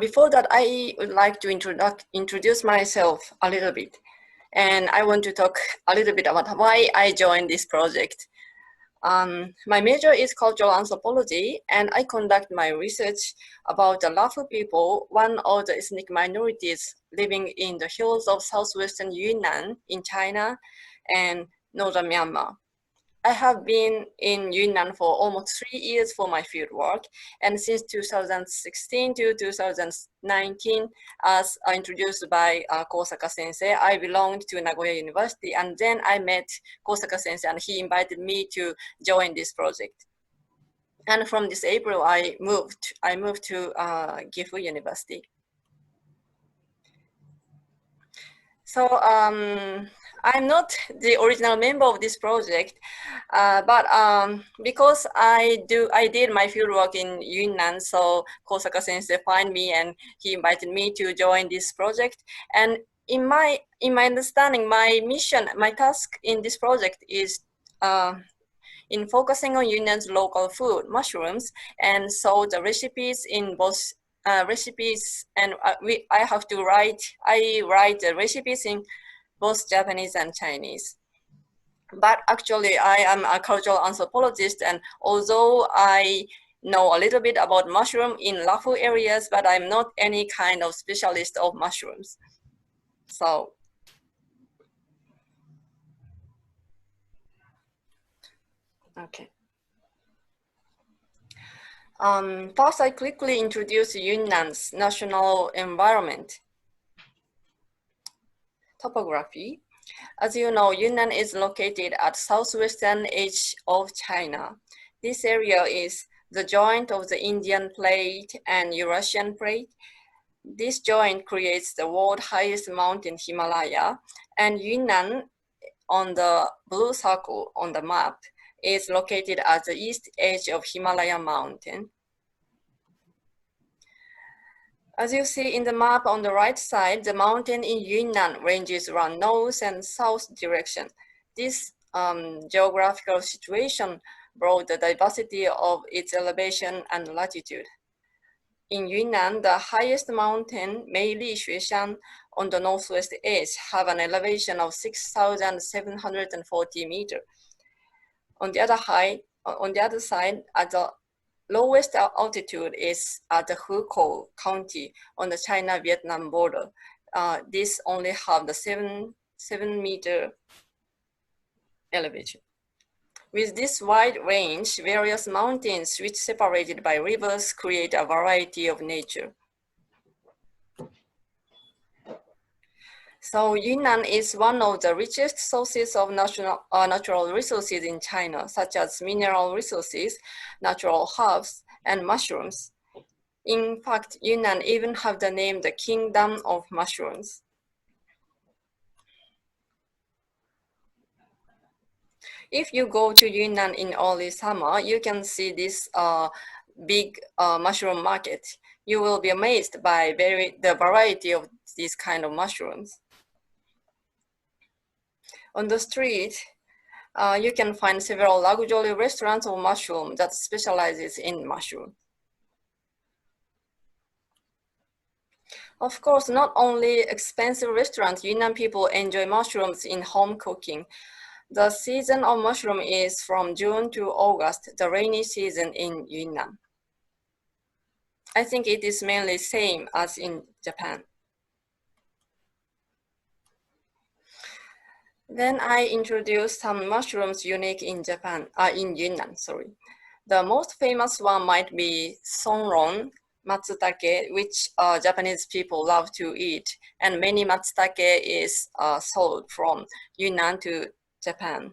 Before that, I would like to introduce myself a little bit, and I want to talk a little bit about why I joined this project. My major is cultural anthropology, and I conduct my research about the Lafu people, one of the ethnic minorities living in the hills of southwestern Yunnan in China and northern Myanmar. I have been in Yunnan for almost 3 years for my fieldwork, and since 2016 to 2019, as introduced by Kosaka Sensei, I belonged to Nagoya University, and then I met Kosaka Sensei, and he invited me to join this project. And from this April, I moved to Gifu University. So I'm not the original member of this project, but because I did my fieldwork in Yunnan, so Kosaka Sensei found me and he invited me to join this project. And in my understanding, my mission, my task in this project is in focusing on Yunnan's local food, mushrooms, and so the recipes in both recipes, and I write the recipes in both Japanese and Chinese. But actually, I am a cultural anthropologist, and although I know a little bit about mushroom in Lafu areas, but I'm not any kind of specialist of mushrooms. So, okay. First, I quickly introduce Yunnan's national environment. Topography. As you know, Yunnan is located at southwestern edge of China. This area is the joint of the Indian plate and Eurasian plate. This joint creates the world's highest mountain, Himalaya, and Yunnan, on the blue circle on the map, is located at the east edge of Himalaya mountain. As you see in the map on the right side, the mountain in Yunnan ranges around north and south direction. This geographical situation brought the diversity of its elevation and latitude. In Yunnan, the highest mountain, Meili Xueshan, on the northwest edge, have an elevation of 6,740 meters. On the other side, at the lowest altitude is at the Hukou County on the China-Vietnam border. This only have the 7 meter elevation. With this wide range, various mountains which separated by rivers create a variety of nature. So Yunnan is one of the richest sources of natural resources in China, such as mineral resources, natural herbs, and mushrooms. In fact, Yunnan even have the name the Kingdom of Mushrooms. If you go to Yunnan in early summer, you can see this big mushroom market. You will be amazed by the variety of these kind of mushrooms. On the street, you can find several luxury restaurants of mushroom that specializes in mushroom. Of course, not only expensive restaurants, Yunnan people enjoy mushrooms in home cooking. The season of mushroom is from June to August, the rainy season in Yunnan. I think it is mainly same as in Japan. Then I introduced some mushrooms unique in Japan, in Yunnan, sorry. The most famous one might be sonron, matsutake, which Japanese people love to eat, and many matsutake is sold from Yunnan to Japan.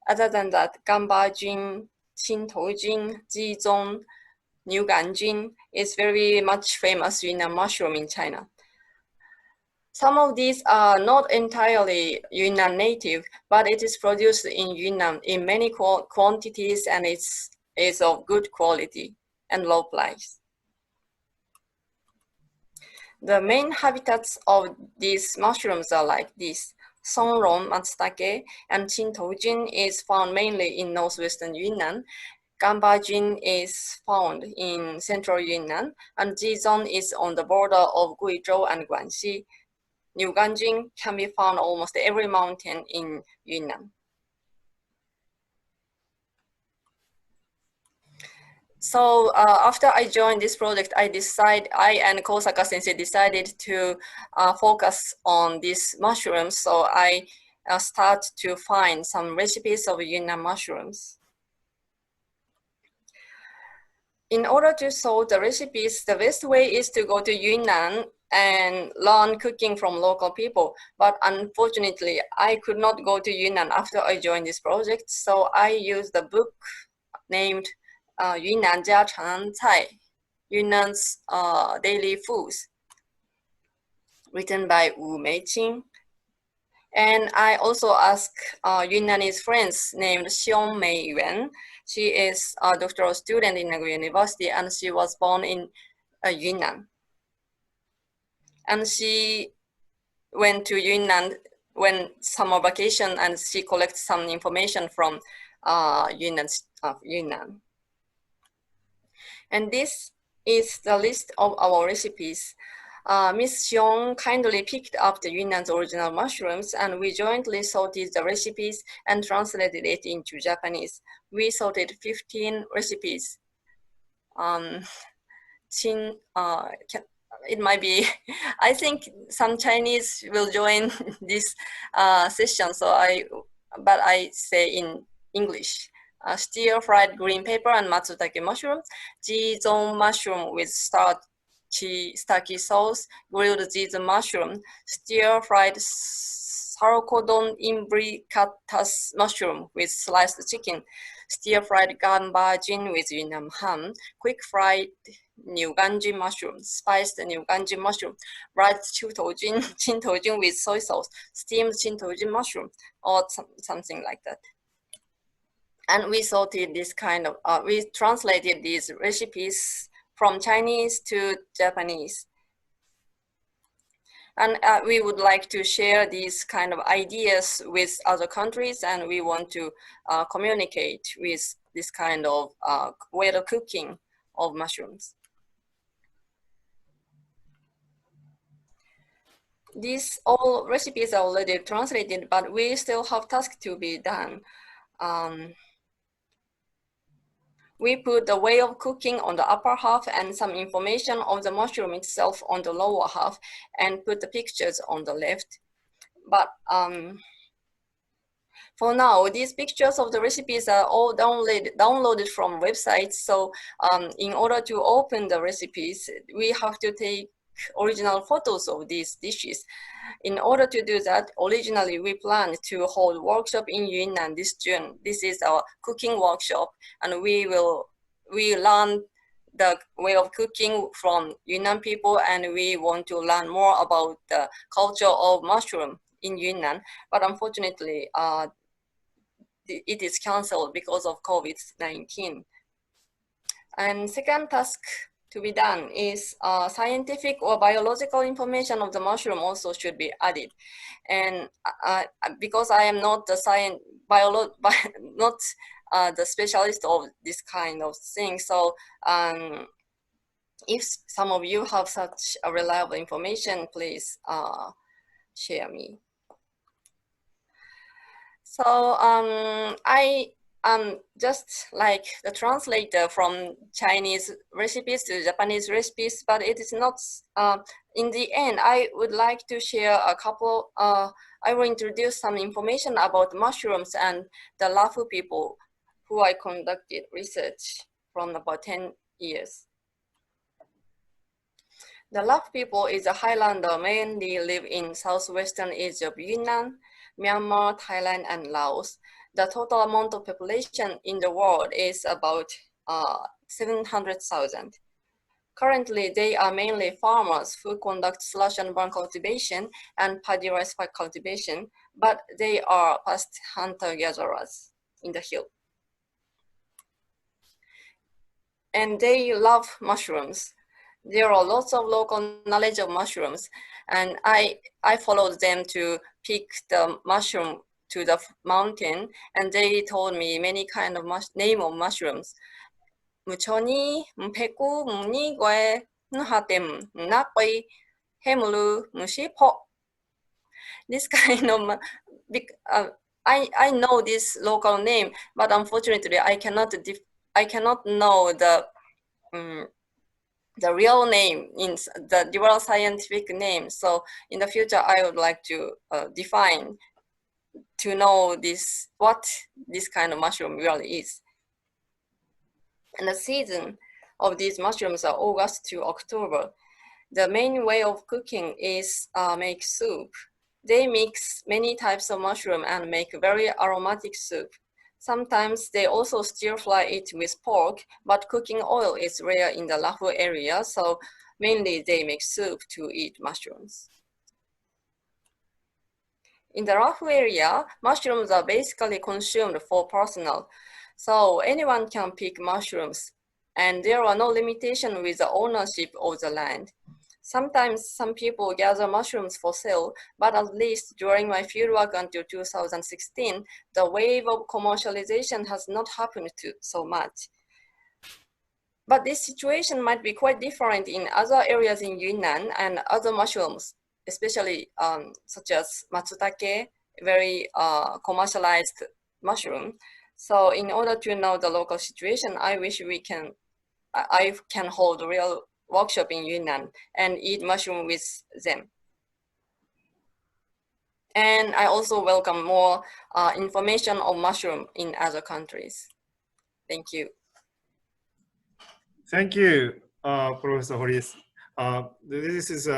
Other than that, gambajin, qintoujin, jizong, niuganjin is very much famous Yunnan mushroom in China. Some of these are not entirely Yunnan native, but it is produced in Yunnan in many quantities and it's of good quality and low price. The main habitats of these mushrooms are like this. Sonron, matsutake, and qintoujin is found mainly in northwestern Yunnan. Gambajin is found in central Yunnan, and jizong is on the border of Guizhou and Guangxi. Niuganjin can be found almost every mountain in Yunnan. So after I joined this project, I and Kosaka sensei decided to focus on these mushrooms. So I start to find some recipes of Yunnan mushrooms. In order to solve the recipes, the best way is to go to Yunnan and learn cooking from local people. But unfortunately, I could not go to Yunnan after I joined this project. So I used the book named Yunnan Jia Chang Cai, Yunnan's Daily Foods, written by Wu Meiqing. And I also asked Yunnanese friends named Xiong Mei Yuan. She is a doctoral student in Nagoya University and she was born in Yunnan. And she went to Yunnan when summer vacation and she collected some information from Yunnan. And this is the list of our recipes. Ms. Xiong kindly picked up the Yunnan's original mushrooms and we jointly sorted the recipes and translated it into Japanese. We sorted 15 recipes. It might be, I think some Chinese will join this session, but I say in English. Stir-fried green pepper and matsutake mushroom, jizong mushroom with starchy sauce, grilled jizong mushroom, stir-fried sarkodon imbricatus mushroom with sliced chicken, stir-fried gambajin with Yunnan ham, quick-fried niuganjin mushroom, spiced niuganjin mushroom, fried qintoujin with soy sauce, steamed qintoujin mushroom, or something like that. And we sorted this kind of, we translated these recipes from Chinese to Japanese. And we would like to share these kind of ideas with other countries and we want to communicate with this kind of way of cooking of mushrooms. These all recipes are already translated, but we still have tasks to be done. We put the way of cooking on the upper half and some information of the mushroom itself on the lower half and put the pictures on the left. But for now, these pictures of the recipes are all downloaded from websites. So in order to open the recipes, we have to take original photos of these dishes. In order to do that, originally we planned to hold workshop in Yunnan this June. This is our cooking workshop, and we learn the way of cooking from Yunnan people, and we want to learn more about the culture of mushroom in Yunnan. But unfortunately, it is cancelled because of COVID-19. And second task to be done is scientific or biological information of the mushroom also should be added. And because I am not the the specialist of this kind of thing, so if some of you have such a reliable information, please share me. So I am just like the translator from Chinese recipes to Japanese recipes, but it is not, in the end, I would like to share a couple, I will introduce some information about mushrooms and the Lafu people who I conducted research from about 10 years. The Lafu people is a Highlander, mainly live in southwestern edge of Yunnan, Myanmar, Thailand, and Laos. The total amount of population in the world is about 700,000. Currently, they are mainly farmers who conduct slash and burn cultivation and paddy rice pack cultivation, but they are past hunter-gatherers in the hill. And they love mushrooms. There are lots of local knowledge of mushrooms, and I followed them to pick the mushroom to the mountain, and they told me many kind of name of mushrooms. Muchoni, mpeku, mni gwe, nhatem, nakwe, hemulu, mushipo. This kind of, I know this local name, but unfortunately I cannot know the real name, in the real scientific name. So in the future, I would like to define to know this, what this kind of mushroom really is. And the season of these mushrooms are August to October. The main way of cooking is make soup. They mix many types of mushroom and make very aromatic soup. Sometimes they also stir fry it with pork, but cooking oil is rare in the Lafu area, so mainly they make soup to eat mushrooms. In the Lafu area, mushrooms are basically consumed for personal, so anyone can pick mushrooms, and there are no limitation with the ownership of the land. Sometimes some people gather mushrooms for sale, but at least during my fieldwork until 2016, the wave of commercialization has not happened so much. But this situation might be quite different in other areas in Yunnan and other mushrooms, especially such as matsutake, very commercialized mushroom. So in order to know the local situation, I wish I can hold a real workshop in Yunnan and eat mushroom with them. And I also welcome more information on mushroom in other countries. Thank you. Thank you, Professor Horis. This is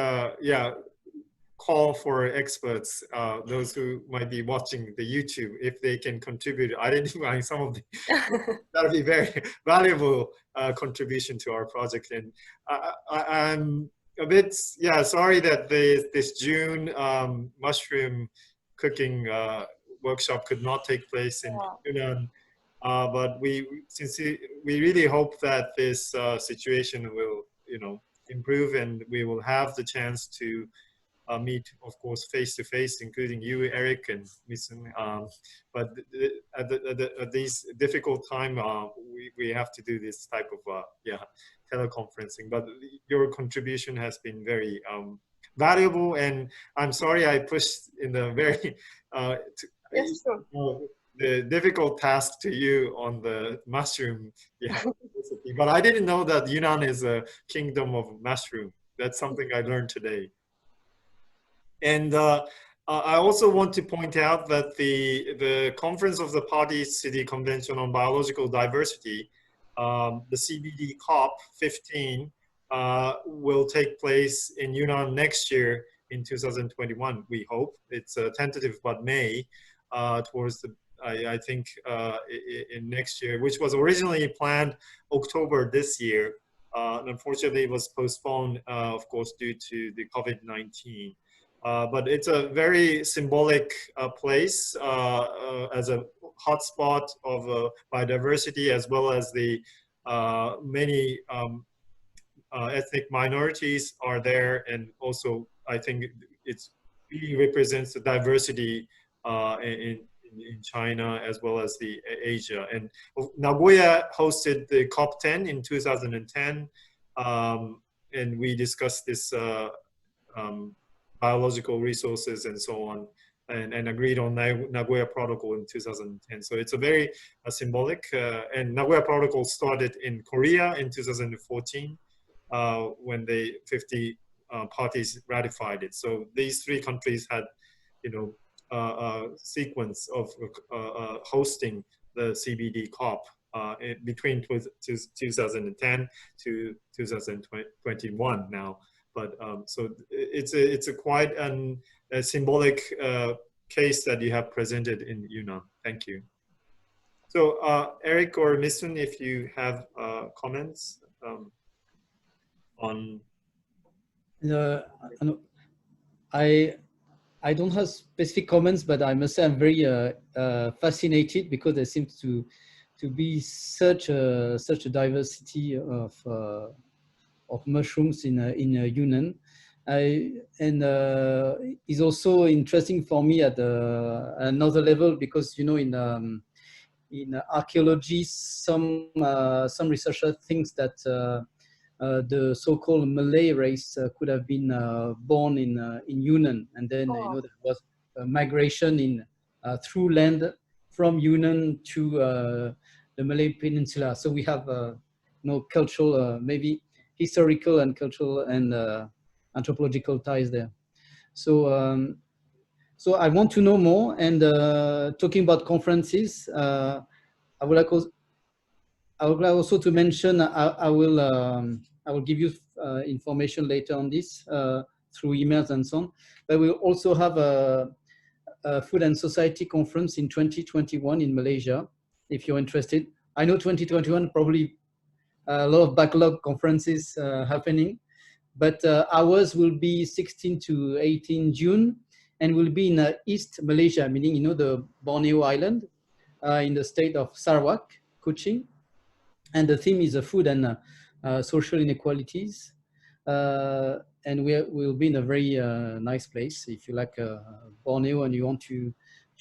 call for experts, those who might be watching the YouTube, if they can contribute, identifying some of the, that'll be very valuable contribution to our project. And I'm a bit, sorry that this June mushroom cooking workshop could not take place in Yunnan. But we really hope that this situation will, improve, and we will have the chance to meet, of course, face to face, including you, Eric, and Misun. But at this difficult time, we have to do this type of teleconferencing. But your contribution has been very valuable, and I'm sorry I pushed in the very yes, sure. The difficult task to you on the mushroom recipe. But I didn't know that Yunnan is a kingdom of mushroom. That's something I learned today. And I also want to point out that the Conference of the Parties to the Convention on Biological Diversity, the CBD COP 15, will take place in Yunnan next year in 2021, we hope. It's tentative, but May, towards the, I think in next year, which was originally planned October this year. Unfortunately, it was postponed, of course, due to the COVID-19. But it's a very symbolic place as a hotspot of biodiversity, as well as the many ethnic minorities are there, and also I think it really represents the diversity in China as well as the Asia. And Nagoya hosted the COP10 in 2010. and we discussed this biological resources and so on, and agreed on Nagoya Protocol in 2010. So it's a very symbolic, and Nagoya Protocol started in Korea in 2014 when the 50 parties ratified it. So these three countries had, you know, a sequence of hosting the CBD COP between 2010 to 2021 now. But so it's a quite a symbolic case that you have presented in Yunnan. Thank you. So Eric or Misun, if you have comments on. I don't have specific comments, but I must say I'm very fascinated because there seems to be such a diversity of mushrooms in Yunnan. And it's also interesting for me at another level because, you know, in archaeology, some researchers think that the so-called Malay race could have been born in Yunnan, and then you know there was a migration through land from Yunnan to the Malay Peninsula. So we have you know, cultural, maybe historical and cultural and anthropological ties there. So so I want to know more. And talking about conferences, I would like also to mention I will give you information later on this through emails and so on. But we'll also have a Food and Society conference in 2021 in Malaysia, if you're interested. I know 2021 probably a lot of backlog conferences happening, but ours will be 16 to 18 June, and will be in East Malaysia, meaning, you know, the Borneo Island, in the state of Sarawak, Kuching. And the theme is food and social inequalities. And we'll be in a very nice place. If you like Borneo and you want to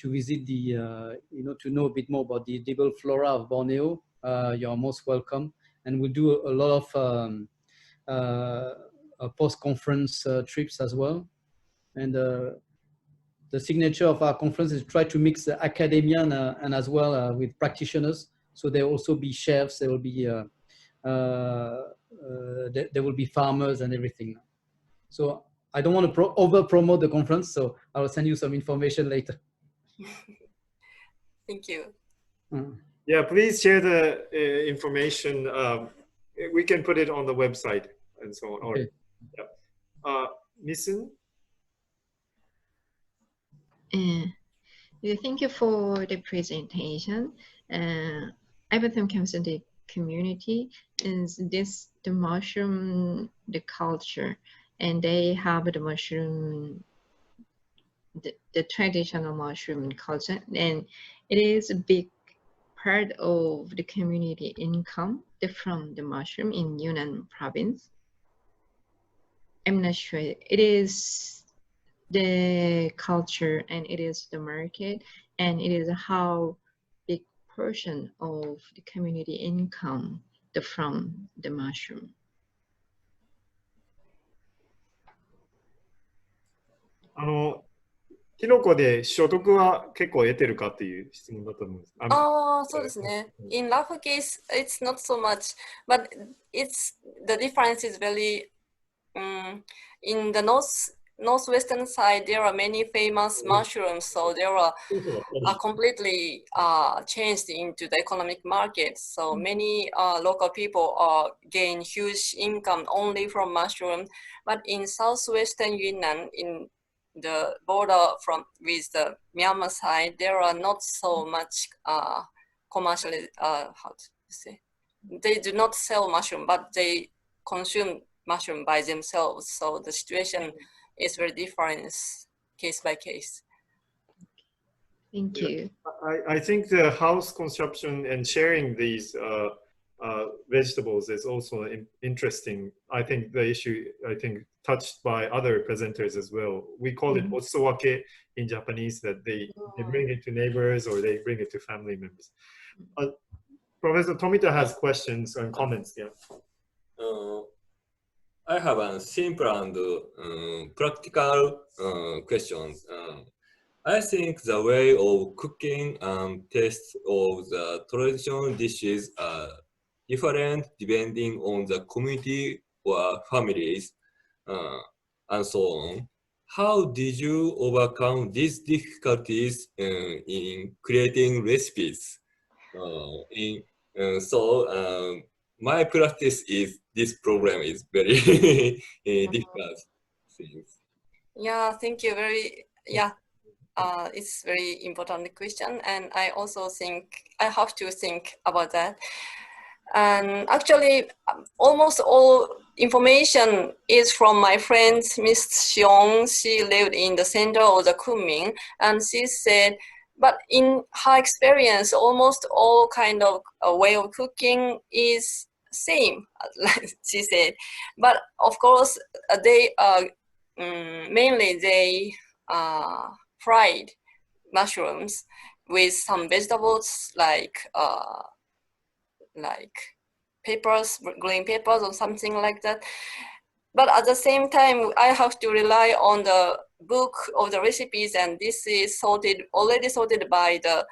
visit the, you know, to know a bit more about the edible flora of Borneo, you're most welcome. And we'll do a lot of post-conference trips as well. And the signature of our conference is try to mix the academia and as well with practitioners. So there will also be chefs, there will be farmers and everything. So I don't want to over promote the conference, so I will send you some information later. Thank you. Yeah, please share the information. We can put it on the website and so on. Okay. Yeah. Misun? Thank you for the presentation. Everything comes in the community, is this the mushroom, the culture, and they have the mushroom, the traditional mushroom culture, and it is a big part of the community income from the mushroom in Yunnan province. I'm not sure. It is the culture and it is the market and it is how big portion of the community income from the mushroom. Oh, キノコで所得は結構得てるかっていう質問だと思うんです。そうですね。In Lafa case, it's not so much, but the difference is very in the northwestern side. There are many famous mushrooms, so there are completely changed into the economic market. So many local people gain huge income only from mushroom. But in southwestern Yunnan, in the border with the Myanmar side, there are not so much commercially, how to say, they do not sell mushroom, but they consume mushroom by themselves. So the situation is very different case by case. Thank you. I think the house consumption and sharing these vegetables is also interesting. I think the issue, touched by other presenters as well. We call it osowake in Japanese, that they bring it to neighbors or they bring it to family members. Professor Tomita has questions and comments. Yeah. I have a simple and practical question. I think the way of cooking and taste of the traditional dishes are different depending on the community or families and so on. How did you overcome these difficulties in creating recipes? My practice is this problem is very difficult things. Yeah, thank you. It's very important question, and I also think I have to think about that. And actually, almost all information is from my friend Miss Xiong. She lived in the center of the Kunming, and she said, but in her experience, almost all kind of way of cooking is same, like she said. But of course, they mainly they fried mushrooms with some vegetables like peppers, green peppers or something like that. But at the same time, I have to rely on the book of the recipes, and this is already sorted by the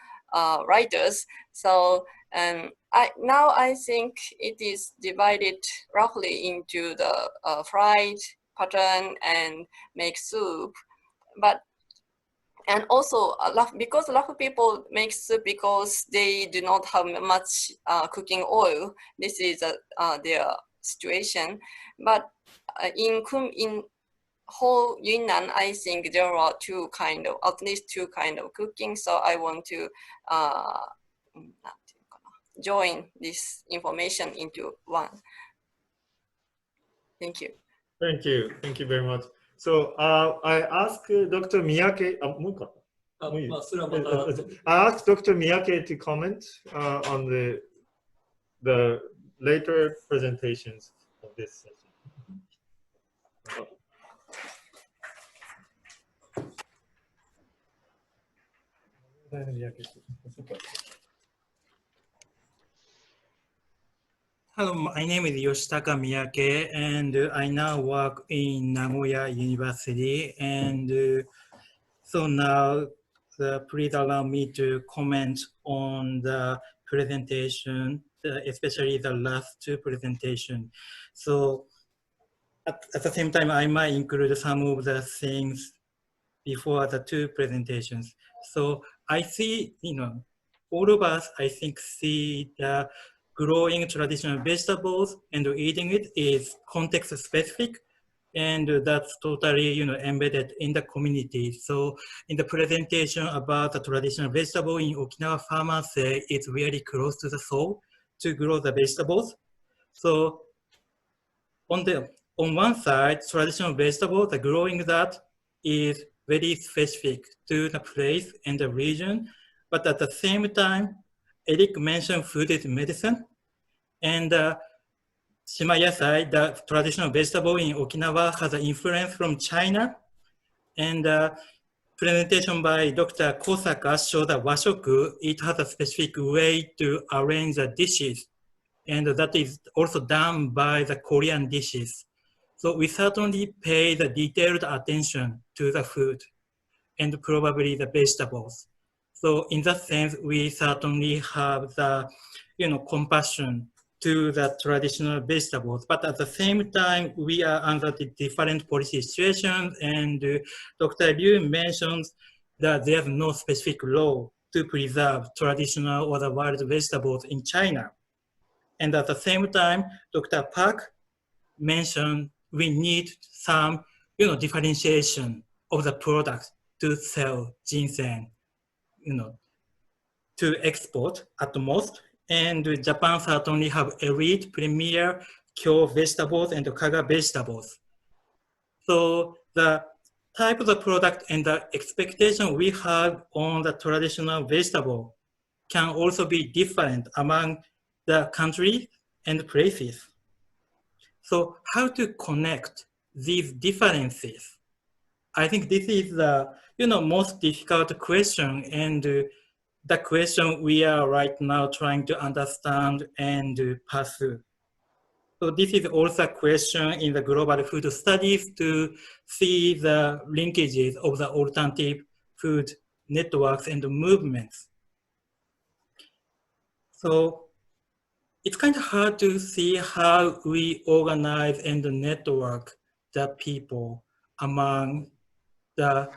writers. So, and now I think it is divided roughly into the fried pattern and make soup. But and also, because a lot of people make soup because they do not have much cooking oil. This is their situation. But in whole Yunnan, I think there are at least two kind of cooking. So I want to join this information into one. Thank you. Thank you. Thank you very much. So I asked Dr. Miyake. I asked Dr. Miyake to comment on the later presentations of this session. Hello, my name is Yoshitaka Miyake, and I now work in Nagoya University. And so now, please allow me to comment on the presentation, especially the last two presentations. So at the same time, I might include some of the things before the two presentations. So I see, all of us, I think, see the growing traditional vegetables and eating it is context specific, and that's totally embedded in the community. So in the presentation about the traditional vegetable in Okinawa, farmers say it's really close to the soul to grow the vegetables. So on one side, traditional vegetable, the growing that is very specific to the place and the region, but at the same time, Eric mentioned food is medicine, and shima yasai, the traditional vegetable in Okinawa, has an influence from China. And presentation by Dr. Kosaka showed that washoku, it has a specific way to arrange the dishes, and that is also done by the Korean dishes. So we certainly pay the detailed attention to the food and probably the vegetables. So in that sense, we certainly have the compassion to the traditional vegetables, but at the same time, we are under the different policy situations, and Dr. Liu mentions that there's no specific law to preserve traditional or the wild vegetables in China. And at the same time, Dr. Park mentioned we need some differentiation of the product to sell ginseng, to export at most. And Japan certainly have elite, premier, kyo vegetables and kaga vegetables. So the type of the product and the expectation we have on the traditional vegetable can also be different among the countries and places. So how to connect these differences? I think this is the most difficult question, and the question we are right now trying to understand and pursue. So this is also a question in the global food studies to see the linkages of the alternative food networks and movements. So it's kind of hard to see how we organize and network the people among the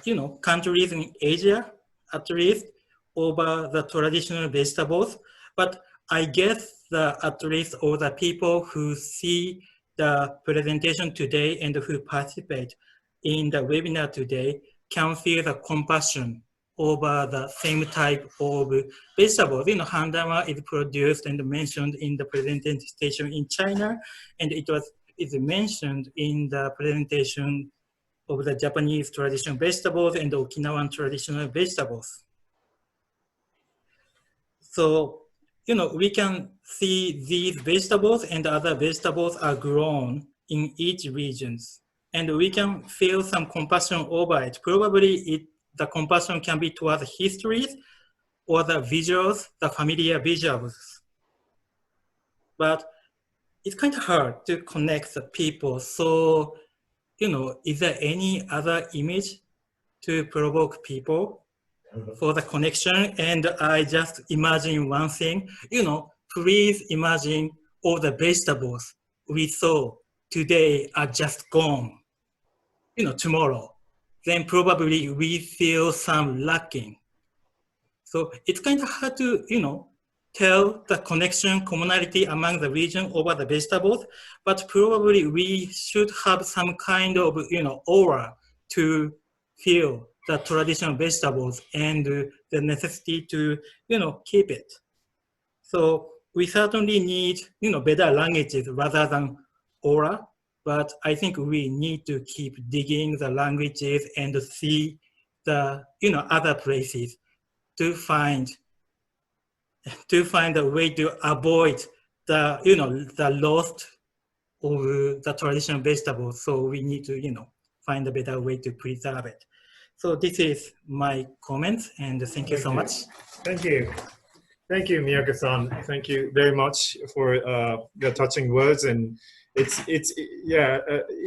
countries in Asia, at least over the traditional vegetables. But I guess at least all the people who see the presentation today and who participate in the webinar today can feel the compassion over the same type of vegetables. Handama is produced and mentioned in the presentation in China, and is mentioned in the presentation of the Japanese traditional vegetables and Okinawan traditional vegetables. So, we can see these vegetables and other vegetables are grown in each region, and we can feel some compassion over it. Probably the compassion can be towards histories or the visuals, the familiar visuals. But it's kind of hard to connect the people. So, is there any other image to provoke people for the connection? And I just imagine one thing, please imagine all the vegetables we saw today are just gone, tomorrow. Then probably we feel some lacking. So it's kind of hard to, tell the connection, commonality among the region over the vegetables, but probably we should have some kind of, aura to feel the traditional vegetables and the necessity to, keep it. So we certainly need, better languages rather than aura, but I think we need to keep digging the languages and see the, other places to find a way to avoid the, the loss of the traditional vegetables. So we need to, find a better way to preserve it. So this is my comments, and thank you so much. Thank you. Thank you, Miyake-san. Thank you very much for your touching words. And it's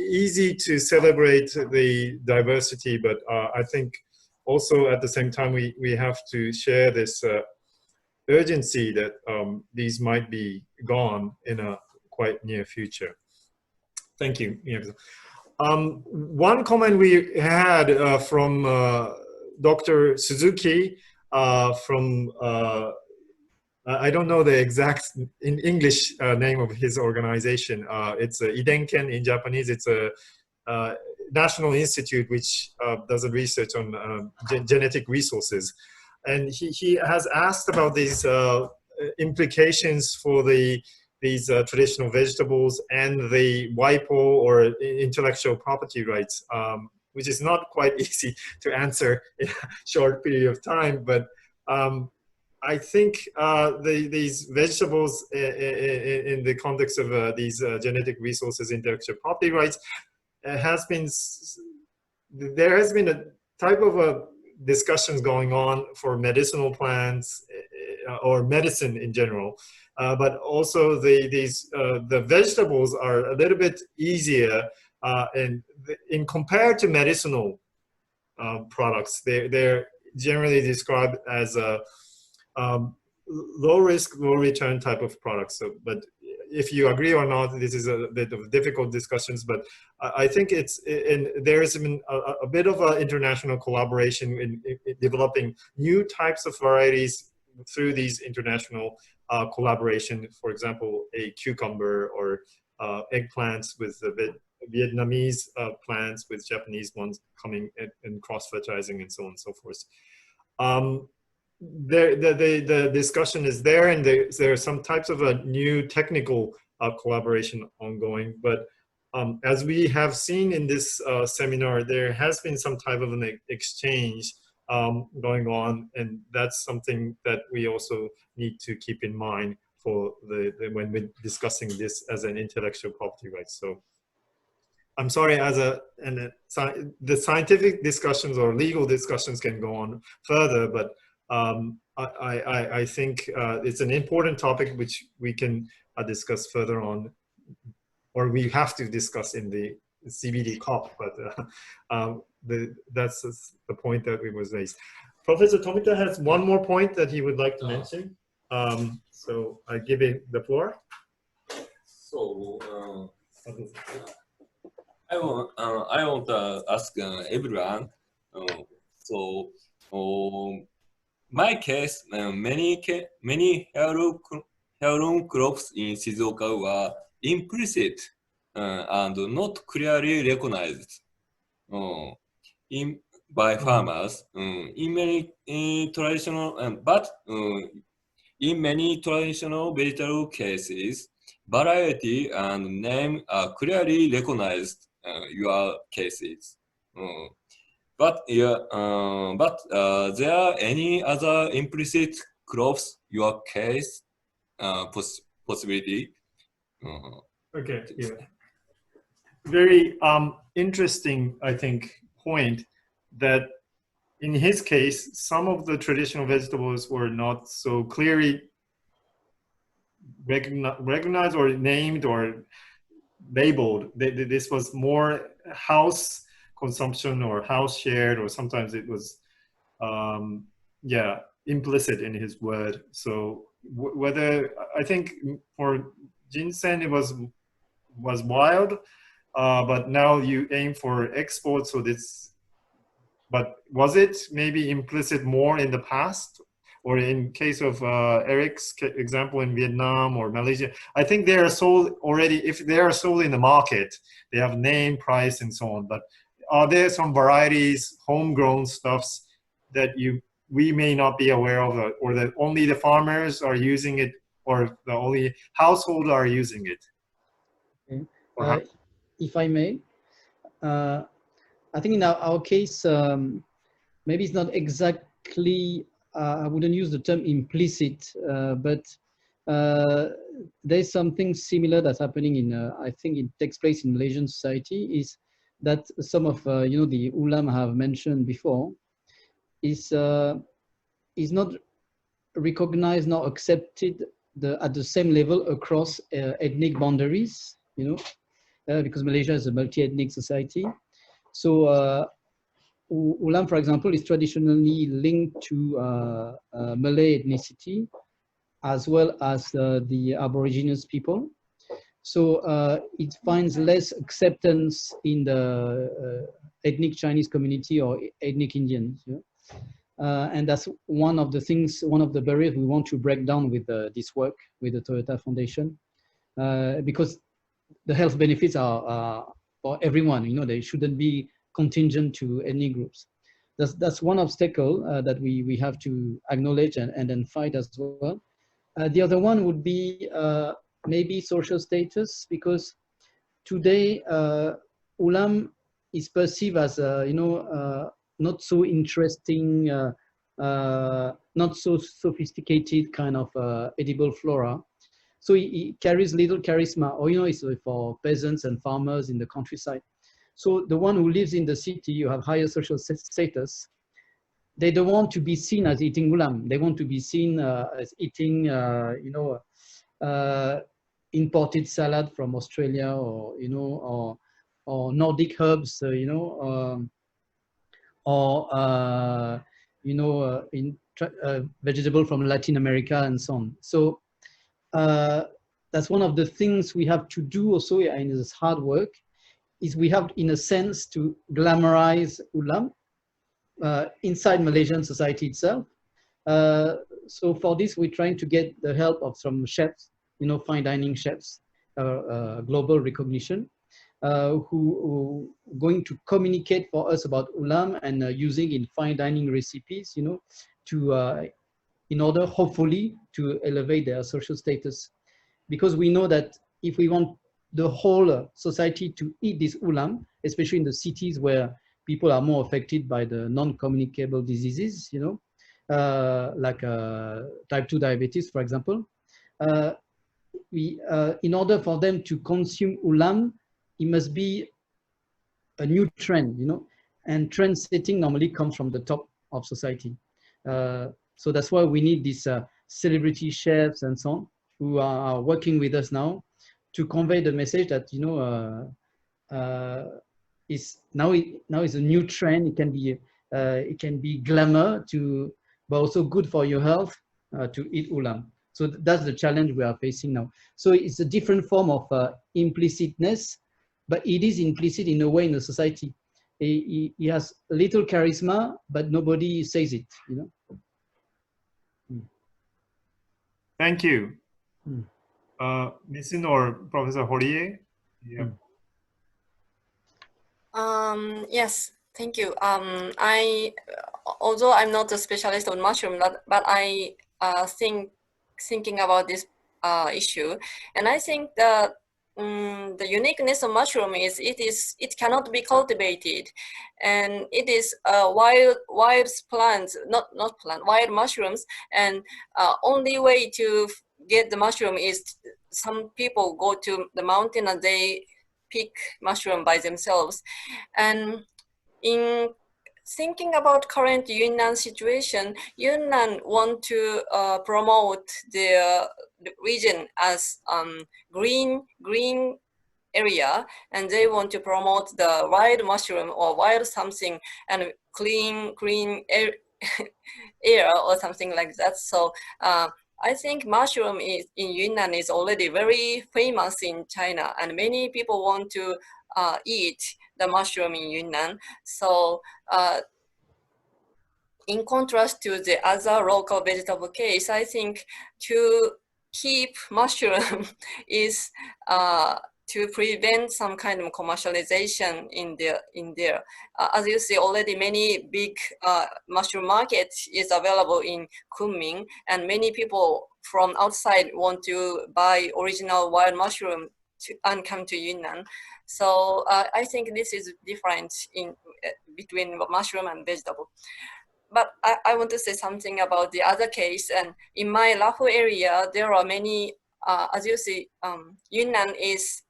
easy to celebrate the diversity, but I think also at the same time we have to share this urgency that these might be gone in a quite near future. Thank you, Miyake-san. One comment we had from Dr. Suzuki from I don't know the exact in English name of his organization. It's Idenken in Japanese. It's a national institute which does a research on genetic resources. And he has asked about these implications for these traditional vegetables and the WIPO or intellectual property rights, which is not quite easy to answer in a short period of time. But I think these vegetables in the context of these genetic resources, intellectual property rights, there has been a type of discussions going on for medicinal plants or medicine in general, but also the vegetables are a little bit easier in compared to medicinal products. They're generally described as a low risk, low return type of products. So, but if you agree or not, this is a bit of difficult discussions, but I think there has been a bit of an international collaboration in developing new types of varieties through these international collaboration. For example, a cucumber or eggplants with the Vietnamese plants with Japanese ones coming and cross-fertilizing and so on and so forth. The discussion is there, and there are some types of a new technical collaboration ongoing. But as we have seen in this seminar, there has been some type of an exchange going on, and that's something that we also need to keep in mind for when we're discussing this as an intellectual property right. So I'm sorry, the scientific discussions or legal discussions can go on further, but I think it's an important topic which we can discuss further on or we have to discuss in the CBD COP, but that's the point that was raised. Professor Tomita has one more point that he would like to mention. So I give it the floor. So I want to ask everyone. My case, many heirloom crops in Shizuoka were implicit and not clearly recognized by farmers. In many traditional, in many traditional vegetable cases, variety and name are clearly recognized. Your cases. But there are any other implicit crops your case possibility? Okay, yeah. Very interesting, I think, point that in his case, some of the traditional vegetables were not so clearly recognized or named or labeled. This was more house consumption or house shared, or sometimes it was implicit in his word. So whether, I think for ginseng it was wild, but now you aim for export, so this, but was it maybe implicit more in the past? Or in case of Eric's example in Vietnam or Malaysia, I think they are sold already. If they are sold in the market, they have name, price, and so on. But are there some varieties, homegrown stuffs that we may not be aware of, or that only the farmers are using it, or the only households are using it? Okay. If I may, I think in our case, maybe it's not exactly. I wouldn't use the term implicit, but there's something similar that's happening in, I think it takes place in Malaysian society, is that some of, the ulam have mentioned before, is not recognized nor accepted at the same level across ethnic boundaries, because Malaysia is a multi-ethnic society. So ulam, for example, is traditionally linked to Malay ethnicity as well as the Aboriginal people. So it finds less acceptance in the ethnic Chinese community or ethnic Indians. And that's one of the things, one of the barriers we want to break down with this work with the Toyota Foundation, because the health benefits are for everyone. They shouldn't be contingent to any groups. That's one obstacle that we have to acknowledge and then fight as well. The other one would be maybe social status, because today ulam is perceived as not so interesting, not so sophisticated kind of edible flora. So it carries little charisma, or it's for peasants and farmers in the countryside. So the one who lives in the city, you have higher social status. They don't want to be seen as eating ulam. They want to be seen as eating, imported salad from Australia, or Nordic herbs, vegetable from Latin America and so on. So that's one of the things we have to do also in this hard work, is we have, in a sense, to glamorize ulam inside Malaysian society itself. So for this, we're trying to get the help of some chefs, fine dining chefs, global recognition, who going to communicate for us about ulam and using in fine dining recipes, to in order, hopefully, to elevate their social status. Because we know that if we want the whole society to eat this ulam, especially in the cities where people are more affected by the non-communicable diseases, like type 2 diabetes, for example. In order for them to consume ulam, it must be a new trend, and trend setting normally comes from the top of society. So that's why we need these celebrity chefs and so on, who are working with us now to convey the message that is now is a new trend. It can be glamour but also good for your health to eat ulam. So that's the challenge we are facing now. So it's a different form of implicitness, but it is implicit in a way in the society. He has little charisma, but nobody says it. Thank you. Misun or Professor Horie? Yeah. Yes, thank you. Although I'm not a specialist on mushroom, but I thinking about this issue, and I think that the uniqueness of mushroom is it cannot be cultivated, and it is wild plants, wild mushrooms, and only way to get the mushroom is some people go to the mountain and they pick mushroom by themselves. And in thinking about current Yunnan situation, Yunnan want to promote the region as green area, and they want to promote the wild mushroom or wild something and clean air or something like that. So I think mushroom in Yunnan is already very famous in China, and many people want to eat the mushroom in Yunnan. So in contrast to the other local vegetable case, I think to keep mushroom is to prevent some kind of commercialization in there. As you see, already many big mushroom markets is available in Kunming, and many people from outside want to buy original wild mushroom and come to Yunnan. So I think this is different between mushroom and vegetable. But I want to say something about the other case. And in my Lahu area, there are many, as you see, Yunnan is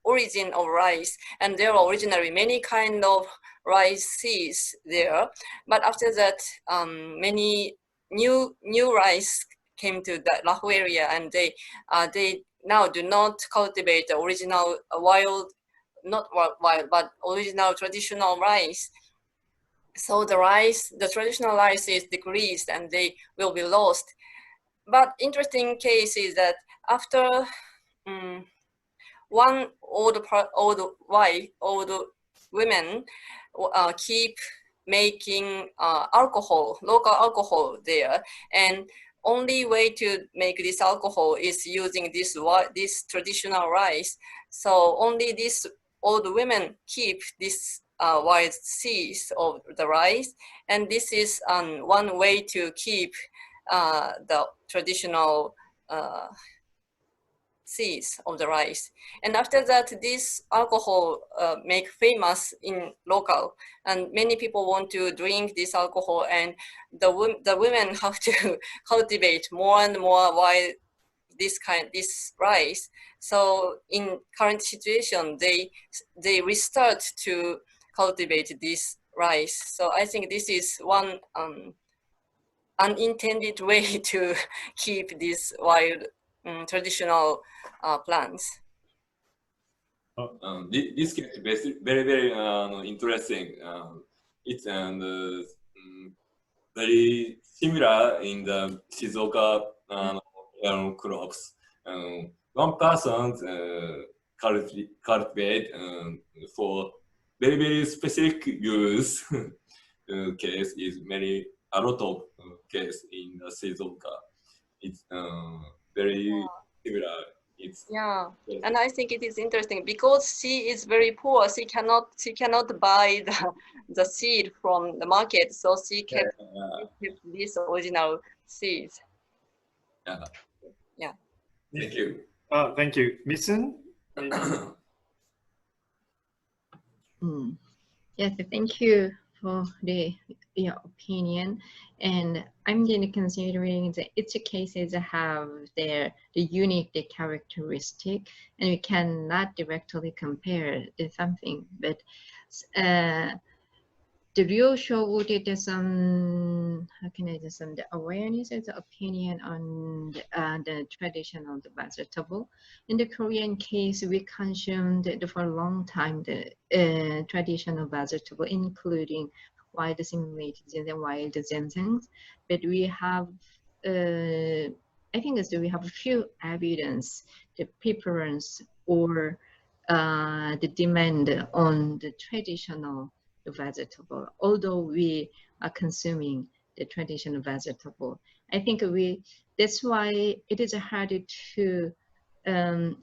origin of rice, and there are originally many kind of rice seeds there. But after that, many new rice came to the Lahu area, and they now do not cultivate the original not wild, but original traditional rice. So the traditional rice is decreased and they will be lost. But interesting case is that after one old women keep making local alcohol there, and only way to make this alcohol is using this traditional rice. So only these old women keep this wild seeds of the rice, and this is one way to keep the traditional seeds of the rice. And after that, this alcohol make famous in local, and many people want to drink this alcohol, and the women have to cultivate more and more wild this rice. So in current situation, they restart to cultivate this rice. So I think this is one unintended way to keep these wild traditional plants. This case is very interesting. It's very similar in the Shizuoka crops. One person cultivate for very specific use case is a lot of case in the Shizuoka. It's very similar. And I think it is interesting because she is very poor. She cannot buy the seed from the market, so she kept this original seeds. Yeah. Thank you. Thank you, Misun. Yes, thank you for your opinion. And I'm then considering that each cases have the unique characteristic, and we cannot directly compare something. But the real show did some, how can I say, some the awareness and the opinion on the traditional vegetable. In the Korean case, we consumed for a long time the traditional vegetable, including wild simulated and wild ginsengs. But we have, I think we have a few evidence, the preference or the demand on the traditional vegetable, although we are consuming the traditional vegetable. I think that's why it is hard to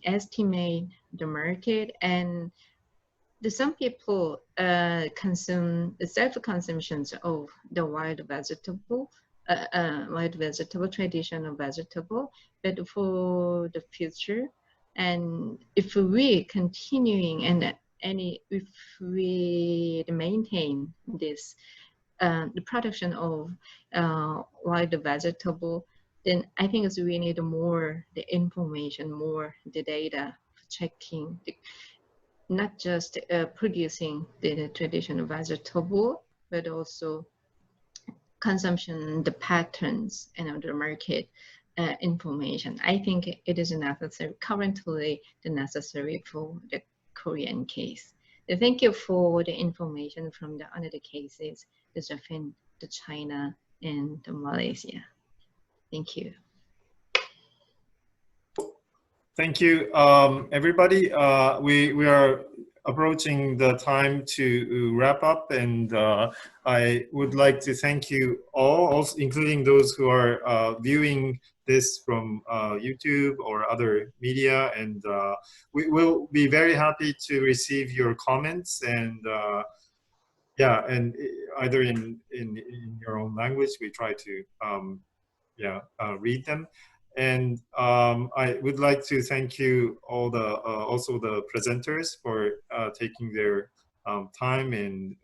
estimate the market, and some people consume the self-consumptions of the wild vegetable, traditional vegetable, but for the future, and if we continuing and if we maintain this the production of wild vegetable, then I think we need more the information, more the data checking, not just producing the traditional vegetable, but also consumption, the patterns, and the market information. I think it is necessary, currently necessary for the Korean case. Thank you for the information from the other cases, the Japan, the China, and the Malaysia. Thank you. Thank you, everybody. We are approaching the time to wrap up, and I would like to thank you all, also including those who are viewing this from YouTube or other media, and we will be very happy to receive your comments, and yeah, and either in your own language, we try to read them. And I would like to thank you all the also the presenters for taking their time, and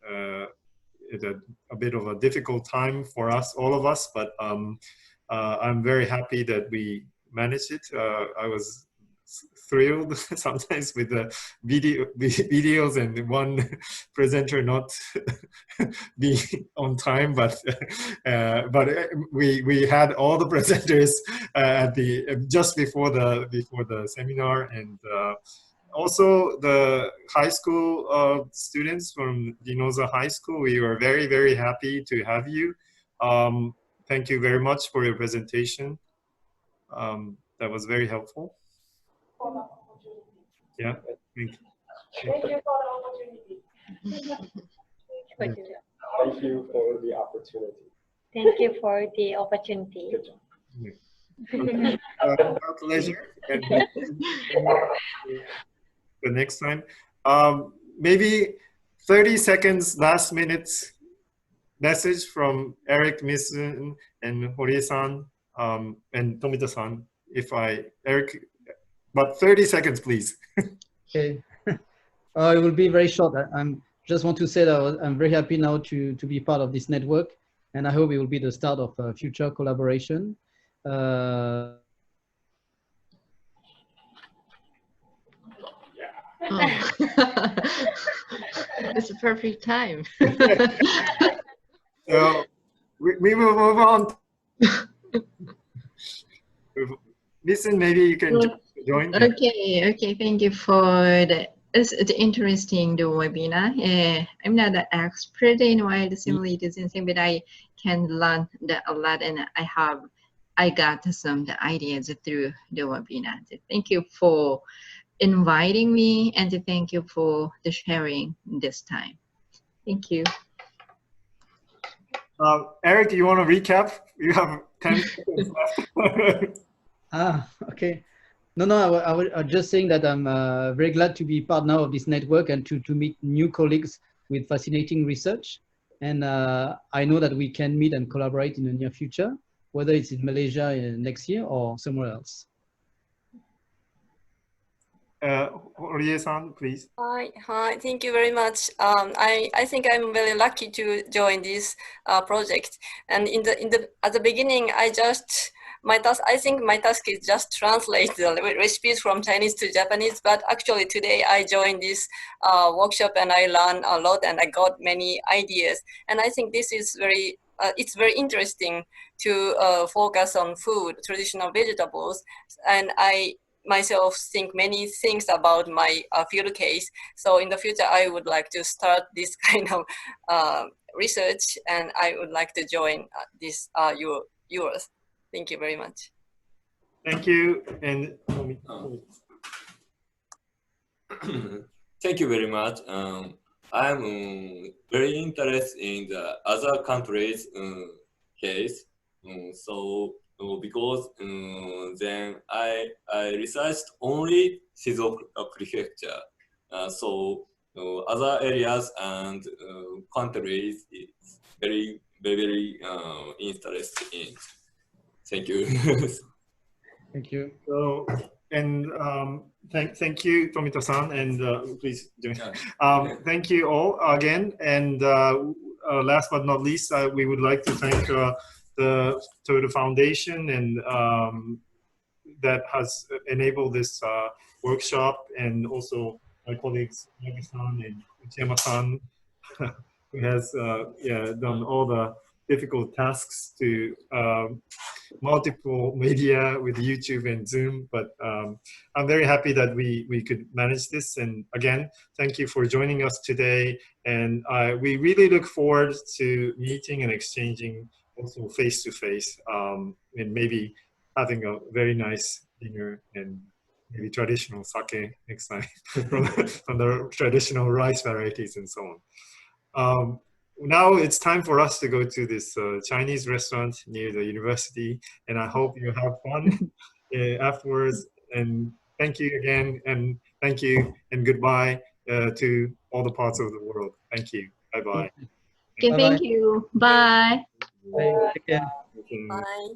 it's a bit of a difficult time for us, all of us, but I'm very happy that we managed it. I was thrilled sometimes with the videos and one presenter not being on time, but we had all the presenters at just before the seminar, and also the high school students from Ginoza High School. We were very, very happy to have you. Thank you very much for your presentation. That was very helpful. Yeah, thank you. Thank you for the opportunity. Yeah. Thank you for the opportunity. Thank you for the opportunity. Good job. Yeah. Our pleasure. And the next time, maybe 30 seconds, last minute message from Eric, Misun, and Horie-san, and Tomita-san. Eric, but 30 seconds, please. Okay. It will be very short. I just want to say that I'm very happy now to be part of this network, and I hope it will be the start of future collaboration. Oh. It's a perfect time. So we will move on. Listen, maybe you can join. Okay, thank you for it's interesting the webinar. I'm not an expert in wild simulated sensing, but I can learn a lot, and I got some ideas through the webinar. Thank you for inviting me, and thank you for the sharing this time. Thank you. Eric, you want to recap? You have 10 seconds left. Okay. No, I was just saying that I'm very glad to be part now of this network and to meet new colleagues with fascinating research. And I know that we can meet and collaborate in the near future, whether it's in Malaysia next year or somewhere else. Horie-san, please. Hi, thank you very much. I think I'm very lucky to join this project. And at the beginning, I just I think my task is just translate the recipes from Chinese to Japanese, but actually today I joined this workshop and I learned a lot and I got many ideas. And I think this is it's very interesting to focus on food, traditional vegetables. And I myself think many things about my field case. So in the future, I would like to start this kind of research, and I would like to join this yours. Thank you very much. Thank you. And thank you very much. I'm very interested in the other countries' case. Because then I researched only Shizuoka prefecture. Other areas and countries is very interested in. Thank you. Thank you. So, and thank you, Tomito-san, and please join. Thank you all again. And last but not least, we would like to thank the Toyota Foundation and that has enabled this workshop, and also my colleagues Yagi-san and Uchiyama-san, who has done all the difficult tasks to multiple media with YouTube and Zoom. But I'm very happy that we could manage this. And again, thank you for joining us today. And we really look forward to meeting and exchanging also face-to-face, and maybe having a very nice dinner and maybe traditional sake next time from the traditional rice varieties and so on. Now it's time for us to go to this Chinese restaurant near the university, and I hope you have fun afterwards. And thank you again, and thank you and goodbye to all the parts of the world. Thank you. Bye-bye. Okay, thank you. Bye. Bye. Take care. Bye.